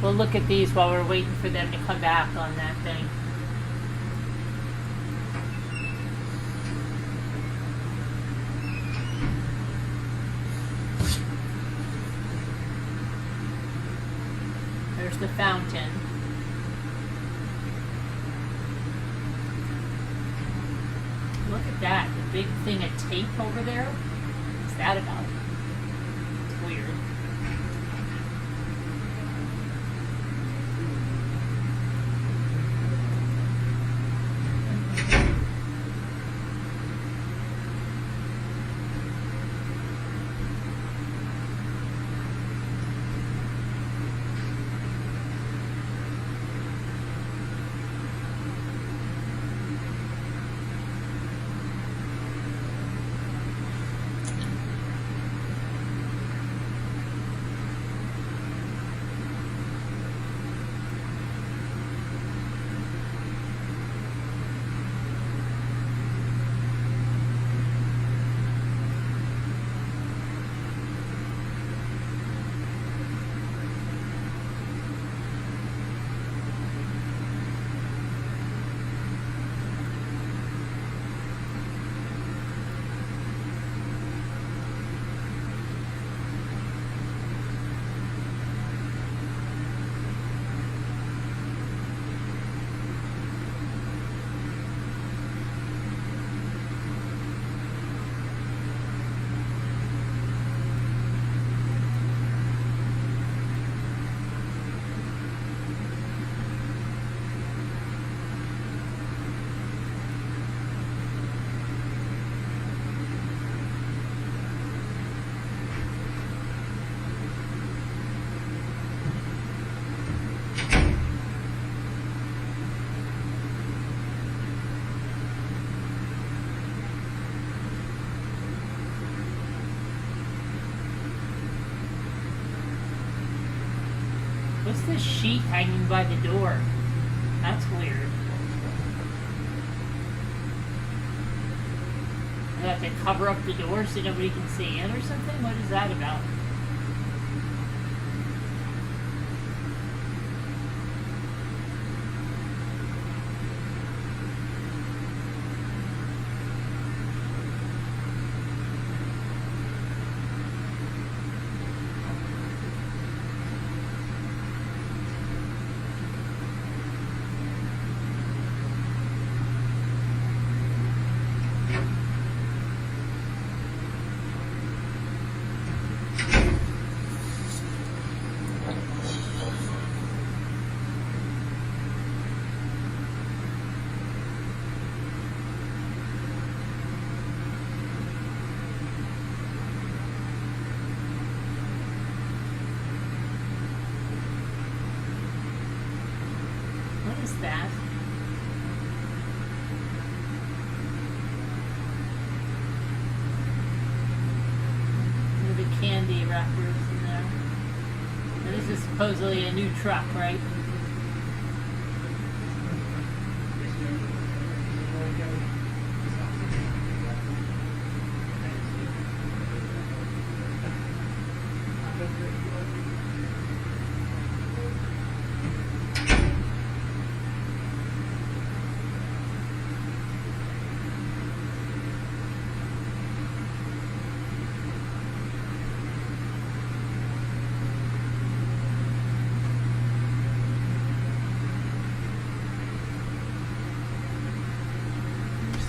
We'll look at these while we're waiting for them to come back on that thing. There's the fountain. Look at that, the big thing of tape over there. What's that about? It's weird. What's this sheet hanging by the door? That's weird. They have to cover up the door so nobody can see in or something? What is that about? missed that. The candy wrappers in there. And this is supposedly a new truck, right?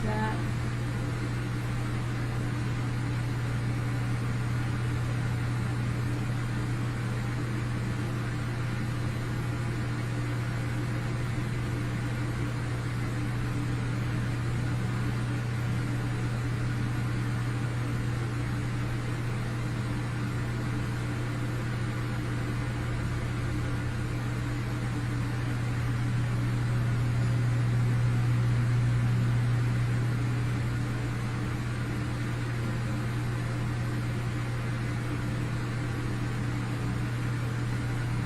That.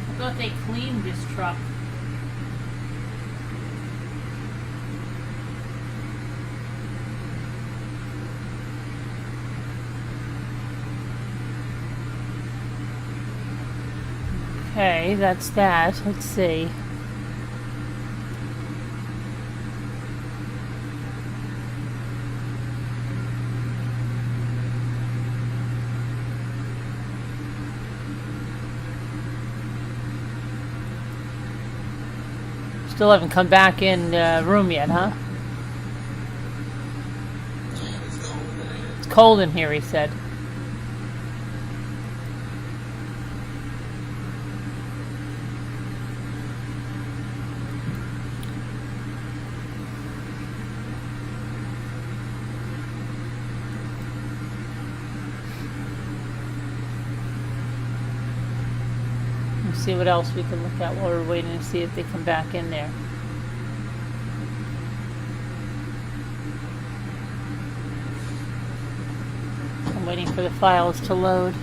I thought they cleaned this truck. Okay, that's that. Let's see. Still haven't come back in room yet, huh? It's cold in here, he said. Let's see what else we can look at while we're waiting to see if they come back in there. I'm waiting for the files to load.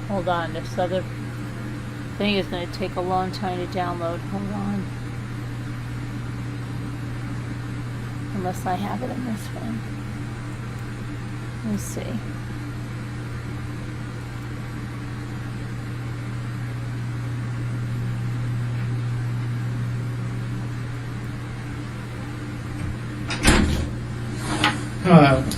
Hold on, this other thing is going to take a long time to download. Hold on. Unless I have it in this one. Let's see.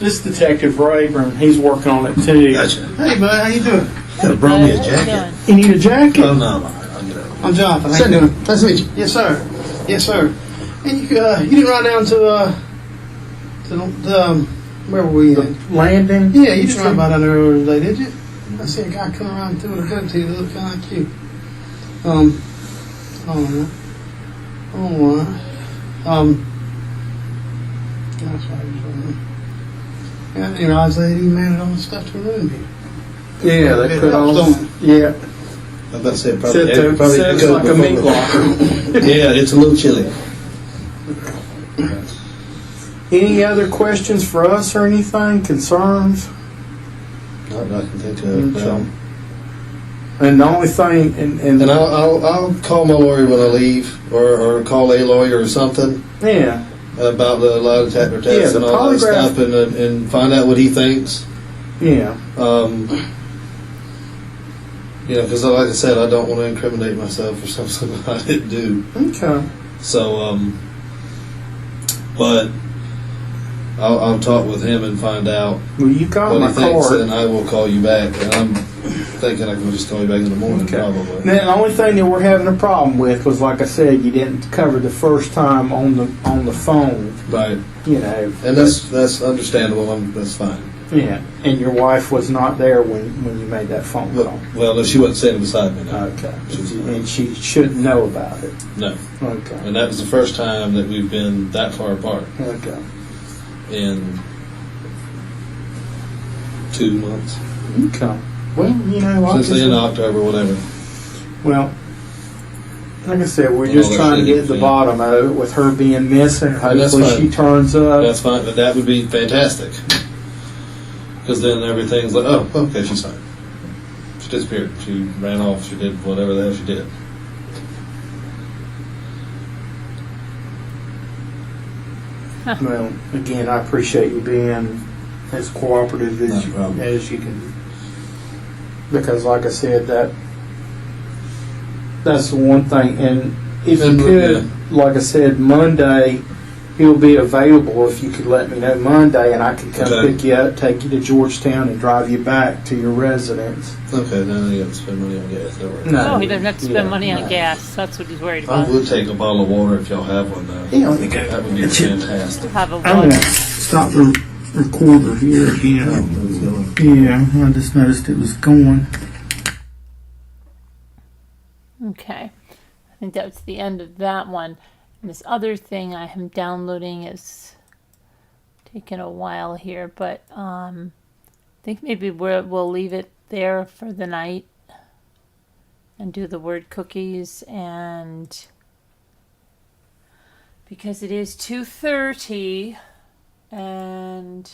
This Detective Rayburn, he's working on it too. Gotcha. Hey, bud, how you doing? Gotta bring me a jacket. You need a jacket? Oh, no, I'm good. I'm Jonathan. How you Sidney, doing? nice to meet you. Yes, sir. Yes, sir. And you didn't ride down to the where were we at? Landing? Yeah, you didn't ride by down there earlier today, did you? I see a guy coming around doing a goatee that looked kind of like you. Alright. That's right. Yeah, I didn't realize they even mounted all the stuff to the room here. Yeah, they put on. Yeah. I'm about to say probably. Sets like a meat locker. Yeah, it's a little chilly. Any other questions for us or anything? Concerns? Not that I can think of. Okay. And the only thing, And I'll call my lawyer when I leave, or call a lawyer or something yeah, about the lie detector test Yeah, the and all that polygraph- stuff, and find out what he thinks. yeah. Because like I said, I don't want to incriminate myself for something I didn't do. Okay. So, but I'll talk with him and find out Well, you got what my he thinks, card. and I will call you back. And I'm thinking I can just call you back in the morning, Okay. probably. Now, the only thing that we're having a problem with was, like I said, you didn't cover the first time on the phone. Right. You know. And that's understandable. That's fine. Yeah. And your wife was not there when you made that phone call. Well, no, she wasn't sitting beside me. No. Okay. And she shouldn't know about it. No. Okay. And that was the first time that we've been that far apart Okay. in 2 months. Okay. Well, you know, Since the end of October, whatever. well, like I said, we're Well, just all that trying to shit, get to the yeah. bottom of it with her being missing. that's Hopefully fine. she turns up. That's fine. But that would be fantastic. Because then everything's like, oh, okay, she's fine. She disappeared. She ran off. She did whatever the hell she did. Well, again, I appreciate you being as cooperative Not a problem. as you can. Because, like I said, that's the one thing. And if you And, could, like I said, Monday, he'll be available if you could let me know Monday, and I can come Okay. pick you up, take you to Georgetown, and drive you back to your residence. Okay, then you have to spend money on gas. Don't worry. No. Oh, he doesn't have to spend Yeah, money on no. gas. That's what he's worried I about. would take a bottle of water if y'all have one, though. Yeah, let me go. That would be fantastic. Have a I'm water. going to stop the recorder here again. Yeah, I just noticed it was going. Okay. I think that's the end of that one. And this other thing I am downloading is taking a while here, but I think maybe we'll leave it there for the night and do the word cookies, and because it is 2:30 and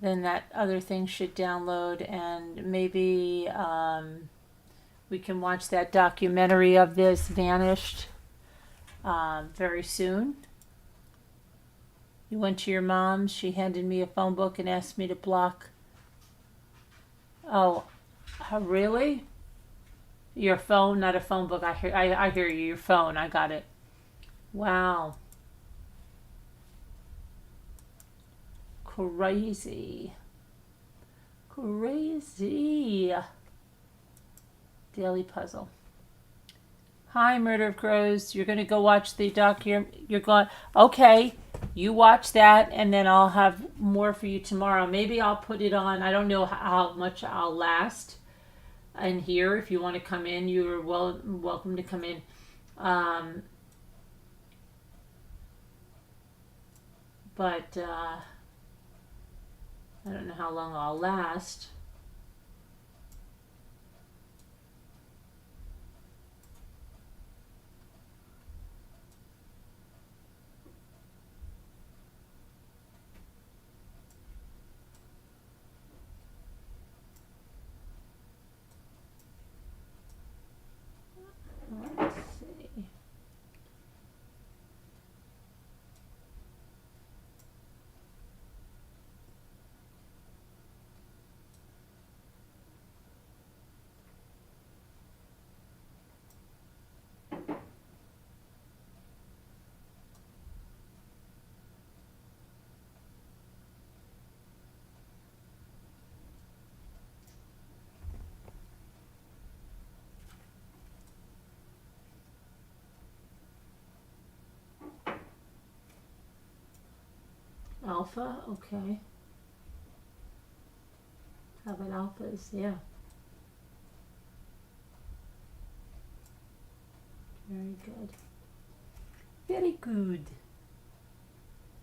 then that other thing should download, and maybe we can watch that documentary of this Vanished very soon. You went to your mom's. She handed me a phone book and asked me to block. Oh, really? Your phone, not a phone book. I hear you. Your phone. I got it. Wow. Crazy. Daily Puzzle. Hi, Murder of Crows. You're going to go watch the You're going. Okay, you watch that, and then I'll have more for you tomorrow. Maybe I'll put it on. I don't know how much I'll last in here. If you want to come in, you're welcome to come in. But I don't know how long I'll last. Let's see. Alpha, okay. How about alphas? Yeah. Very good. Very good.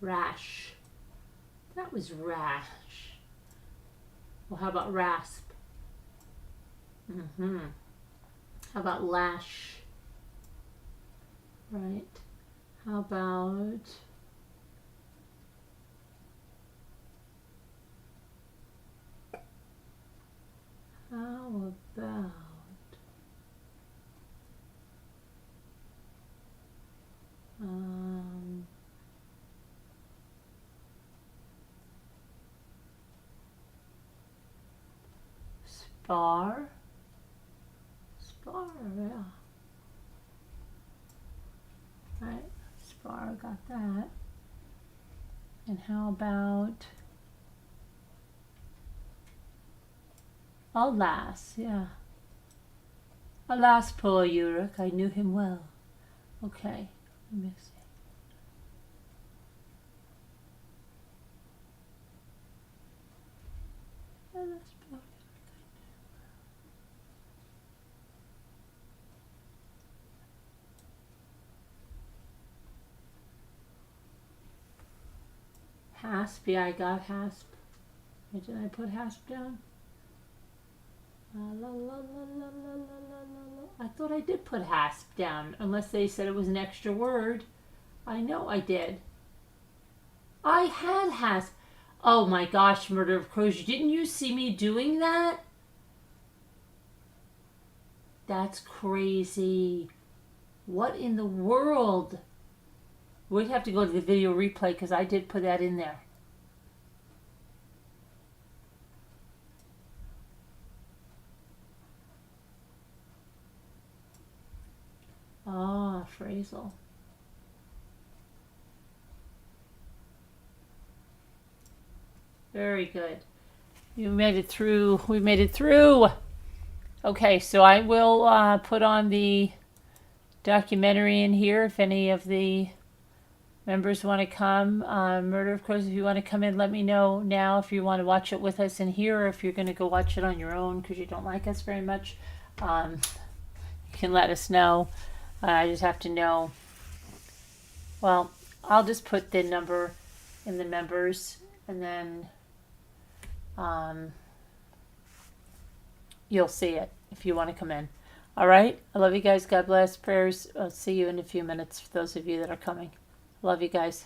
Rash. That was rash. Well, how about rasp? How about lash? Right. How about... How about spar? Spar, yeah. Right, spar, got that. And how about alas, yeah. Alas, poor Ulrich, I knew him well. Okay, let me see. Alas, poor Hasp, yeah, I got Hasp. Did I put Hasp down? La, la, la, la, la, la. I thought I did put Hasp down, unless they said it was an extra word. I know I did. I had Hasp. Oh my gosh, Murder of Crows, didn't you see me doing that? That's crazy. What in the world? We'd have to go to the video replay because I did put that in there. Ah, phrasal. Very good. You made it through. We made it through. Okay, so I will put on the documentary in here if any of the members want to come. Murder of Crows, if you want to come in, let me know now if you want to watch it with us in here or if you're going to go watch it on your own because you don't like us very much. You can let us know. I just have to know. Well, I'll just put the number in the members and then you'll see it if you want to come in. All right. I love you guys. God bless. Prayers. I'll see you in a few minutes for those of you that are coming. Love you guys.